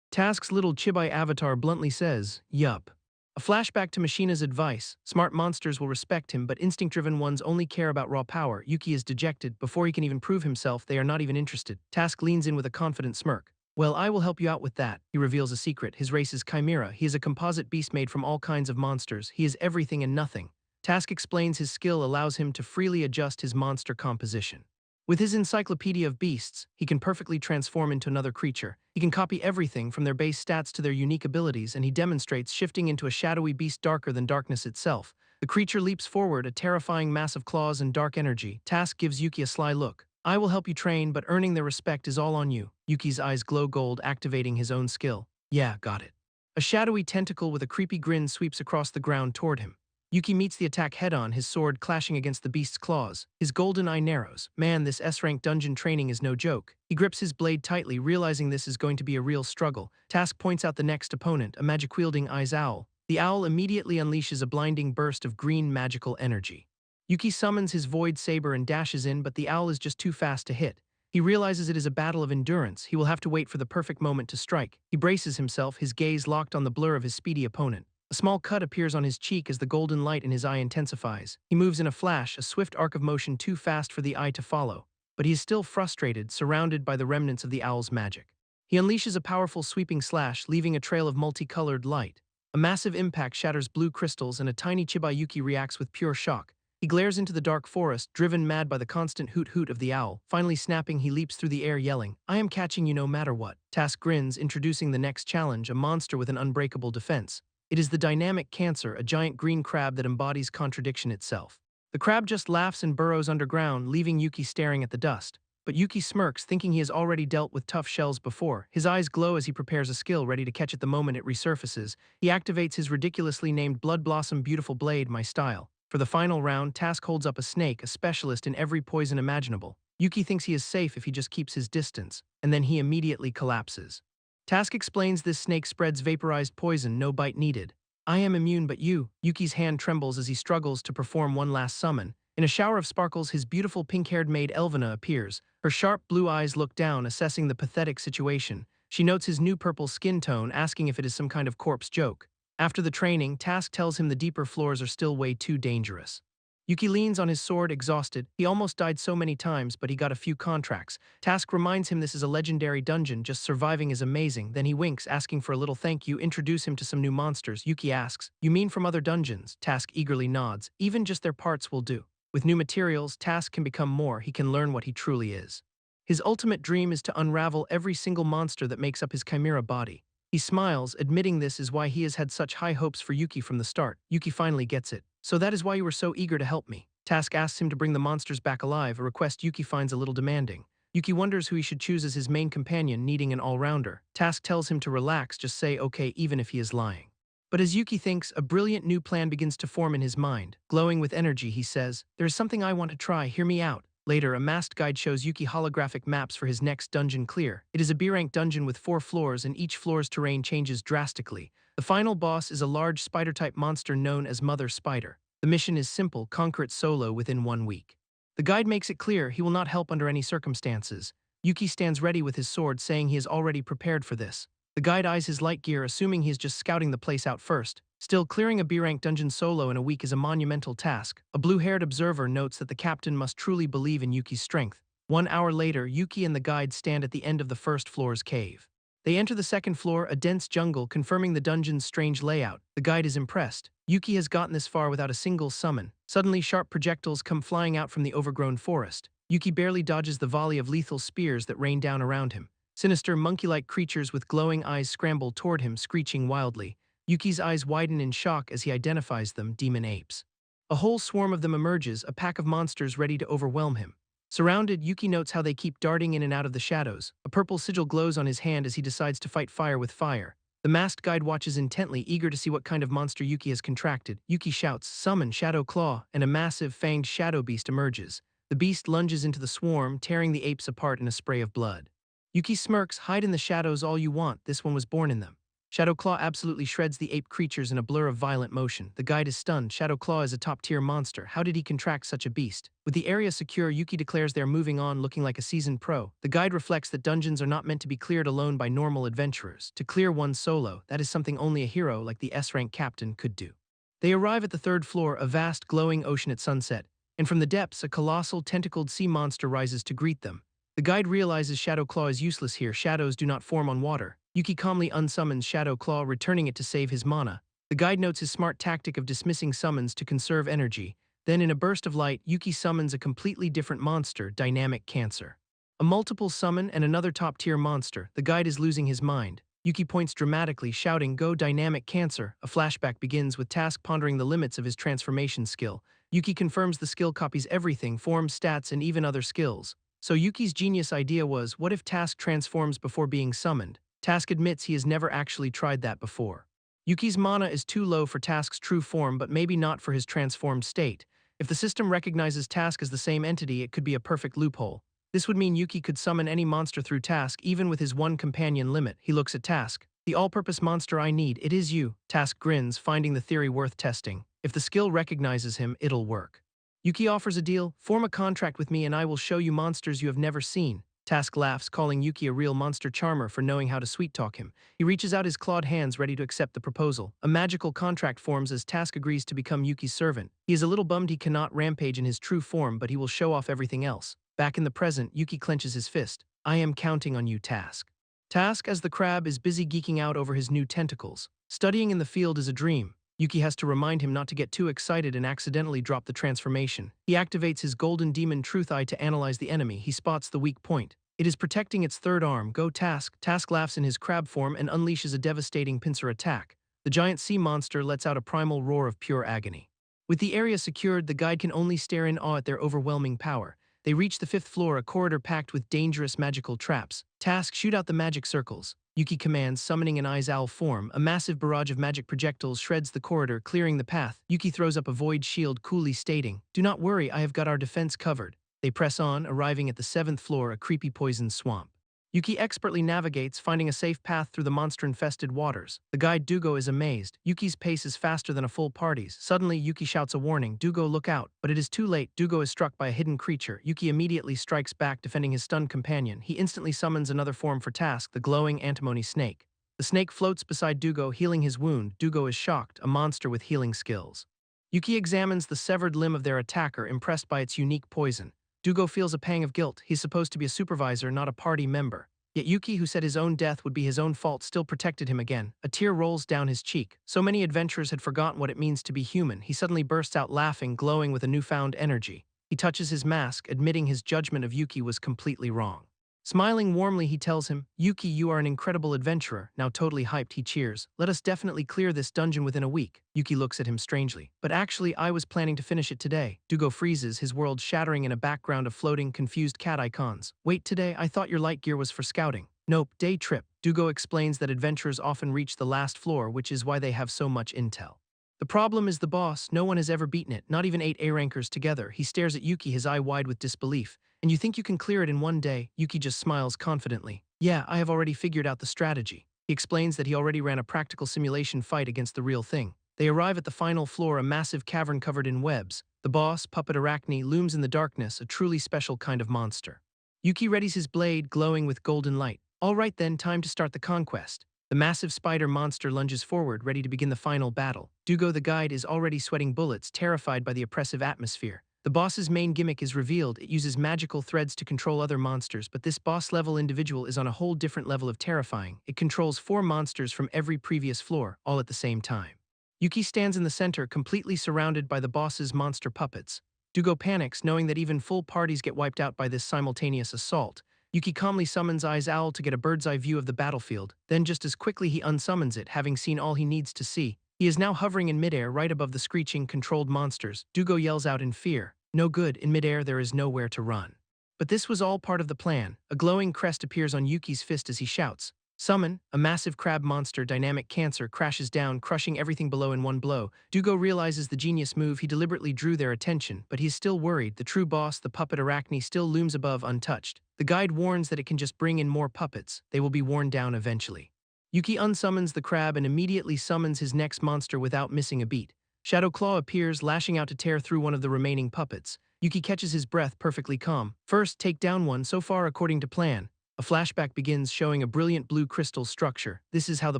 Task's little chibai avatar bluntly says, yup. A flashback to Machina's advice. Smart monsters will respect him, but instinct-driven ones only care about raw power. Yuki is dejected. Before he can even prove himself, they are not even interested. Task leans in with a confident smirk. Well, I will help you out with that. He reveals a secret. His race is Chimera. He is a composite beast made from all kinds of monsters. He is everything and nothing. Task explains his skill allows him to freely adjust his monster composition. With his encyclopedia of beasts, he can perfectly transform into another creature. He can copy everything from their base stats to their unique abilities, and he demonstrates shifting into a shadowy beast darker than darkness itself. The creature leaps forward, a terrifying mass of claws and dark energy. Task gives Yuki a sly look. I will help you train, but earning their respect is all on you. Yuki's eyes glow gold, activating his own skill. Yeah, got it. A shadowy tentacle with a creepy grin sweeps across the ground toward him. Yuki meets the attack head-on, his sword clashing against the beast's claws. His golden eye narrows. Man, this S-rank dungeon training is no joke. He grips his blade tightly, realizing this is going to be a real struggle. Task points out the next opponent, a magic-wielding Eyes Owl. The owl immediately unleashes a blinding burst of green magical energy. Yuki summons his void saber and dashes in, but the owl is just too fast to hit. He realizes it is a battle of endurance. He will have to wait for the perfect moment to strike. He braces himself, his gaze locked on the blur of his speedy opponent. A small cut appears on his cheek as the golden light in his eye intensifies. He moves in a flash, a swift arc of motion too fast for the eye to follow. But he is still frustrated, surrounded by the remnants of the owl's magic. He unleashes a powerful sweeping slash, leaving a trail of multicolored light. A massive impact shatters blue crystals and a tiny Chiba Yuki reacts with pure shock. He glares into the dark forest, driven mad by the constant hoot-hoot of the owl. Finally snapping, he leaps through the air yelling, "I am catching you no matter what." Task grins, introducing the next challenge, a monster with an unbreakable defense. It is the dynamic Cancer, a giant green crab that embodies contradiction itself. The crab just laughs and burrows underground, leaving Yuki staring at the dust. But Yuki smirks, thinking he has already dealt with tough shells before. His eyes glow as he prepares a skill, ready to catch it the moment it resurfaces. He activates his ridiculously named Blood Blossom Beautiful Blade, my style. For the final round, Task holds up a snake, a specialist in every poison imaginable. Yuki thinks he is safe if he just keeps his distance, and then he immediately collapses. Task explains this snake spreads vaporized poison, no bite needed. "I am immune, but you." Yuki's hand trembles as he struggles to perform one last summon. In a shower of sparkles, his beautiful pink-haired maid Elvina appears. Her sharp blue eyes look down, assessing the pathetic situation. She notes his new purple skin tone, asking if it is some kind of corpse joke. After the training, Task tells him the deeper floors are still way too dangerous. Yuki leans on his sword, exhausted. He almost died so many times, but he got a few contracts. Task reminds him this is a legendary dungeon, just surviving is amazing. Then he winks, asking for a little thank you, introduce him to some new monsters. Yuki asks, "You mean from other dungeons?" Task eagerly nods. "Even just their parts will do." With new materials, Task can become more. He can learn what he truly is. His ultimate dream is to unravel every single monster that makes up his chimera body. He smiles, admitting this is why he has had such high hopes for Yuki from the start. Yuki finally gets it. "So that is why you were so eager to help me." Task asks him to bring the monsters back alive, a request Yuki finds a little demanding. Yuki wonders who he should choose as his main companion, needing an all-rounder. Task tells him to relax, just say okay even if he is lying. But as Yuki thinks, a brilliant new plan begins to form in his mind. Glowing with energy, he says, "There is something I want to try, hear me out." Later, a masked guide shows Yuki holographic maps for his next dungeon clear. It is a B-rank dungeon with 4 floors, and each floor's terrain changes drastically. The final boss is a large spider-type monster known as Mother Spider. The mission is simple, conquer it solo within 1 week. The guide makes it clear he will not help under any circumstances. Yuki stands ready with his sword, saying he is already prepared for this. The guide eyes his light gear, assuming he is just scouting the place out first. Still, clearing a B-rank dungeon solo in a week is a monumental task. A blue-haired observer notes that the captain must truly believe in Yuki's strength. 1 hour later, Yuki and the guide stand at the end of the first floor's cave. They enter the second floor, a dense jungle, confirming the dungeon's strange layout. The guide is impressed. Yuki has gotten this far without a single summon. Suddenly, sharp projectiles come flying out from the overgrown forest. Yuki barely dodges the volley of lethal spears that rain down around him. Sinister, monkey-like creatures with glowing eyes scramble toward him, screeching wildly. Yuki's eyes widen in shock as he identifies them, demon apes. A whole swarm of them emerges, a pack of monsters ready to overwhelm him. Surrounded, Yuki notes how they keep darting in and out of the shadows. A purple sigil glows on his hand as he decides to fight fire with fire. The masked guide watches intently, eager to see what kind of monster Yuki has contracted. Yuki shouts, "Summon Shadow Claw," and a massive, fanged shadow beast emerges. The beast lunges into the swarm, tearing the apes apart in a spray of blood. Yuki smirks, "Hide in the shadows all you want, this one was born in them." Shadow Claw absolutely shreds the ape creatures in a blur of violent motion. The guide is stunned. Shadow Claw is a top-tier monster. How did he contract such a beast? With the area secure, Yuki declares they are moving on, looking like a seasoned pro. The guide reflects that dungeons are not meant to be cleared alone by normal adventurers. To clear one solo, that is something only a hero like the S-rank captain could do. They arrive at the 3rd floor, a vast, glowing ocean at sunset, and from the depths, a colossal, tentacled sea monster rises to greet them. The guide realizes Shadow Claw is useless here. Shadows do not form on water. Yuki calmly unsummons Shadow Claw, returning it to save his mana. The guide notes his smart tactic of dismissing summons to conserve energy. Then, in a burst of light, Yuki summons a completely different monster, Dynamic Cancer. A multiple summon and another top-tier monster. The guide is losing his mind. Yuki points dramatically, shouting, "Go Dynamic Cancer!" A flashback begins with Task pondering the limits of his transformation skill. Yuki confirms the skill copies everything, forms, stats, and even other skills. So Yuki's genius idea was, what if Task transforms before being summoned? Task admits he has never actually tried that before. Yuki's mana is too low for Task's true form, but maybe not for his transformed state. If the system recognizes Task as the same entity, it could be a perfect loophole. This would mean Yuki could summon any monster through Task, even with his 1 companion limit. He looks at Task. "The all-purpose monster I need, it is you." Task grins, finding the theory worth testing. If the skill recognizes him, it'll work. Yuki offers a deal, "Form a contract with me and I will show you monsters you have never seen." Task laughs, calling Yuki a real monster charmer for knowing how to sweet-talk him. He reaches out his clawed hands, ready to accept the proposal. A magical contract forms as Task agrees to become Yuki's servant. He is a little bummed he cannot rampage in his true form, but he will show off everything else. Back in the present, Yuki clenches his fist. "I am counting on you, Task." Task, as the crab, is busy geeking out over his new tentacles. Studying in the field is a dream. Yuki has to remind him not to get too excited and accidentally drop the transformation. He activates his golden demon truth eye to analyze the enemy. He spots the weak point. It is protecting its third arm. Go Task. Task laughs in his crab form and unleashes a devastating pincer attack. The giant sea monster lets out a primal roar of pure agony. With the area secured, the guide can only stare in awe at their overwhelming power. They reach the fifth floor, a corridor packed with dangerous magical traps. Task, shoot out the magic circles. Yuki commands, summoning an Eyes Owl form. A massive barrage of magic projectiles shreds the corridor, clearing the path. Yuki throws up a void shield, coolly stating, "Do not worry, I have got our defense covered." They press on, arriving at the seventh floor, a creepy poison swamp. Yuki expertly navigates, finding a safe path through the monster-infested waters. The guide Dugo is amazed. Yuki's pace is faster than a full party's. Suddenly, Yuki shouts a warning, "Dugo, look out!" But it is too late. Dugo is struck by a hidden creature. Yuki immediately strikes back, defending his stunned companion. He instantly summons another form for Task, the glowing antimony snake. The snake floats beside Dugo, healing his wound. Dugo is shocked, a monster with healing skills. Yuki examines the severed limb of their attacker, impressed by its unique poison. Dugo feels a pang of guilt. He's supposed to be a supervisor, not a party member. Yet Yuki, who said his own death would be his own fault, still protected him again. A tear rolls down his cheek. So many adventurers had forgotten what it means to be human. He suddenly bursts out laughing, glowing with a newfound energy. He touches his mask, admitting his judgment of Yuki was completely wrong. Smiling warmly, he tells him, "Yuki, you are an incredible adventurer." Now totally hyped, he cheers. "Let us definitely clear this dungeon within a week." Yuki looks at him strangely. "But actually, I was planning to finish it today." Dugo freezes, his world shattering in a background of floating, confused cat icons. "Wait, today? I thought your light gear was for scouting." "Nope, day trip." Dugo explains that adventurers often reach the last floor, which is why they have so much intel. The problem is the boss. No one has ever beaten it, not even 8 A-rankers together. He stares at Yuki, his eye wide with disbelief. "And you think you can clear it in one day?" Yuki just smiles confidently. "Yeah, I have already figured out the strategy." He explains that he already ran a practical simulation fight against the real thing. They arrive at the final floor, a massive cavern covered in webs. The boss, Puppet Arachne, looms in the darkness, a truly special kind of monster. Yuki readies his blade, glowing with golden light. "All right then, time to start the conquest." The massive spider monster lunges forward, ready to begin the final battle. Dugo, the guide, is already sweating bullets, terrified by the oppressive atmosphere. The boss's main gimmick is revealed. It uses magical threads to control other monsters, but this boss-level individual is on a whole different level of terrifying. It controls 4 monsters from every previous floor, all at the same time. Yuki stands in the center, completely surrounded by the boss's monster puppets. Dugo panics, knowing that even full parties get wiped out by this simultaneous assault. Yuki calmly summons Eyes Owl to get a bird's-eye view of the battlefield. Then just as quickly he unsummons it, having seen all he needs to see. He is now hovering in midair right above the screeching, controlled monsters. Dugo yells out in fear. No good, in midair there is nowhere to run. But this was all part of the plan. A glowing crest appears on Yuki's fist as he shouts. "Summon!" A massive crab monster, Dynamic Cancer, crashes down, crushing everything below in one blow. Dugo realizes the genius move. He deliberately drew their attention, but he is still worried. The true boss, the puppet Arachne, still looms above, untouched. The guide warns that it can just bring in more puppets. They will be worn down eventually. Yuki unsummons the crab and immediately summons his next monster without missing a beat. Shadow Claw appears, lashing out to tear through one of the remaining puppets. Yuki catches his breath, perfectly calm. "First, take down one, so far according to plan." A flashback begins, showing a brilliant blue crystal structure. This is how the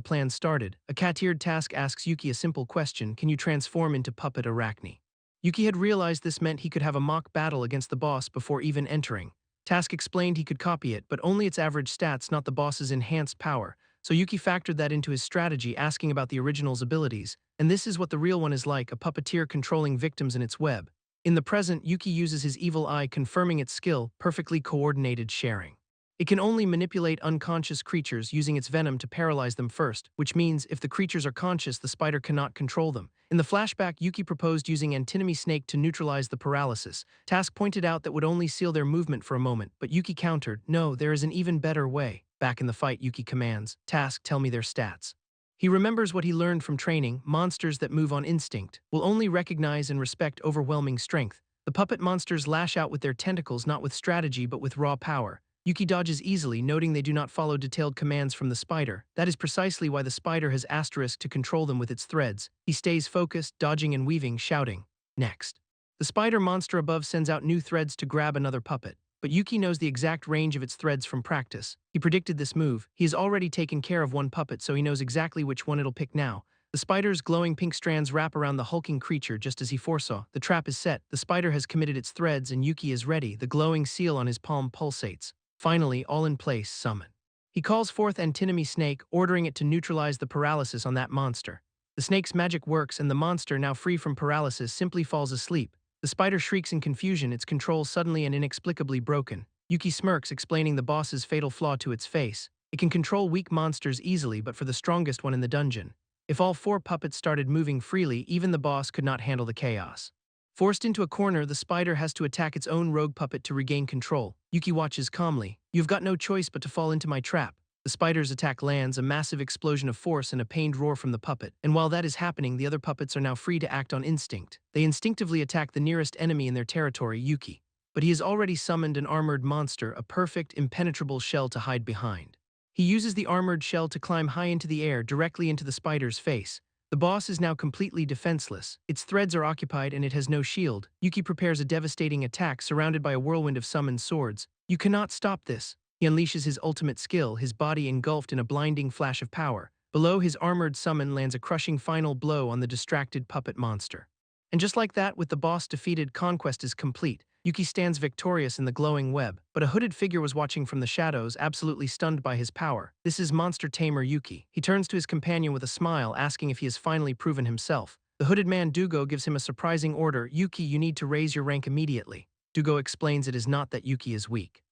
plan started. A cat-eared Task asks Yuki a simple question: "Can you transform into Puppet Arachne?" Yuki had realized this meant he could have a mock battle against the boss before even entering. Task explained he could copy it, but only its average stats, not the boss's enhanced power. So Yuki factored that into his strategy, asking about the original's abilities. And this is what the real one is like, a puppeteer controlling victims in its web. In the present, Yuki uses his evil eye, confirming its skill, perfectly coordinated sharing. It can only manipulate unconscious creatures, using its venom to paralyze them first, which means if the creatures are conscious, the spider cannot control them. In the flashback, Yuki proposed using Antinomy Snake to neutralize the paralysis. Task pointed out that would only seal their movement for a moment, but Yuki countered, "No, there is an even better way." Back in the fight, Yuki commands, "Task, tell me their stats." He remembers what he learned from training. Monsters that move on instinct will only recognize and respect overwhelming strength. The puppet monsters lash out with their tentacles, not with strategy but with raw power. Yuki dodges easily, noting they do not follow detailed commands from the spider. That is precisely why the spider has asterisk to control them with its threads. He stays focused, dodging and weaving, shouting, "Next." The spider monster above sends out new threads to grab another puppet. But Yuki knows the exact range of its threads from practice. He predicted this move. He has already taken care of one puppet, so he knows exactly which one it'll pick now. The spider's glowing pink strands wrap around the hulking creature just as he foresaw. The trap is set. The spider has committed its threads and Yuki is ready. The glowing seal on his palm pulsates. Finally, all in place, summon. He calls forth antinomy snake, ordering it to neutralize the paralysis on that monster. The snake's magic works and the monster, now free from paralysis, simply falls asleep. The spider shrieks in confusion, its control suddenly and inexplicably broken. Yuki smirks, explaining the boss's fatal flaw to its face. It can control weak monsters easily, but for the strongest one in the dungeon. If all 4 puppets started moving freely, even the boss could not handle the chaos. Forced into a corner, the spider has to attack its own rogue puppet to regain control. Yuki watches calmly. "You've got no choice but to fall into my trap." The spider's attack lands, a massive explosion of force and a pained roar from the puppet. And while that is happening, the other puppets are now free to act on instinct. They instinctively attack the nearest enemy in their territory, Yuki. But he has already summoned an armored monster, a perfect, impenetrable shell to hide behind. He uses the armored shell to climb high into the air, directly into the spider's face. The boss is now completely defenseless. Its threads are occupied and it has no shield. Yuki prepares a devastating attack, surrounded by a whirlwind of summoned swords. "You cannot stop this." He unleashes his ultimate skill, his body engulfed in a blinding flash of power. Below, his armored summon lands a crushing final blow on the distracted puppet monster. And just like that, with the boss defeated, conquest is complete. Yuki stands victorious in the glowing web, but a hooded figure was watching from the shadows, absolutely stunned by his power. This is monster tamer Yuki. He turns to his companion with a smile, asking if he has finally proven himself. The hooded man Dugo gives him a surprising order. "Yuki, you need to raise your rank immediately." Dugo explains it is not that Yuki is weak.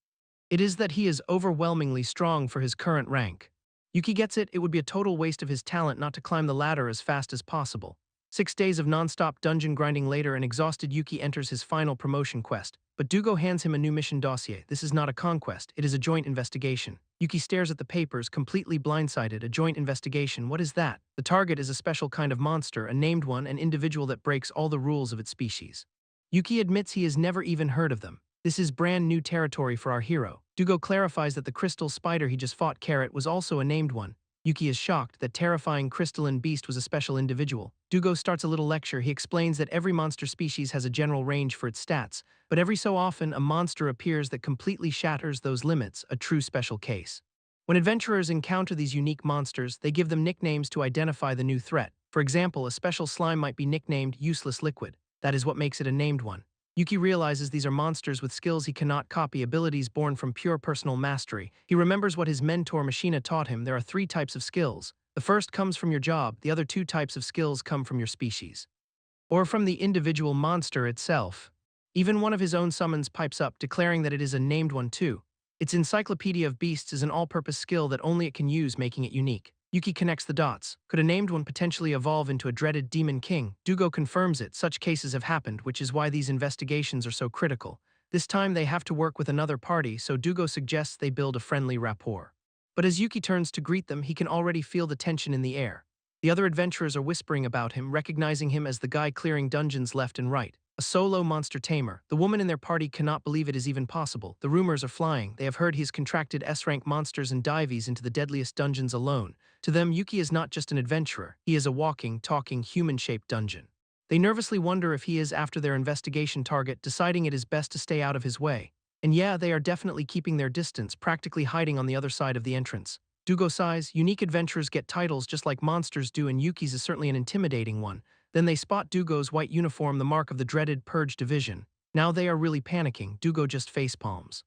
It is that he is overwhelmingly strong for his current rank. Yuki gets it. It would be a total waste of his talent not to climb the ladder as fast as possible. 6 days of non-stop dungeon grinding later, an exhausted Yuki enters his final promotion quest. But Dugo hands him a new mission dossier. This is not a conquest, it is a joint investigation. Yuki stares at the papers, completely blindsided. A joint investigation, what is that? The target is a special kind of monster, a named one, an individual that breaks all the rules of its species. Yuki admits he has never even heard of them. This is brand new territory for our hero. Dugo clarifies that the crystal spider he just fought, Carrot, was also a named one. Yuki is shocked. That terrifying crystalline beast was a special individual. Dugo starts a little lecture. He explains that every monster species has a general range for its stats, but every so often a monster appears that completely shatters those limits, a true special case. When adventurers encounter these unique monsters, they give them nicknames to identify the new threat. For example, a special slime might be nicknamed Useless Liquid. That is what makes it a named one. Yuki realizes these are monsters with skills he cannot copy, abilities born from pure personal mastery. He remembers what his mentor Machina taught him. There are 3 types of skills. The first comes from your job, the other 2 types of skills come from your species. Or from the individual monster itself. Even one of his own summons pipes up, declaring that it is a named one too. Its Encyclopedia of Beasts is an all-purpose skill that only it can use, making it unique. Yuki connects the dots. Could a named one potentially evolve into a dreaded demon king? Dugo confirms it. Such cases have happened, which is why these investigations are so critical. This time they have to work with another party, so Dugo suggests they build a friendly rapport. But as Yuki turns to greet them, he can already feel the tension in the air. The other adventurers are whispering about him, recognizing him as the guy clearing dungeons left and right. A solo monster tamer. The woman in their party cannot believe it is even possible. The rumors are flying. They have heard he's contracted S-rank monsters and dives into the deadliest dungeons alone. To them, Yuki is not just an adventurer. He is a walking, talking, human-shaped dungeon. They nervously wonder if he is after their investigation target, deciding it is best to stay out of his way. And yeah, they are definitely keeping their distance, practically hiding on the other side of the entrance. Dugo sighs. Unique adventurers get titles just like monsters do, and Yuki's is certainly an intimidating one. Then they spot Dugo's white uniform, the mark of the dreaded Purge Division. Now they are really panicking. Dugo just facepalms.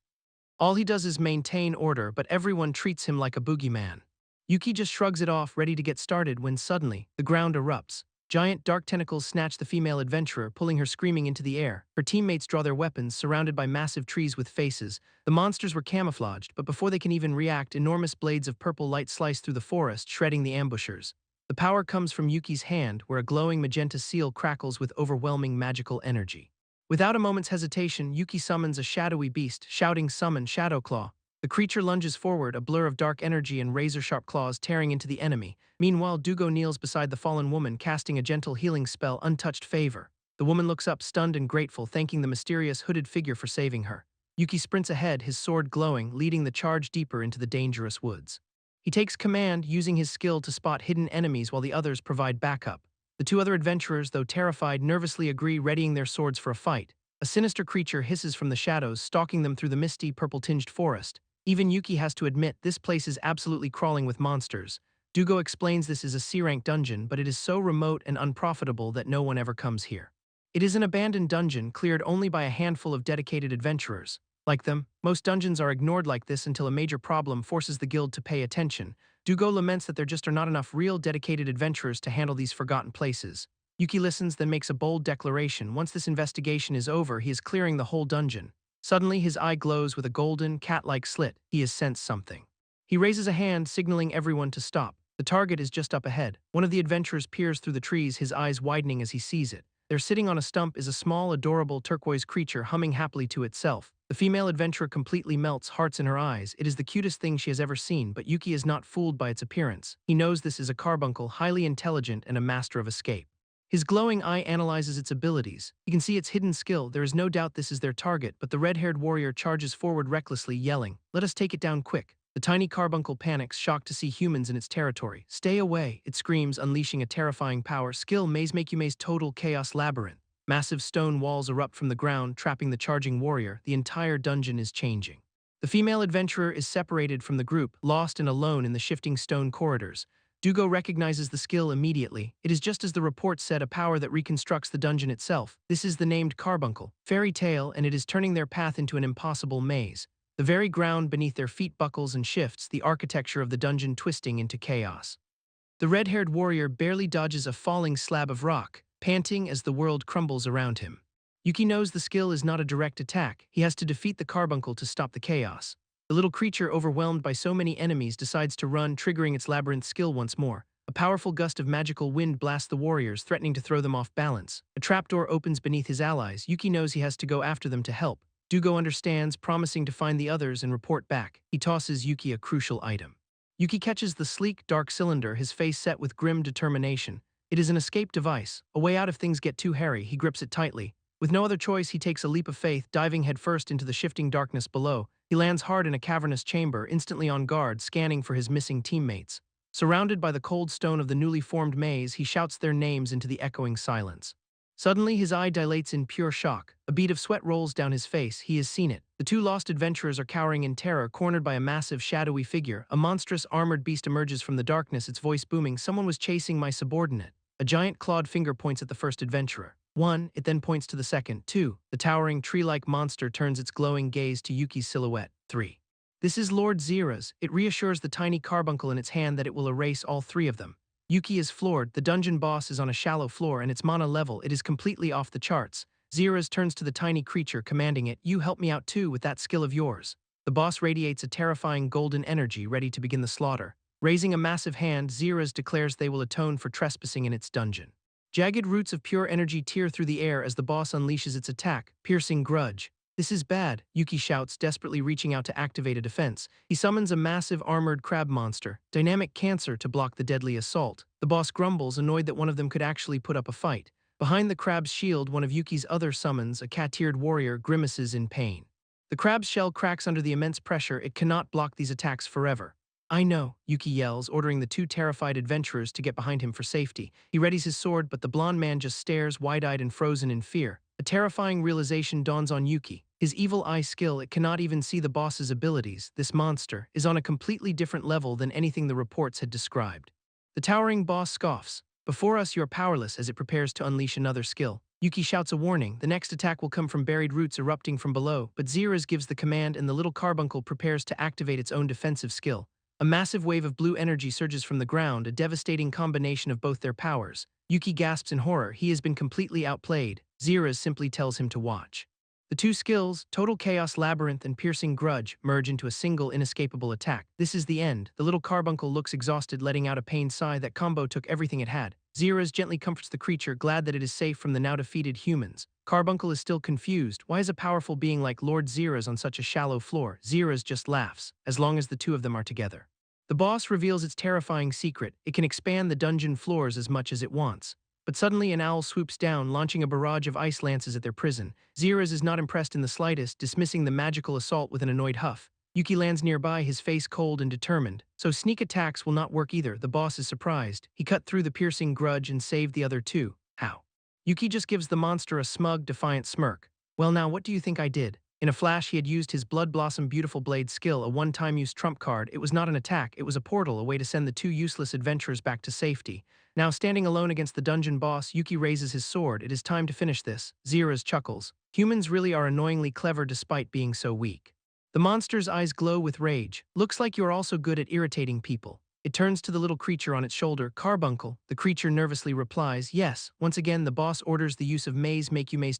All he does is maintain order, but everyone treats him like a boogeyman. Yuki just shrugs it off, ready to get started, when suddenly, the ground erupts. Giant dark tentacles snatch the female adventurer, pulling her screaming into the air. Her teammates draw their weapons, surrounded by massive trees with faces. The monsters were camouflaged, but before they can even react, enormous blades of purple light slice through the forest, shredding the ambushers. The power comes from Yuki's hand, where a glowing magenta seal crackles with overwhelming magical energy. Without a moment's hesitation, Yuki summons a shadowy beast, shouting, "Summon Shadowclaw." The creature lunges forward, a blur of dark energy and razor-sharp claws tearing into the enemy. Meanwhile, Dugo kneels beside the fallen woman, casting a gentle healing spell, Untouched Favor. The woman looks up, stunned and grateful, thanking the mysterious hooded figure for saving her. Yuki sprints ahead, his sword glowing, leading the charge deeper into the dangerous woods. He takes command, using his skill to spot hidden enemies while the others provide backup. The 2 other adventurers, though terrified, nervously agree, readying their swords for a fight. A sinister creature hisses from the shadows, stalking them through the misty, purple-tinged forest. Even Yuki has to admit this place is absolutely crawling with monsters. Dugo explains this is a C-rank dungeon, but it is so remote and unprofitable that no one ever comes here. It is an abandoned dungeon, cleared only by a handful of dedicated adventurers. Like them, most dungeons are ignored like this until a major problem forces the guild to pay attention. Dugo laments that there just are not enough real, dedicated adventurers to handle these forgotten places. Yuki listens, then makes a bold declaration. Once this investigation is over, he is clearing the whole dungeon. Suddenly, his eye glows with a golden, cat-like slit. He has sensed something. He raises a hand, signaling everyone to stop. The target is just up ahead. One of the adventurers peers through the trees, his eyes widening as he sees it. There, sitting on a stump, is a small, adorable turquoise creature humming happily to itself. The female adventurer completely melts, hearts in her eyes. It is the cutest thing she has ever seen, but Yuki is not fooled by its appearance. He knows this is a carbuncle, highly intelligent and a master of escape. His glowing eye analyzes its abilities. He can see its hidden skill. There is no doubt this is their target, but the red-haired warrior charges forward recklessly, yelling, "Let us take it down quick." The tiny carbuncle panics, shocked to see humans in its territory. "Stay away," it screams, unleashing a terrifying power. Skill Maze Make You Maze Total Chaos Labyrinth. Massive stone walls erupt from the ground, trapping the charging warrior. The entire dungeon is changing. The female adventurer is separated from the group, lost and alone in the shifting stone corridors. Dugo recognizes the skill immediately. It is just as the report said, a power that reconstructs the dungeon itself. This is the named carbuncle, fairy tale, and it is turning their path into an impossible maze. The very ground beneath their feet buckles and shifts, the architecture of the dungeon twisting into chaos. The red-haired warrior barely dodges a falling slab of rock, panting as the world crumbles around him. Yuki knows the skill is not a direct attack. He has to defeat the carbuncle to stop the chaos. The little creature, overwhelmed by so many enemies, decides to run, triggering its labyrinth skill once more. A powerful gust of magical wind blasts the warriors, threatening to throw them off balance. A trapdoor opens beneath his allies. Yuki knows he has to go after them to help. Dugo understands, promising to find the others and report back. He tosses Yuki a crucial item. Yuki catches the sleek, dark cylinder, his face set with grim determination. It is an escape device, a way out if things get too hairy. He grips it tightly. With no other choice, he takes a leap of faith, diving headfirst into the shifting darkness below. He lands hard in a cavernous chamber, instantly on guard, scanning for his missing teammates. Surrounded by the cold stone of the newly formed maze, he shouts their names into the echoing silence. Suddenly, his eye dilates in pure shock. A bead of sweat rolls down his face. He has seen it. The two lost adventurers are cowering in terror, cornered by a massive, shadowy figure. A monstrous, armored beast emerges from the darkness, its voice booming. "Someone was chasing my subordinate." A giant clawed finger points at the first adventurer. One, it then points to the second. Two, the towering tree-like monster turns its glowing gaze to Yuki's silhouette. Three. This is Lord Zira's. It reassures the tiny carbuncle in its hand that it will erase all three of them. Yuki is floored. The dungeon boss is on a shallow floor and its mana level, it is completely off the charts. Zira's turns to the tiny creature, commanding it, "You help me out too with that skill of yours." The boss radiates a terrifying golden energy, ready to begin the slaughter. Raising a massive hand, Zira's declares they will atone for trespassing in its dungeon. Jagged roots of pure energy tear through the air as the boss unleashes its attack, piercing grudge. "This is bad," Yuki shouts, desperately reaching out to activate a defense. He summons a massive armored crab monster, Dynamic Cancer, to block the deadly assault. The boss grumbles, annoyed that one of them could actually put up a fight. Behind the crab's shield, one of Yuki's other summons, a cat-eared warrior, grimaces in pain. The crab's shell cracks under the immense pressure. It cannot block these attacks forever. "I know," Yuki yells, ordering the two terrified adventurers to get behind him for safety. He readies his sword, but the blonde man just stares, wide-eyed and frozen in fear. A terrifying realization dawns on Yuki. His evil eye skill, it cannot even see the boss's abilities. This monster is on a completely different level than anything the reports had described. The towering boss scoffs. "Before us, you're powerless," as it prepares to unleash another skill. Yuki shouts a warning. The next attack will come from buried roots erupting from below, but Zira's gives the command and the little carbuncle prepares to activate its own defensive skill. A massive wave of blue energy surges from the ground, a devastating combination of both their powers. Yuki gasps in horror. He has been completely outplayed. Zira's simply tells him to watch. The two skills, Total Chaos Labyrinth and Piercing Grudge, merge into a single inescapable attack. This is the end. The little carbuncle looks exhausted, letting out a pained sigh. That combo took everything it had. Zira's gently comforts the creature, glad that it is safe from the now defeated humans. Carbuncle is still confused. Why is a powerful being like Lord Zira's on such a shallow floor? Zira's just laughs, as long as the two of them are together. The boss reveals its terrifying secret. It can expand the dungeon floors as much as it wants. But suddenly an owl swoops down, launching a barrage of ice lances at their prison. Zira's is not impressed in the slightest, dismissing the magical assault with an annoyed huff. Yuki lands nearby, his face cold and determined. So sneak attacks will not work either. The boss is surprised. He cut through the piercing grudge and saved the other two. How? Yuki just gives the monster a smug, defiant smirk. "Well, now what do you think I did?" In a flash, he had used his Blood Blossom Beautiful Blade skill, a one-time use trump card. It was not an attack, it was a portal, a way to send the two useless adventurers back to safety. Now, standing alone against the dungeon boss, Yuki raises his sword. It is time to finish this. Zira's chuckles. Humans really are annoyingly clever despite being so weak. The monster's eyes glow with rage. Looks like you're also good at irritating people. It turns to the little creature on its shoulder. Carbuncle. The creature nervously replies, yes. Once again, the boss orders the use of Maze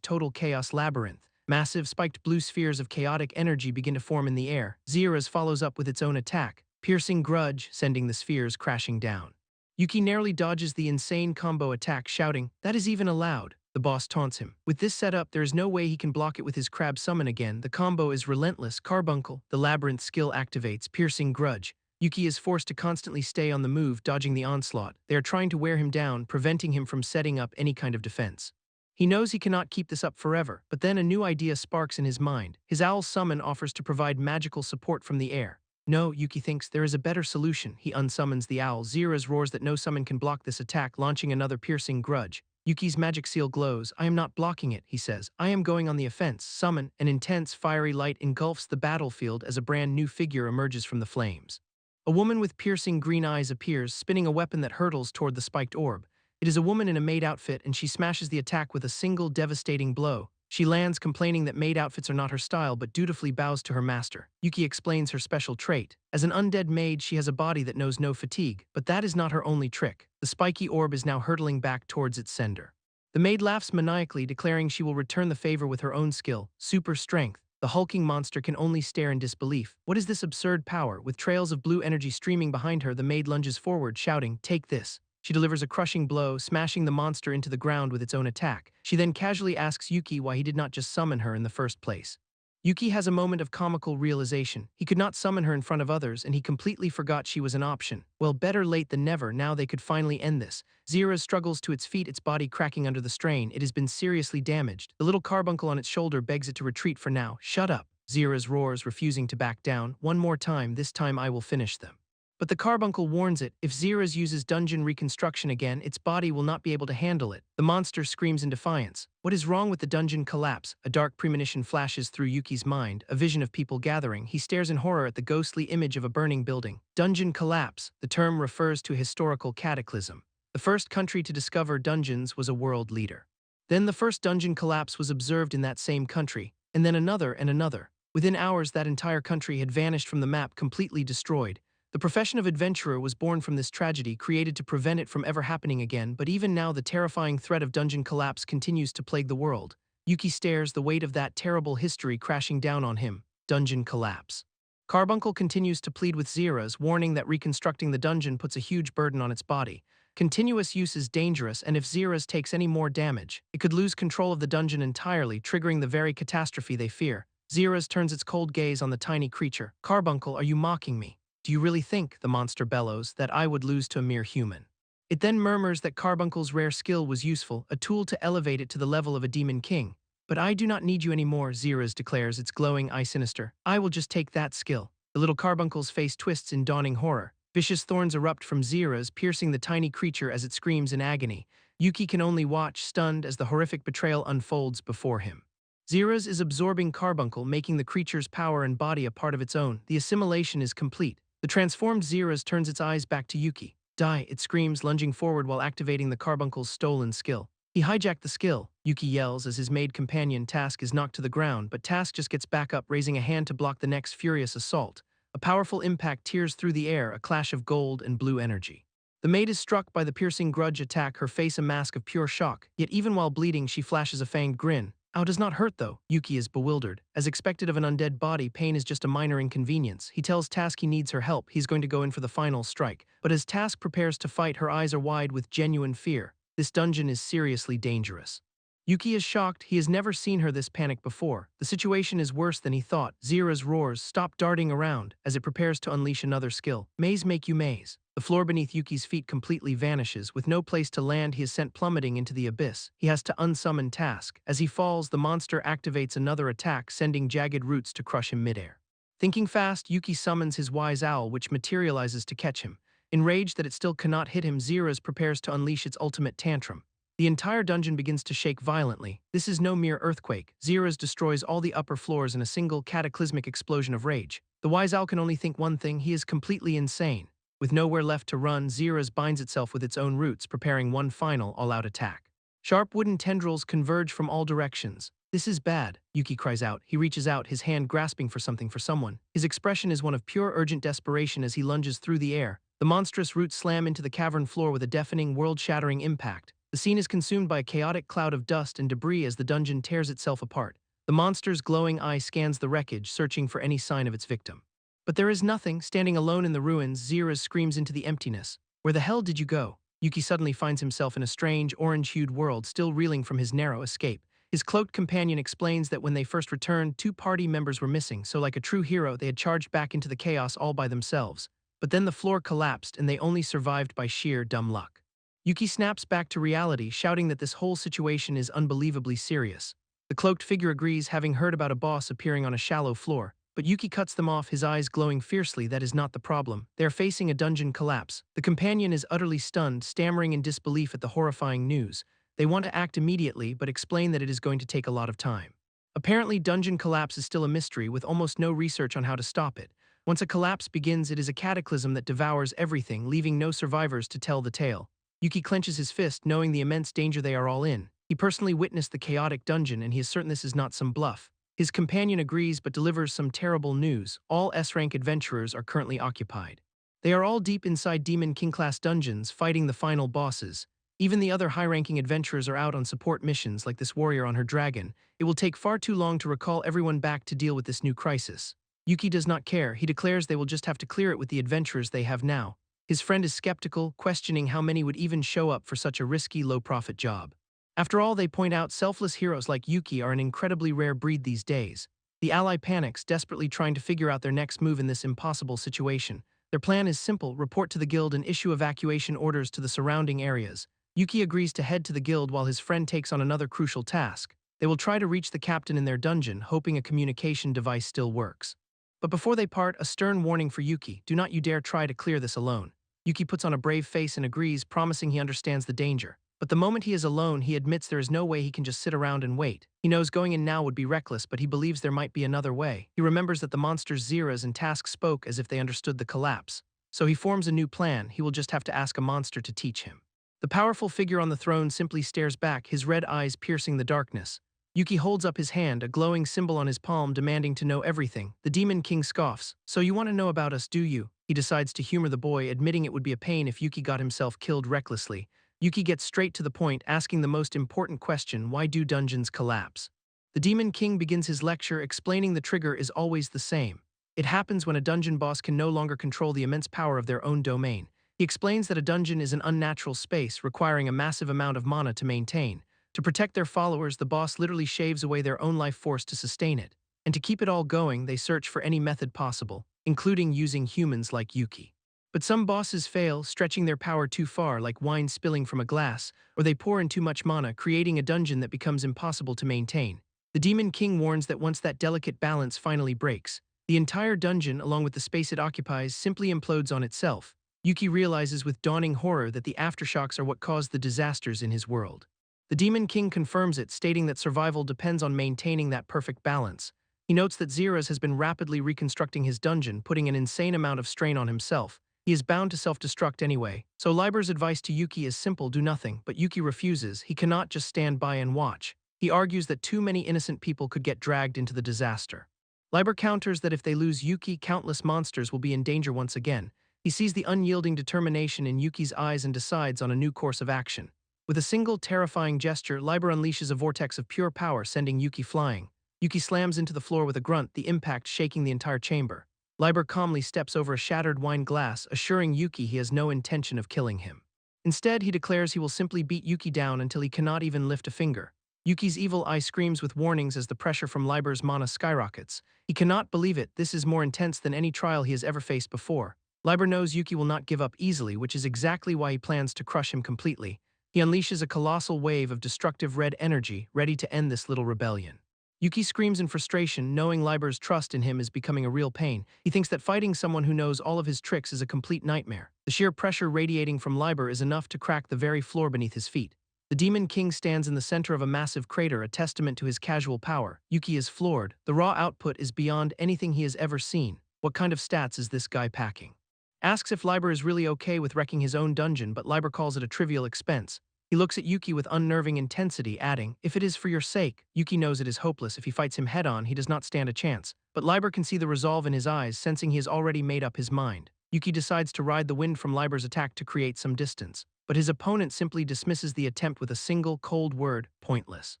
Total Chaos Labyrinth. Massive, spiked blue spheres of chaotic energy begin to form in the air. Zira's follows up with its own attack, Piercing Grudge, sending the spheres crashing down. Yuki narrowly dodges the insane combo attack, shouting, that is even allowed. The boss taunts him. With this setup, there is no way he can block it with his crab summon again. The combo is relentless. Carbuncle. The labyrinth skill activates, Piercing Grudge. Yuki is forced to constantly stay on the move, dodging the onslaught. They are trying to wear him down, preventing him from setting up any kind of defense. He knows he cannot keep this up forever, but then a new idea sparks in his mind. His owl summon offers to provide magical support from the air. No, Yuki thinks, there is a better solution. He unsummons the owl. Zira's roars that no summon can block this attack, launching another Piercing Grudge. Yuki's magic seal glows. I am not blocking it, he says. I am going on the offense. Summon. An intense, fiery light engulfs the battlefield as a brand new figure emerges from the flames. A woman with piercing green eyes appears, spinning a weapon that hurtles toward the spiked orb. It is a woman in a maid outfit, and she smashes the attack with a single devastating blow. She lands, complaining that maid outfits are not her style, but dutifully bows to her master. Yuki explains her special trait. As an undead maid, she has a body that knows no fatigue, but that is not her only trick. The spiky orb is now hurtling back towards its sender. The maid laughs maniacally, declaring she will return the favor with her own skill, Super Strength. The hulking monster can only stare in disbelief. What is this absurd power? With trails of blue energy streaming behind her, the maid lunges forward, shouting, take this. She delivers a crushing blow, smashing the monster into the ground with its own attack. She then casually asks Yuki why he did not just summon her in the first place. Yuki has a moment of comical realization. He could not summon her in front of others, and he completely forgot she was an option. Well, better late than never. Now they could finally end this. Zira struggles to its feet, its body cracking under the strain. It has been seriously damaged. The little carbuncle on its shoulder begs it to retreat for now. Shut up. Zira's roars, refusing to back down. One more time, this time I will finish them. But the carbuncle warns it, if Zira's uses dungeon reconstruction again, its body will not be able to handle it. The monster screams in defiance. What is wrong with the dungeon collapse? A dark premonition flashes through Yuki's mind, a vision of people gathering. He stares in horror at the ghostly image of a burning building. Dungeon collapse. The term refers to a historical cataclysm. The first country to discover dungeons was a world leader. Then the first dungeon collapse was observed in that same country, and then another and another. Within hours, that entire country had vanished from the map, completely destroyed. The profession of adventurer was born from this tragedy, created to prevent it from ever happening again, but even now the terrifying threat of dungeon collapse continues to plague the world. Yuki stares, the weight of that terrible history crashing down on him. Dungeon collapse. Carbuncle continues to plead with Zira's, warning that reconstructing the dungeon puts a huge burden on its body. Continuous use is dangerous, and if Zira's takes any more damage, it could lose control of the dungeon entirely, triggering the very catastrophe they fear. Zira's turns its cold gaze on the tiny creature. Carbuncle, are you mocking me? Do you really think, the monster bellows, that I would lose to a mere human? It then murmurs that Carbuncle's rare skill was useful, a tool to elevate it to the level of a demon king. But I do not need you anymore, Zira's declares, its glowing eye sinister. I will just take that skill. The little Carbuncle's face twists in dawning horror. Vicious thorns erupt from Zira's, piercing the tiny creature as it screams in agony. Yuki can only watch, stunned, as the horrific betrayal unfolds before him. Zira's is absorbing Carbuncle, making the creature's power and body a part of its own. The assimilation is complete. The transformed Zira's turns its eyes back to Yuki. Die, it screams, lunging forward while activating the Carbuncle's stolen skill. He hijacked the skill, Yuki yells as his maid companion Task is knocked to the ground, but Task just gets back up, raising a hand to block the next furious assault. A powerful impact tears through the air, a clash of gold and blue energy. The maid is struck by the piercing grudge attack, her face a mask of pure shock, yet even while bleeding she flashes a fanged grin. Ow, does not hurt though. Yuki is bewildered. As expected of an undead body, pain is just a minor inconvenience. He tells Task he needs her help. He's going to go in for the final strike. But as Task prepares to fight, her eyes are wide with genuine fear. This dungeon is seriously dangerous. Yuki is shocked. He has never seen her this panic before. The situation is worse than he thought. Zira's roars stop darting around as it prepares to unleash another skill. Maze make you maze. The floor beneath Yuki's feet completely vanishes. With no place to land, he is sent plummeting into the abyss. He has to unsummon Task. As he falls, the monster activates another attack, sending jagged roots to crush him midair. Thinking fast, Yuki summons his wise owl, which materializes to catch him. Enraged that it still cannot hit him, Zira's prepares to unleash its ultimate tantrum. The entire dungeon begins to shake violently. This is no mere earthquake. Zeras destroys all the upper floors in a single cataclysmic explosion of rage. The wise owl can only think one thing: he is completely insane. With nowhere left to run, Zeras binds itself with its own roots, preparing one final all-out attack. Sharp wooden tendrils converge from all directions. "This is bad," Yuki cries out. He reaches out, his hand grasping for something, for someone. His expression is one of pure urgent desperation as he lunges through the air. The monstrous roots slam into the cavern floor with a deafening, world-shattering impact. The scene is consumed by a chaotic cloud of dust and debris as the dungeon tears itself apart. The monster's glowing eye scans the wreckage, searching for any sign of its victim. But there is nothing. Standing alone in the ruins, Zeras screams into the emptiness. "Where the hell did you go?" Yuki suddenly finds himself in a strange, orange-hued world, still reeling from his narrow escape. His cloaked companion explains that when they first returned, 2 party members were missing, so like a true hero, they had charged back into the chaos all by themselves. But then the floor collapsed and they only survived by sheer dumb luck. Yuki snaps back to reality, shouting that this whole situation is unbelievably serious. The cloaked figure agrees, having heard about a boss appearing on a shallow floor. But Yuki cuts them off, his eyes glowing fiercely. That is not the problem. They are facing a dungeon collapse. The companion is utterly stunned, stammering in disbelief at the horrifying news. They want to act immediately, but explain that it is going to take a lot of time. Apparently, dungeon collapse is still a mystery, with almost no research on how to stop it. Once a collapse begins, it is a cataclysm that devours everything, leaving no survivors to tell the tale. Yuki clenches his fist, knowing the immense danger they are all in. He personally witnessed the chaotic dungeon, and he is certain this is not some bluff. His companion agrees but delivers some terrible news. All S-rank adventurers are currently occupied. They are all deep inside Demon King-class dungeons, fighting the final bosses. Even the other high-ranking adventurers are out on support missions, like this warrior on her dragon. It will take far too long to recall everyone back to deal with this new crisis. Yuki does not care. He declares they will just have to clear it with the adventurers they have now. His friend is skeptical, questioning how many would even show up for such a risky, low-profit job. After all, they point out, selfless heroes like Yuki are an incredibly rare breed these days. The ally panics, desperately trying to figure out their next move in this impossible situation. Their plan is simple: report to the guild and issue evacuation orders to the surrounding areas. Yuki agrees to head to the guild while his friend takes on another crucial task. They will try to reach the captain in their dungeon, hoping a communication device still works. But before they part, a stern warning for Yuki: do not you dare try to clear this alone. Yuki puts on a brave face and agrees, promising he understands the danger. But the moment he is alone, he admits there is no way he can just sit around and wait. He knows going in now would be reckless, but he believes there might be another way. He remembers that the monsters Zeras and Task spoke as if they understood the collapse. So he forms a new plan. He will just have to ask a monster to teach him. The powerful figure on the throne simply stares back, his red eyes piercing the darkness. Yuki holds up his hand, a glowing symbol on his palm, demanding to know everything. The Demon King scoffs. "So you want to know about us, do you?" He decides to humor the boy, admitting it would be a pain if Yuki got himself killed recklessly. Yuki gets straight to the point, asking the most important question: why do dungeons collapse? The Demon King begins his lecture, explaining the trigger is always the same. It happens when a dungeon boss can no longer control the immense power of their own domain. He explains that a dungeon is an unnatural space, requiring a massive amount of mana to maintain. To protect their followers, the boss literally shaves away their own life force to sustain it. And to keep it all going, they search for any method possible, including using humans like Yuki. But some bosses fail, stretching their power too far, like wine spilling from a glass, or they pour in too much mana, creating a dungeon that becomes impossible to maintain. The Demon King warns that once that delicate balance finally breaks, the entire dungeon, along with the space it occupies, simply implodes on itself. Yuki realizes with dawning horror that the aftershocks are what caused the disasters in his world. The Demon King confirms it, stating that survival depends on maintaining that perfect balance. He notes that Zeras has been rapidly reconstructing his dungeon, putting an insane amount of strain on himself. He is bound to self-destruct anyway. So Liber's advice to Yuki is simple: do nothing. But Yuki refuses. He cannot just stand by and watch. He argues that too many innocent people could get dragged into the disaster. Liber counters that if they lose Yuki, countless monsters will be in danger once again. He sees the unyielding determination in Yuki's eyes and decides on a new course of action. With a single terrifying gesture, Liber unleashes a vortex of pure power, sending Yuki flying. Yuki slams into the floor with a grunt, the impact shaking the entire chamber. Liber calmly steps over a shattered wine glass, assuring Yuki he has no intention of killing him. Instead, he declares he will simply beat Yuki down until he cannot even lift a finger. Yuki's evil eye screams with warnings as the pressure from Liber's mana skyrockets. He cannot believe it. This is more intense than any trial he has ever faced before. Liber knows Yuki will not give up easily, which is exactly why he plans to crush him completely. He unleashes a colossal wave of destructive red energy, ready to end this little rebellion. Yuki screams in frustration, knowing Liber's trust in him is becoming a real pain. He thinks that fighting someone who knows all of his tricks is a complete nightmare. The sheer pressure radiating from Liber is enough to crack the very floor beneath his feet. The Demon King stands in the center of a massive crater, a testament to his casual power. Yuki is floored. The raw output is beyond anything he has ever seen. What kind of stats is this guy packing? Asks if Liber is really okay with wrecking his own dungeon, but Liber calls it a trivial expense. He looks at Yuki with unnerving intensity, adding, "If it is for your sake." Yuki knows it is hopeless. If he fights him head-on, he does not stand a chance. But Liber can see the resolve in his eyes, sensing he has already made up his mind. Yuki decides to ride the wind from Liber's attack to create some distance. But his opponent simply dismisses the attempt with a single, cold word, pointless.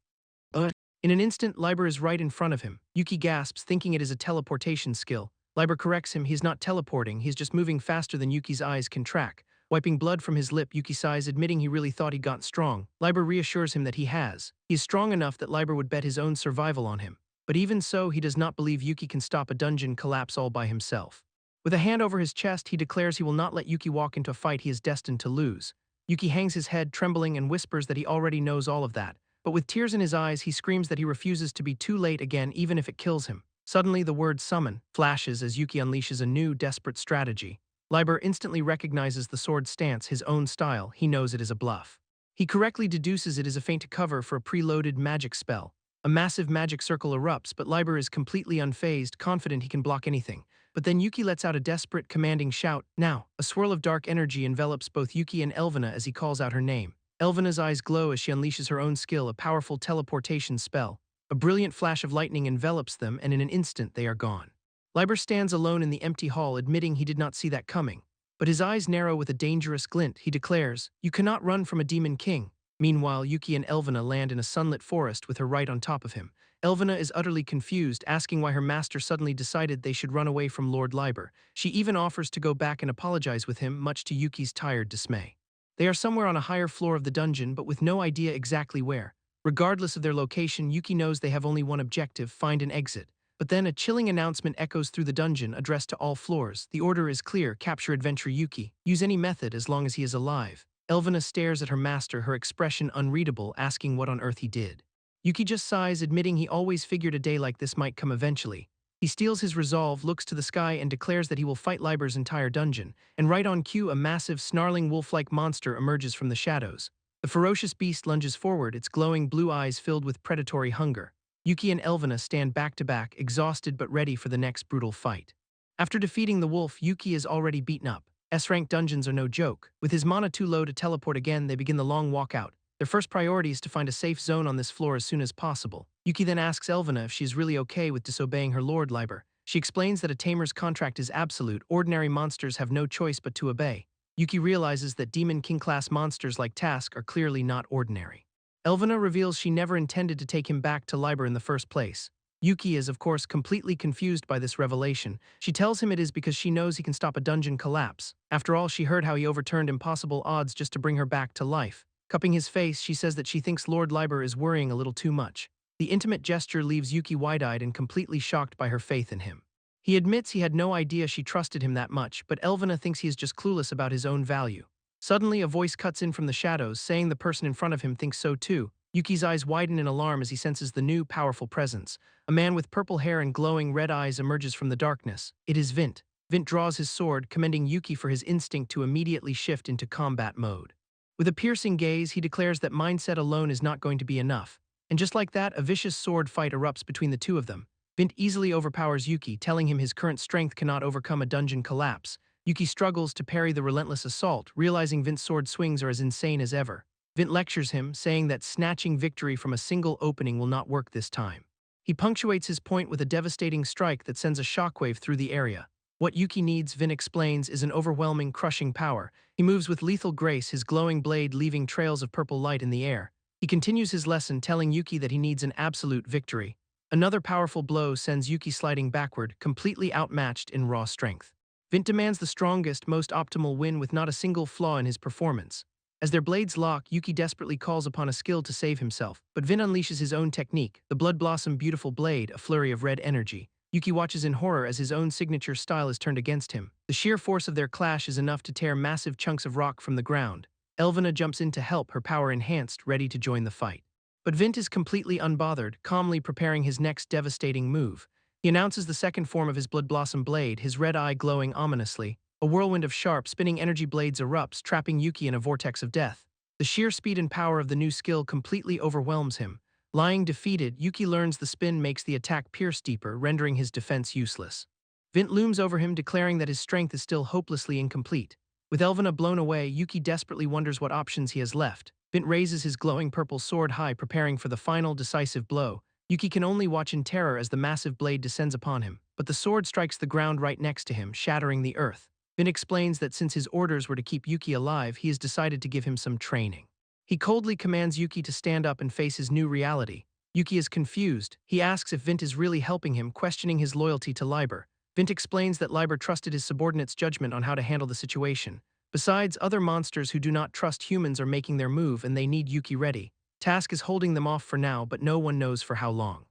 In an instant, Liber is right in front of him. Yuki gasps, thinking it is a teleportation skill. Liber corrects him. He is not teleporting, he is just moving faster than Yuki's eyes can track. Wiping blood from his lip, Yuki sighs, admitting he really thought he'd gotten strong. Liber reassures him that he has. He is strong enough that Liber would bet his own survival on him. But even so, he does not believe Yuki can stop a dungeon collapse all by himself. With a hand over his chest, he declares he will not let Yuki walk into a fight he is destined to lose. Yuki hangs his head, trembling, and whispers that he already knows all of that. But with tears in his eyes, he screams that he refuses to be too late again, even if it kills him. Suddenly, the word summon flashes as Yuki unleashes a new, desperate strategy. Liber instantly recognizes the sword's stance, his own style. He knows it is a bluff. He correctly deduces it is a feint to cover for a preloaded magic spell. A massive magic circle erupts, but Liber is completely unfazed, confident he can block anything. But then Yuki lets out a desperate, commanding shout. Now, a swirl of dark energy envelops both Yuki and Elvina as he calls out her name. Elvina's eyes glow as she unleashes her own skill, a powerful teleportation spell. A brilliant flash of lightning envelops them, and in an instant they are gone. Liber stands alone in the empty hall, admitting he did not see that coming. But his eyes narrow with a dangerous glint. He declares, "You cannot run from a demon king." Meanwhile, Yuki and Elvina land in a sunlit forest with her right on top of him. Elvina is utterly confused, asking why her master suddenly decided they should run away from Lord Liber. She even offers to go back and apologize with him, much to Yuki's tired dismay. They are somewhere on a higher floor of the dungeon, but with no idea exactly where. Regardless of their location, Yuki knows they have only one objective: find an exit. But then a chilling announcement echoes through the dungeon, addressed to all floors. The order is clear: capture adventurer Yuki. Use any method as long as he is alive. Elvina stares at her master, her expression unreadable, asking what on earth he did. Yuki just sighs, admitting he always figured a day like this might come eventually. He steels his resolve, looks to the sky, and declares that he will fight Liber's entire dungeon. And right on cue, a massive, snarling wolf-like monster emerges from the shadows. The ferocious beast lunges forward, its glowing blue eyes filled with predatory hunger. Yuki and Elvina stand back to back, exhausted but ready for the next brutal fight. After defeating the wolf, Yuki is already beaten up. S-rank dungeons are no joke. With his mana too low to teleport again, they begin the long walk out. Their first priority is to find a safe zone on this floor as soon as possible. Yuki then asks Elvina if she is really okay with disobeying her lord Liber. She explains that a tamer's contract is absolute. Ordinary monsters have no choice but to obey. Yuki realizes that Demon King-class monsters like Task are clearly not ordinary. Elvina reveals she never intended to take him back to Liber in the first place. Yuki is, of course, completely confused by this revelation. She tells him it is because she knows he can stop a dungeon collapse. After all, she heard how he overturned impossible odds just to bring her back to life. Cupping his face, she says that she thinks Lord Liber is worrying a little too much. The intimate gesture leaves Yuki wide-eyed and completely shocked by her faith in him. He admits he had no idea she trusted him that much, but Elvina thinks he is just clueless about his own value. Suddenly, a voice cuts in from the shadows, saying the person in front of him thinks so too. Yuki's eyes widen in alarm as he senses the new, powerful presence. A man with purple hair and glowing red eyes emerges from the darkness. It is Vint. Vint draws his sword, commending Yuki for his instinct to immediately shift into combat mode. With a piercing gaze, he declares that mindset alone is not going to be enough. And just like that, a vicious sword fight erupts between the two of them. Vint easily overpowers Yuki, telling him his current strength cannot overcome a dungeon collapse. Yuki struggles to parry the relentless assault, realizing Vint's sword swings are as insane as ever. Vint lectures him, saying that snatching victory from a single opening will not work this time. He punctuates his point with a devastating strike that sends a shockwave through the area. What Yuki needs, Vint explains, is an overwhelming, crushing power. He moves with lethal grace, his glowing blade leaving trails of purple light in the air. He continues his lesson, telling Yuki that he needs an absolute victory. Another powerful blow sends Yuki sliding backward, completely outmatched in raw strength. Vint demands the strongest, most optimal win with not a single flaw in his performance. As their blades lock, Yuki desperately calls upon a skill to save himself, but Vint unleashes his own technique, the Blood Blossom Beautiful Blade, a flurry of red energy. Yuki watches in horror as his own signature style is turned against him. The sheer force of their clash is enough to tear massive chunks of rock from the ground. Elvina jumps in to help, her power enhanced, ready to join the fight. But Vint is completely unbothered, calmly preparing his next devastating move. He announces the second form of his Blood Blossom Blade, his red eye glowing ominously. A whirlwind of sharp, spinning energy blades erupts, trapping Yuki in a vortex of death. The sheer speed and power of the new skill completely overwhelms him. Lying defeated, Yuki learns the spin makes the attack pierce deeper, rendering his defense useless. Vint looms over him, declaring that his strength is still hopelessly incomplete. With Elvina blown away, Yuki desperately wonders what options he has left. Vint raises his glowing purple sword high, preparing for the final decisive blow. Yuki can only watch in terror as the massive blade descends upon him, but the sword strikes the ground right next to him, shattering the earth. Vint explains that since his orders were to keep Yuki alive, he has decided to give him some training. He coldly commands Yuki to stand up and face his new reality. Yuki is confused. He asks if Vint is really helping him, questioning his loyalty to Liber. Vint explains that Liber trusted his subordinate's judgment on how to handle the situation. Besides, other monsters who do not trust humans are making their move and they need Yuki ready. Task is holding them off for now, but no one knows for how long.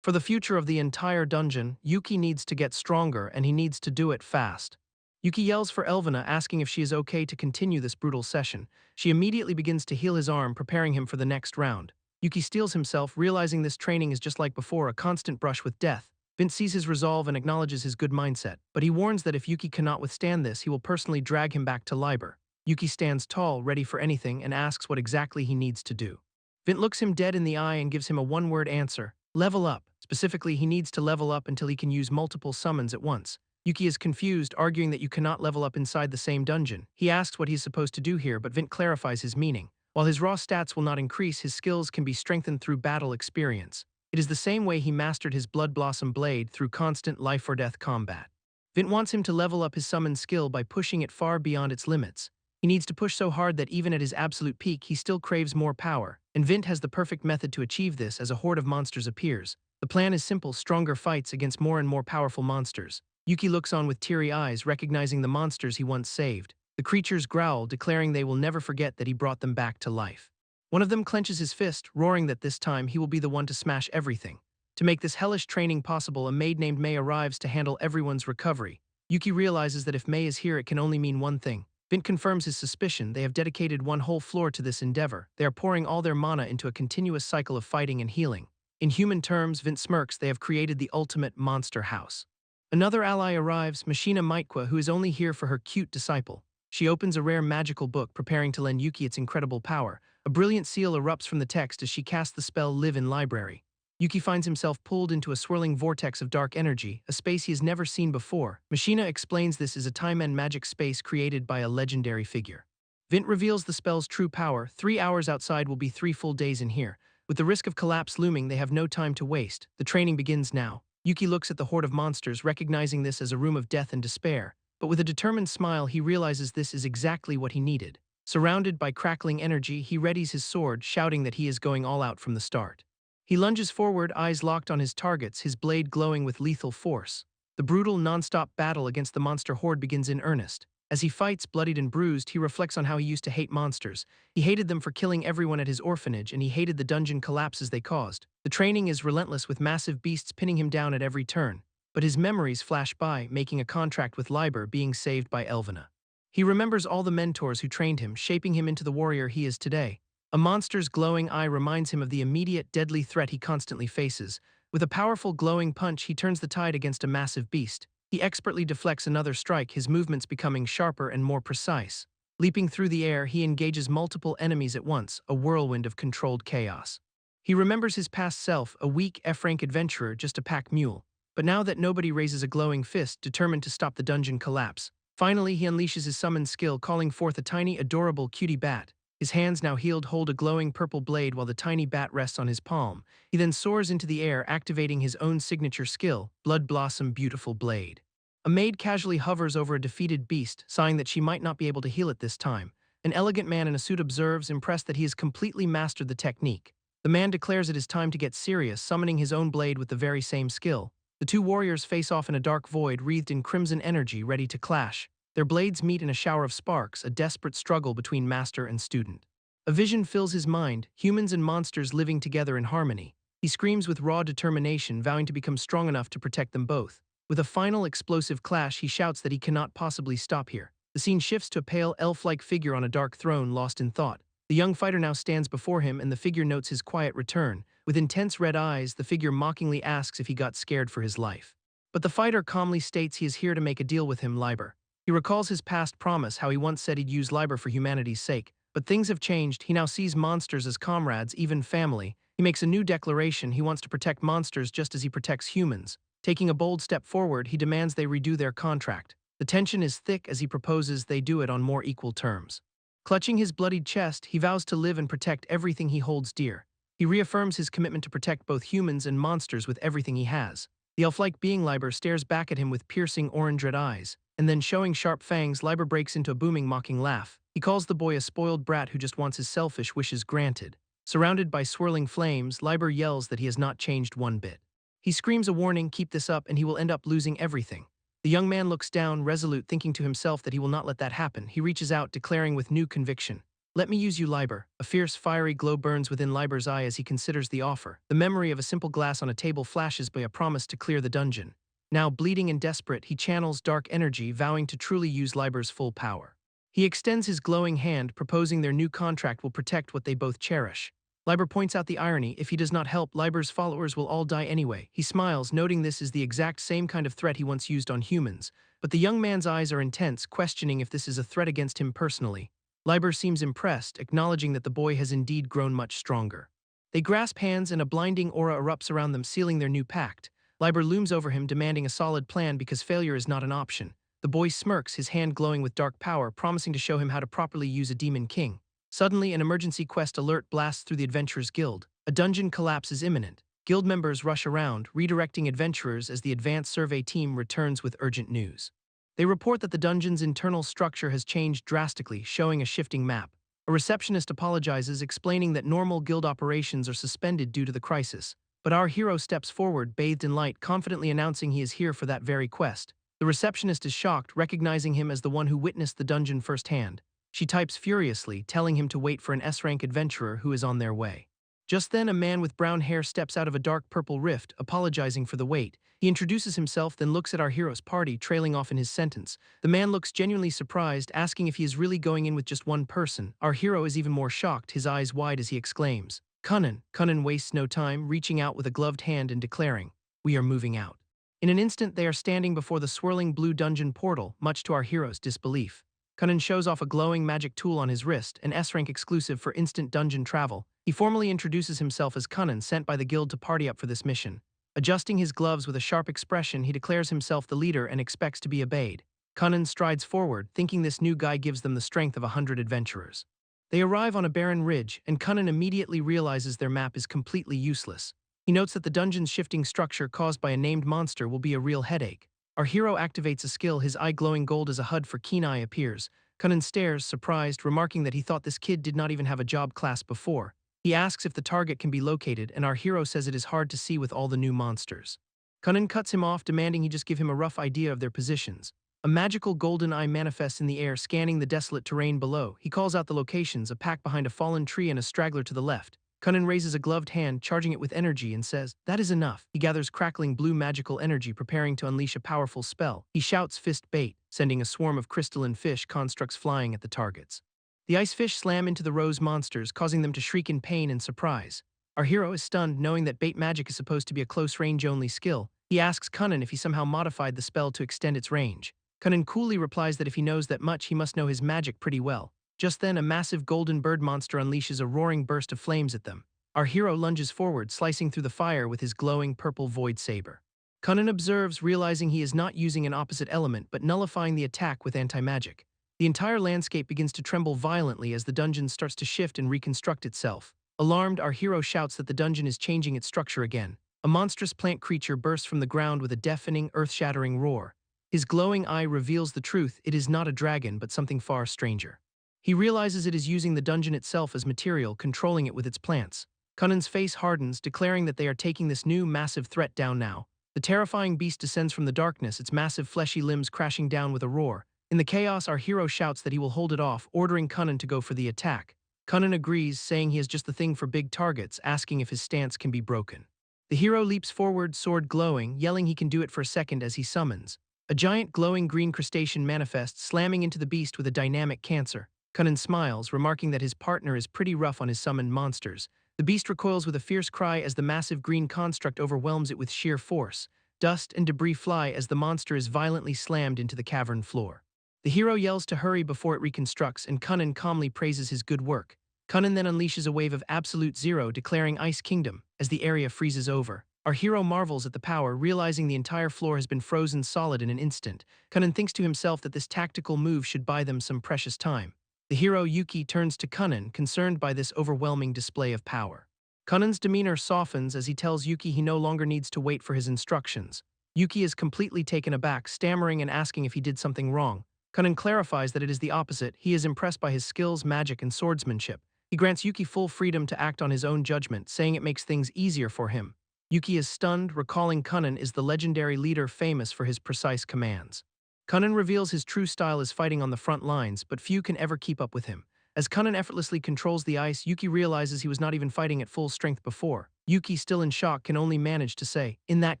For the future of the entire dungeon, Yuki needs to get stronger and he needs to do it fast. Yuki yells for Elvina, asking if she is okay to continue this brutal session. She immediately begins to heal his arm, preparing him for the next round. Yuki steels himself, realizing this training is just like before, a constant brush with death. Vint sees his resolve and acknowledges his good mindset, but he warns that if Yuki cannot withstand this, he will personally drag him back to Liber. Yuki stands tall, ready for anything, and asks what exactly he needs to do. Vint looks him dead in the eye and gives him a one-word answer: level up. Specifically, he needs to level up until he can use multiple summons at once. Yuki is confused, arguing that you cannot level up inside the same dungeon. He asks what he's supposed to do here, but Vint clarifies his meaning. While his raw stats will not increase, his skills can be strengthened through battle experience. It is the same way he mastered his Blood Blossom blade, through constant life-or-death combat. Vint wants him to level up his summon skill by pushing it far beyond its limits. He needs to push so hard that even at his absolute peak, he still craves more power, and Vint has the perfect method to achieve this as a horde of monsters appears. The plan is simple: stronger fights against more and more powerful monsters. Yuki looks on with teary eyes, recognizing the monsters he once saved. The creatures growl, declaring they will never forget that he brought them back to life. One of them clenches his fist, roaring that this time he will be the one to smash everything. To make this hellish training possible, a maid named May arrives to handle everyone's recovery. Yuki realizes that if May is here, it can only mean one thing. Vint confirms his suspicion. They have dedicated one whole floor to this endeavor. They are pouring all their mana into a continuous cycle of fighting and healing. In human terms, Vint smirks. They have created the ultimate monster house. Another ally arrives, Machina Maitqua, who is only here for her cute disciple. She opens a rare magical book, preparing to lend Yuki its incredible power. A brilliant seal erupts from the text as she casts the spell Live in Library. Yuki finds himself pulled into a swirling vortex of dark energy, a space he has never seen before. Machina explains this is a time and magic space created by a legendary figure. Vint reveals the spell's true power. 3 hours outside will be 3 full days in here. With the risk of collapse looming, they have no time to waste. The training begins now. Yuki looks at the horde of monsters, recognizing this as a room of death and despair. But with a determined smile, he realizes this is exactly what he needed. Surrounded by crackling energy, he readies his sword, shouting that he is going all out from the start. He lunges forward, eyes locked on his targets, his blade glowing with lethal force. The brutal, non-stop battle against the monster horde begins in earnest. As he fights, bloodied and bruised, he reflects on how he used to hate monsters. He hated them for killing everyone at his orphanage, and he hated the dungeon collapses they caused. The training is relentless, with massive beasts pinning him down at every turn. But his memories flash by, making a contract with Liber, being saved by Elvina. He remembers all the mentors who trained him, shaping him into the warrior he is today. A monster's glowing eye reminds him of the immediate, deadly threat he constantly faces. With a powerful, glowing punch, he turns the tide against a massive beast. He expertly deflects another strike, his movements becoming sharper and more precise. Leaping through the air, he engages multiple enemies at once, a whirlwind of controlled chaos. He remembers his past self, a weak, F-rank adventurer, just a pack mule. But now that nobody raises a glowing fist, determined to stop the dungeon collapse. Finally, he unleashes his summon skill, calling forth a tiny, adorable cutie bat. His hands, now healed, hold a glowing purple blade while the tiny bat rests on his palm. He then soars into the air, activating his own signature skill, Blood Blossom Beautiful Blade. A maid casually hovers over a defeated beast, sighing that she might not be able to heal it this time. An elegant man in a suit observes, impressed that he has completely mastered the technique. The man declares it is time to get serious, summoning his own blade with the very same skill. The two warriors face off in a dark void, wreathed in crimson energy, ready to clash. Their blades meet in a shower of sparks, a desperate struggle between master and student. A vision fills his mind, humans and monsters living together in harmony. He screams with raw determination, vowing to become strong enough to protect them both. With a final explosive clash, he shouts that he cannot possibly stop here. The scene shifts to a pale, elf-like figure on a dark throne, lost in thought. The young fighter now stands before him, and the figure notes his quiet return. With intense red eyes, the figure mockingly asks if he got scared for his life. But the fighter calmly states he is here to make a deal with him, Liber. He recalls his past promise, how he once said he'd use Liber for humanity's sake. But things have changed. He now sees monsters as comrades, even family. He makes a new declaration. He wants to protect monsters just as he protects humans. Taking a bold step forward, he demands they redo their contract. The tension is thick as he proposes they do it on more equal terms. Clutching his bloodied chest, he vows to live and protect everything he holds dear. He reaffirms his commitment to protect both humans and monsters with everything he has. The elf-like being Liber stares back at him with piercing orange-red eyes, and then showing sharp fangs, Liber breaks into a booming, mocking laugh. He calls the boy a spoiled brat who just wants his selfish wishes granted. Surrounded by swirling flames, Liber yells that he has not changed one bit. He screams a warning, keep this up and he will end up losing everything. The young man looks down, resolute, thinking to himself that he will not let that happen. He reaches out, declaring with new conviction, "Let me use you, Liber." A fierce, fiery glow burns within Liber's eye as he considers the offer. The memory of a simple glass on a table flashes by a promise to clear the dungeon. Now, bleeding and desperate, he channels dark energy, vowing to truly use Liber's full power. He extends his glowing hand, proposing their new contract will protect what they both cherish. Liber points out the irony. If he does not help, Liber's followers will all die anyway. He smiles, noting this is the exact same kind of threat he once used on humans. But the young man's eyes are intense, questioning if this is a threat against him personally. Liber seems impressed, acknowledging that the boy has indeed grown much stronger. They grasp hands and a blinding aura erupts around them, sealing their new pact. Liber looms over him, demanding a solid plan because failure is not an option. The boy smirks, his hand glowing with dark power, promising to show him how to properly use a demon king. Suddenly, an emergency quest alert blasts through the Adventurers Guild. A dungeon collapse is imminent. Guild members rush around, redirecting adventurers as the advanced survey team returns with urgent news. They report that the dungeon's internal structure has changed drastically, showing a shifting map. A receptionist apologizes, explaining that normal guild operations are suspended due to the crisis. But our hero steps forward, bathed in light, confidently announcing he is here for that very quest. The receptionist is shocked, recognizing him as the one who witnessed the dungeon firsthand. She types furiously, telling him to wait for an S-rank adventurer who is on their way. Just then, a man with brown hair steps out of a dark purple rift, apologizing for the wait. He introduces himself, then looks at our hero's party, trailing off in his sentence. The man looks genuinely surprised, asking if he is really going in with just one person. Our hero is even more shocked, his eyes wide as he exclaims, "Cunnin!" Cunnin wastes no time, reaching out with a gloved hand and declaring, "We are moving out." In an instant, they are standing before the swirling blue dungeon portal, much to our hero's disbelief. Cunnin shows off a glowing magic tool on his wrist, an S-rank exclusive for instant dungeon travel. He formally introduces himself as Cunnin, sent by the guild to party up for this mission. Adjusting his gloves with a sharp expression, he declares himself the leader and expects to be obeyed. Cunnin strides forward, thinking this new guy gives them the strength of 100 adventurers. They arrive on a barren ridge, and Cunnin immediately realizes their map is completely useless. He notes that the dungeon's shifting structure caused by a named monster will be a real headache. Our hero activates a skill, his eye glowing gold as a HUD for Keen Eye appears. Cunnin stares, surprised, remarking that he thought this kid did not even have a job class before. He asks if the target can be located, and our hero says it is hard to see with all the new monsters. Cunnin cuts him off, demanding he just give him a rough idea of their positions. A magical golden eye manifests in the air, scanning the desolate terrain below. He calls out the locations, a pack behind a fallen tree and a straggler to the left. Cunnin raises a gloved hand, charging it with energy, and says, "That is enough." He gathers crackling blue magical energy, preparing to unleash a powerful spell. He shouts fist bait, sending a swarm of crystalline fish constructs flying at the targets. The ice fish slam into the rose monsters, causing them to shriek in pain and surprise. Our hero is stunned, knowing that bait magic is supposed to be a close-range-only skill. He asks Cunnin if he somehow modified the spell to extend its range. Cunnin coolly replies that if he knows that much, he must know his magic pretty well. Just then, a massive golden bird monster unleashes a roaring burst of flames at them. Our hero lunges forward, slicing through the fire with his glowing purple void saber. Cunnin observes, realizing he is not using an opposite element but nullifying the attack with anti-magic. The entire landscape begins to tremble violently as the dungeon starts to shift and reconstruct itself. Alarmed, our hero shouts that the dungeon is changing its structure again. A monstrous plant creature bursts from the ground with a deafening, earth-shattering roar. His glowing eye reveals the truth. It is not a dragon, but something far stranger. He realizes it is using the dungeon itself as material, controlling it with its plants. Cunnin's face hardens, declaring that they are taking this new, massive threat down now. The terrifying beast descends from the darkness, its massive fleshy limbs crashing down with a roar. In the chaos, our hero shouts that he will hold it off, ordering Cunnin to go for the attack. Cunnin agrees, saying he has just the thing for big targets, asking if his stance can be broken. The hero leaps forward, sword glowing, yelling he can do it for a second as he summons. A giant glowing green crustacean manifests, slamming into the beast with a dynamic cancer. Cunnin smiles, remarking that his partner is pretty rough on his summoned monsters. The beast recoils with a fierce cry as the massive green construct overwhelms it with sheer force. Dust and debris fly as the monster is violently slammed into the cavern floor. The hero yells to hurry before it reconstructs, and Kunnan calmly praises his good work. Kunnan then unleashes a wave of absolute zero, declaring Ice Kingdom, as the area freezes over. Our hero marvels at the power, realizing the entire floor has been frozen solid in an instant. Kunnan thinks to himself that this tactical move should buy them some precious time. The hero Yuki turns to Kunnan, concerned by this overwhelming display of power. Kunnan's demeanor softens as he tells Yuki he no longer needs to wait for his instructions. Yuki is completely taken aback, stammering and asking if he did something wrong. Kunnan clarifies that it is the opposite. He is impressed by his skills, magic, and swordsmanship. He grants Yuki full freedom to act on his own judgment, saying it makes things easier for him. Yuki is stunned, recalling Kunnan is the legendary leader famous for his precise commands. Kunnan reveals his true style is fighting on the front lines, but few can ever keep up with him. As Kunnan effortlessly controls the ice, Yuki realizes he was not even fighting at full strength before. Yuki, still in shock, can only manage to say, "In that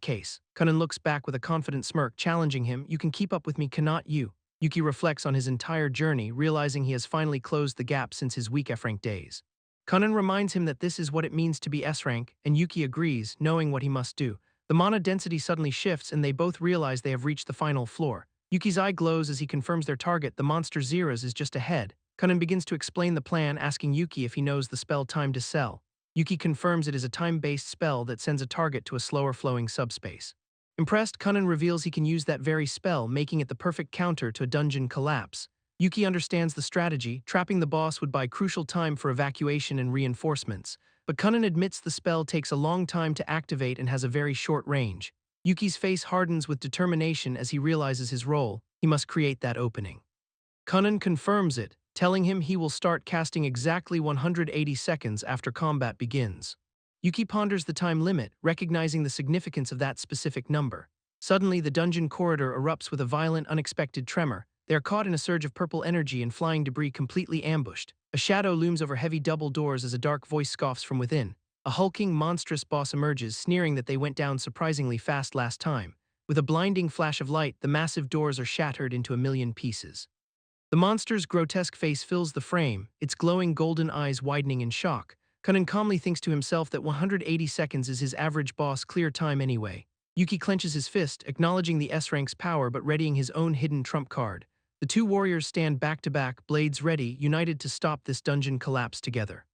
case." Kunnan looks back with a confident smirk, challenging him, "You can keep up with me, cannot you?" Yuki reflects on his entire journey, realizing he has finally closed the gap since his weak F-rank days. Kunnan reminds him that this is what it means to be S-rank, and Yuki agrees, knowing what he must do. The mana density suddenly shifts, and they both realize they have reached the final floor. Yuki's eye glows as he confirms their target. The monster Zeras is just ahead. Kunnan begins to explain the plan, asking Yuki if he knows the spell Time to Sell. Yuki confirms it is a time-based spell that sends a target to a slower-flowing subspace. Impressed, Kunnan reveals he can use that very spell, making it the perfect counter to a dungeon collapse. Yuki understands the strategy. Trapping the boss would buy crucial time for evacuation and reinforcements, but Kunnan admits the spell takes a long time to activate and has a very short range. Yuki's face hardens with determination as he realizes his role. He must create that opening. Kunnan confirms it, telling him he will start casting exactly 180 seconds after combat begins. Yuki ponders the time limit, recognizing the significance of that specific number. Suddenly, the dungeon corridor erupts with a violent, unexpected tremor. They are caught in a surge of purple energy and flying debris, completely ambushed. A shadow looms over heavy double doors as a dark voice scoffs from within. A hulking, monstrous boss emerges, sneering that they went down surprisingly fast last time. With a blinding flash of light, the massive doors are shattered into a million pieces. The monster's grotesque face fills the frame, its glowing golden eyes widening in shock. Kunnan calmly thinks to himself that 180 seconds is his average boss clear time anyway. Yuki clenches his fist, acknowledging the S-rank's power but readying his own hidden trump card. The two warriors stand back to back, blades ready, united to stop this dungeon collapse together.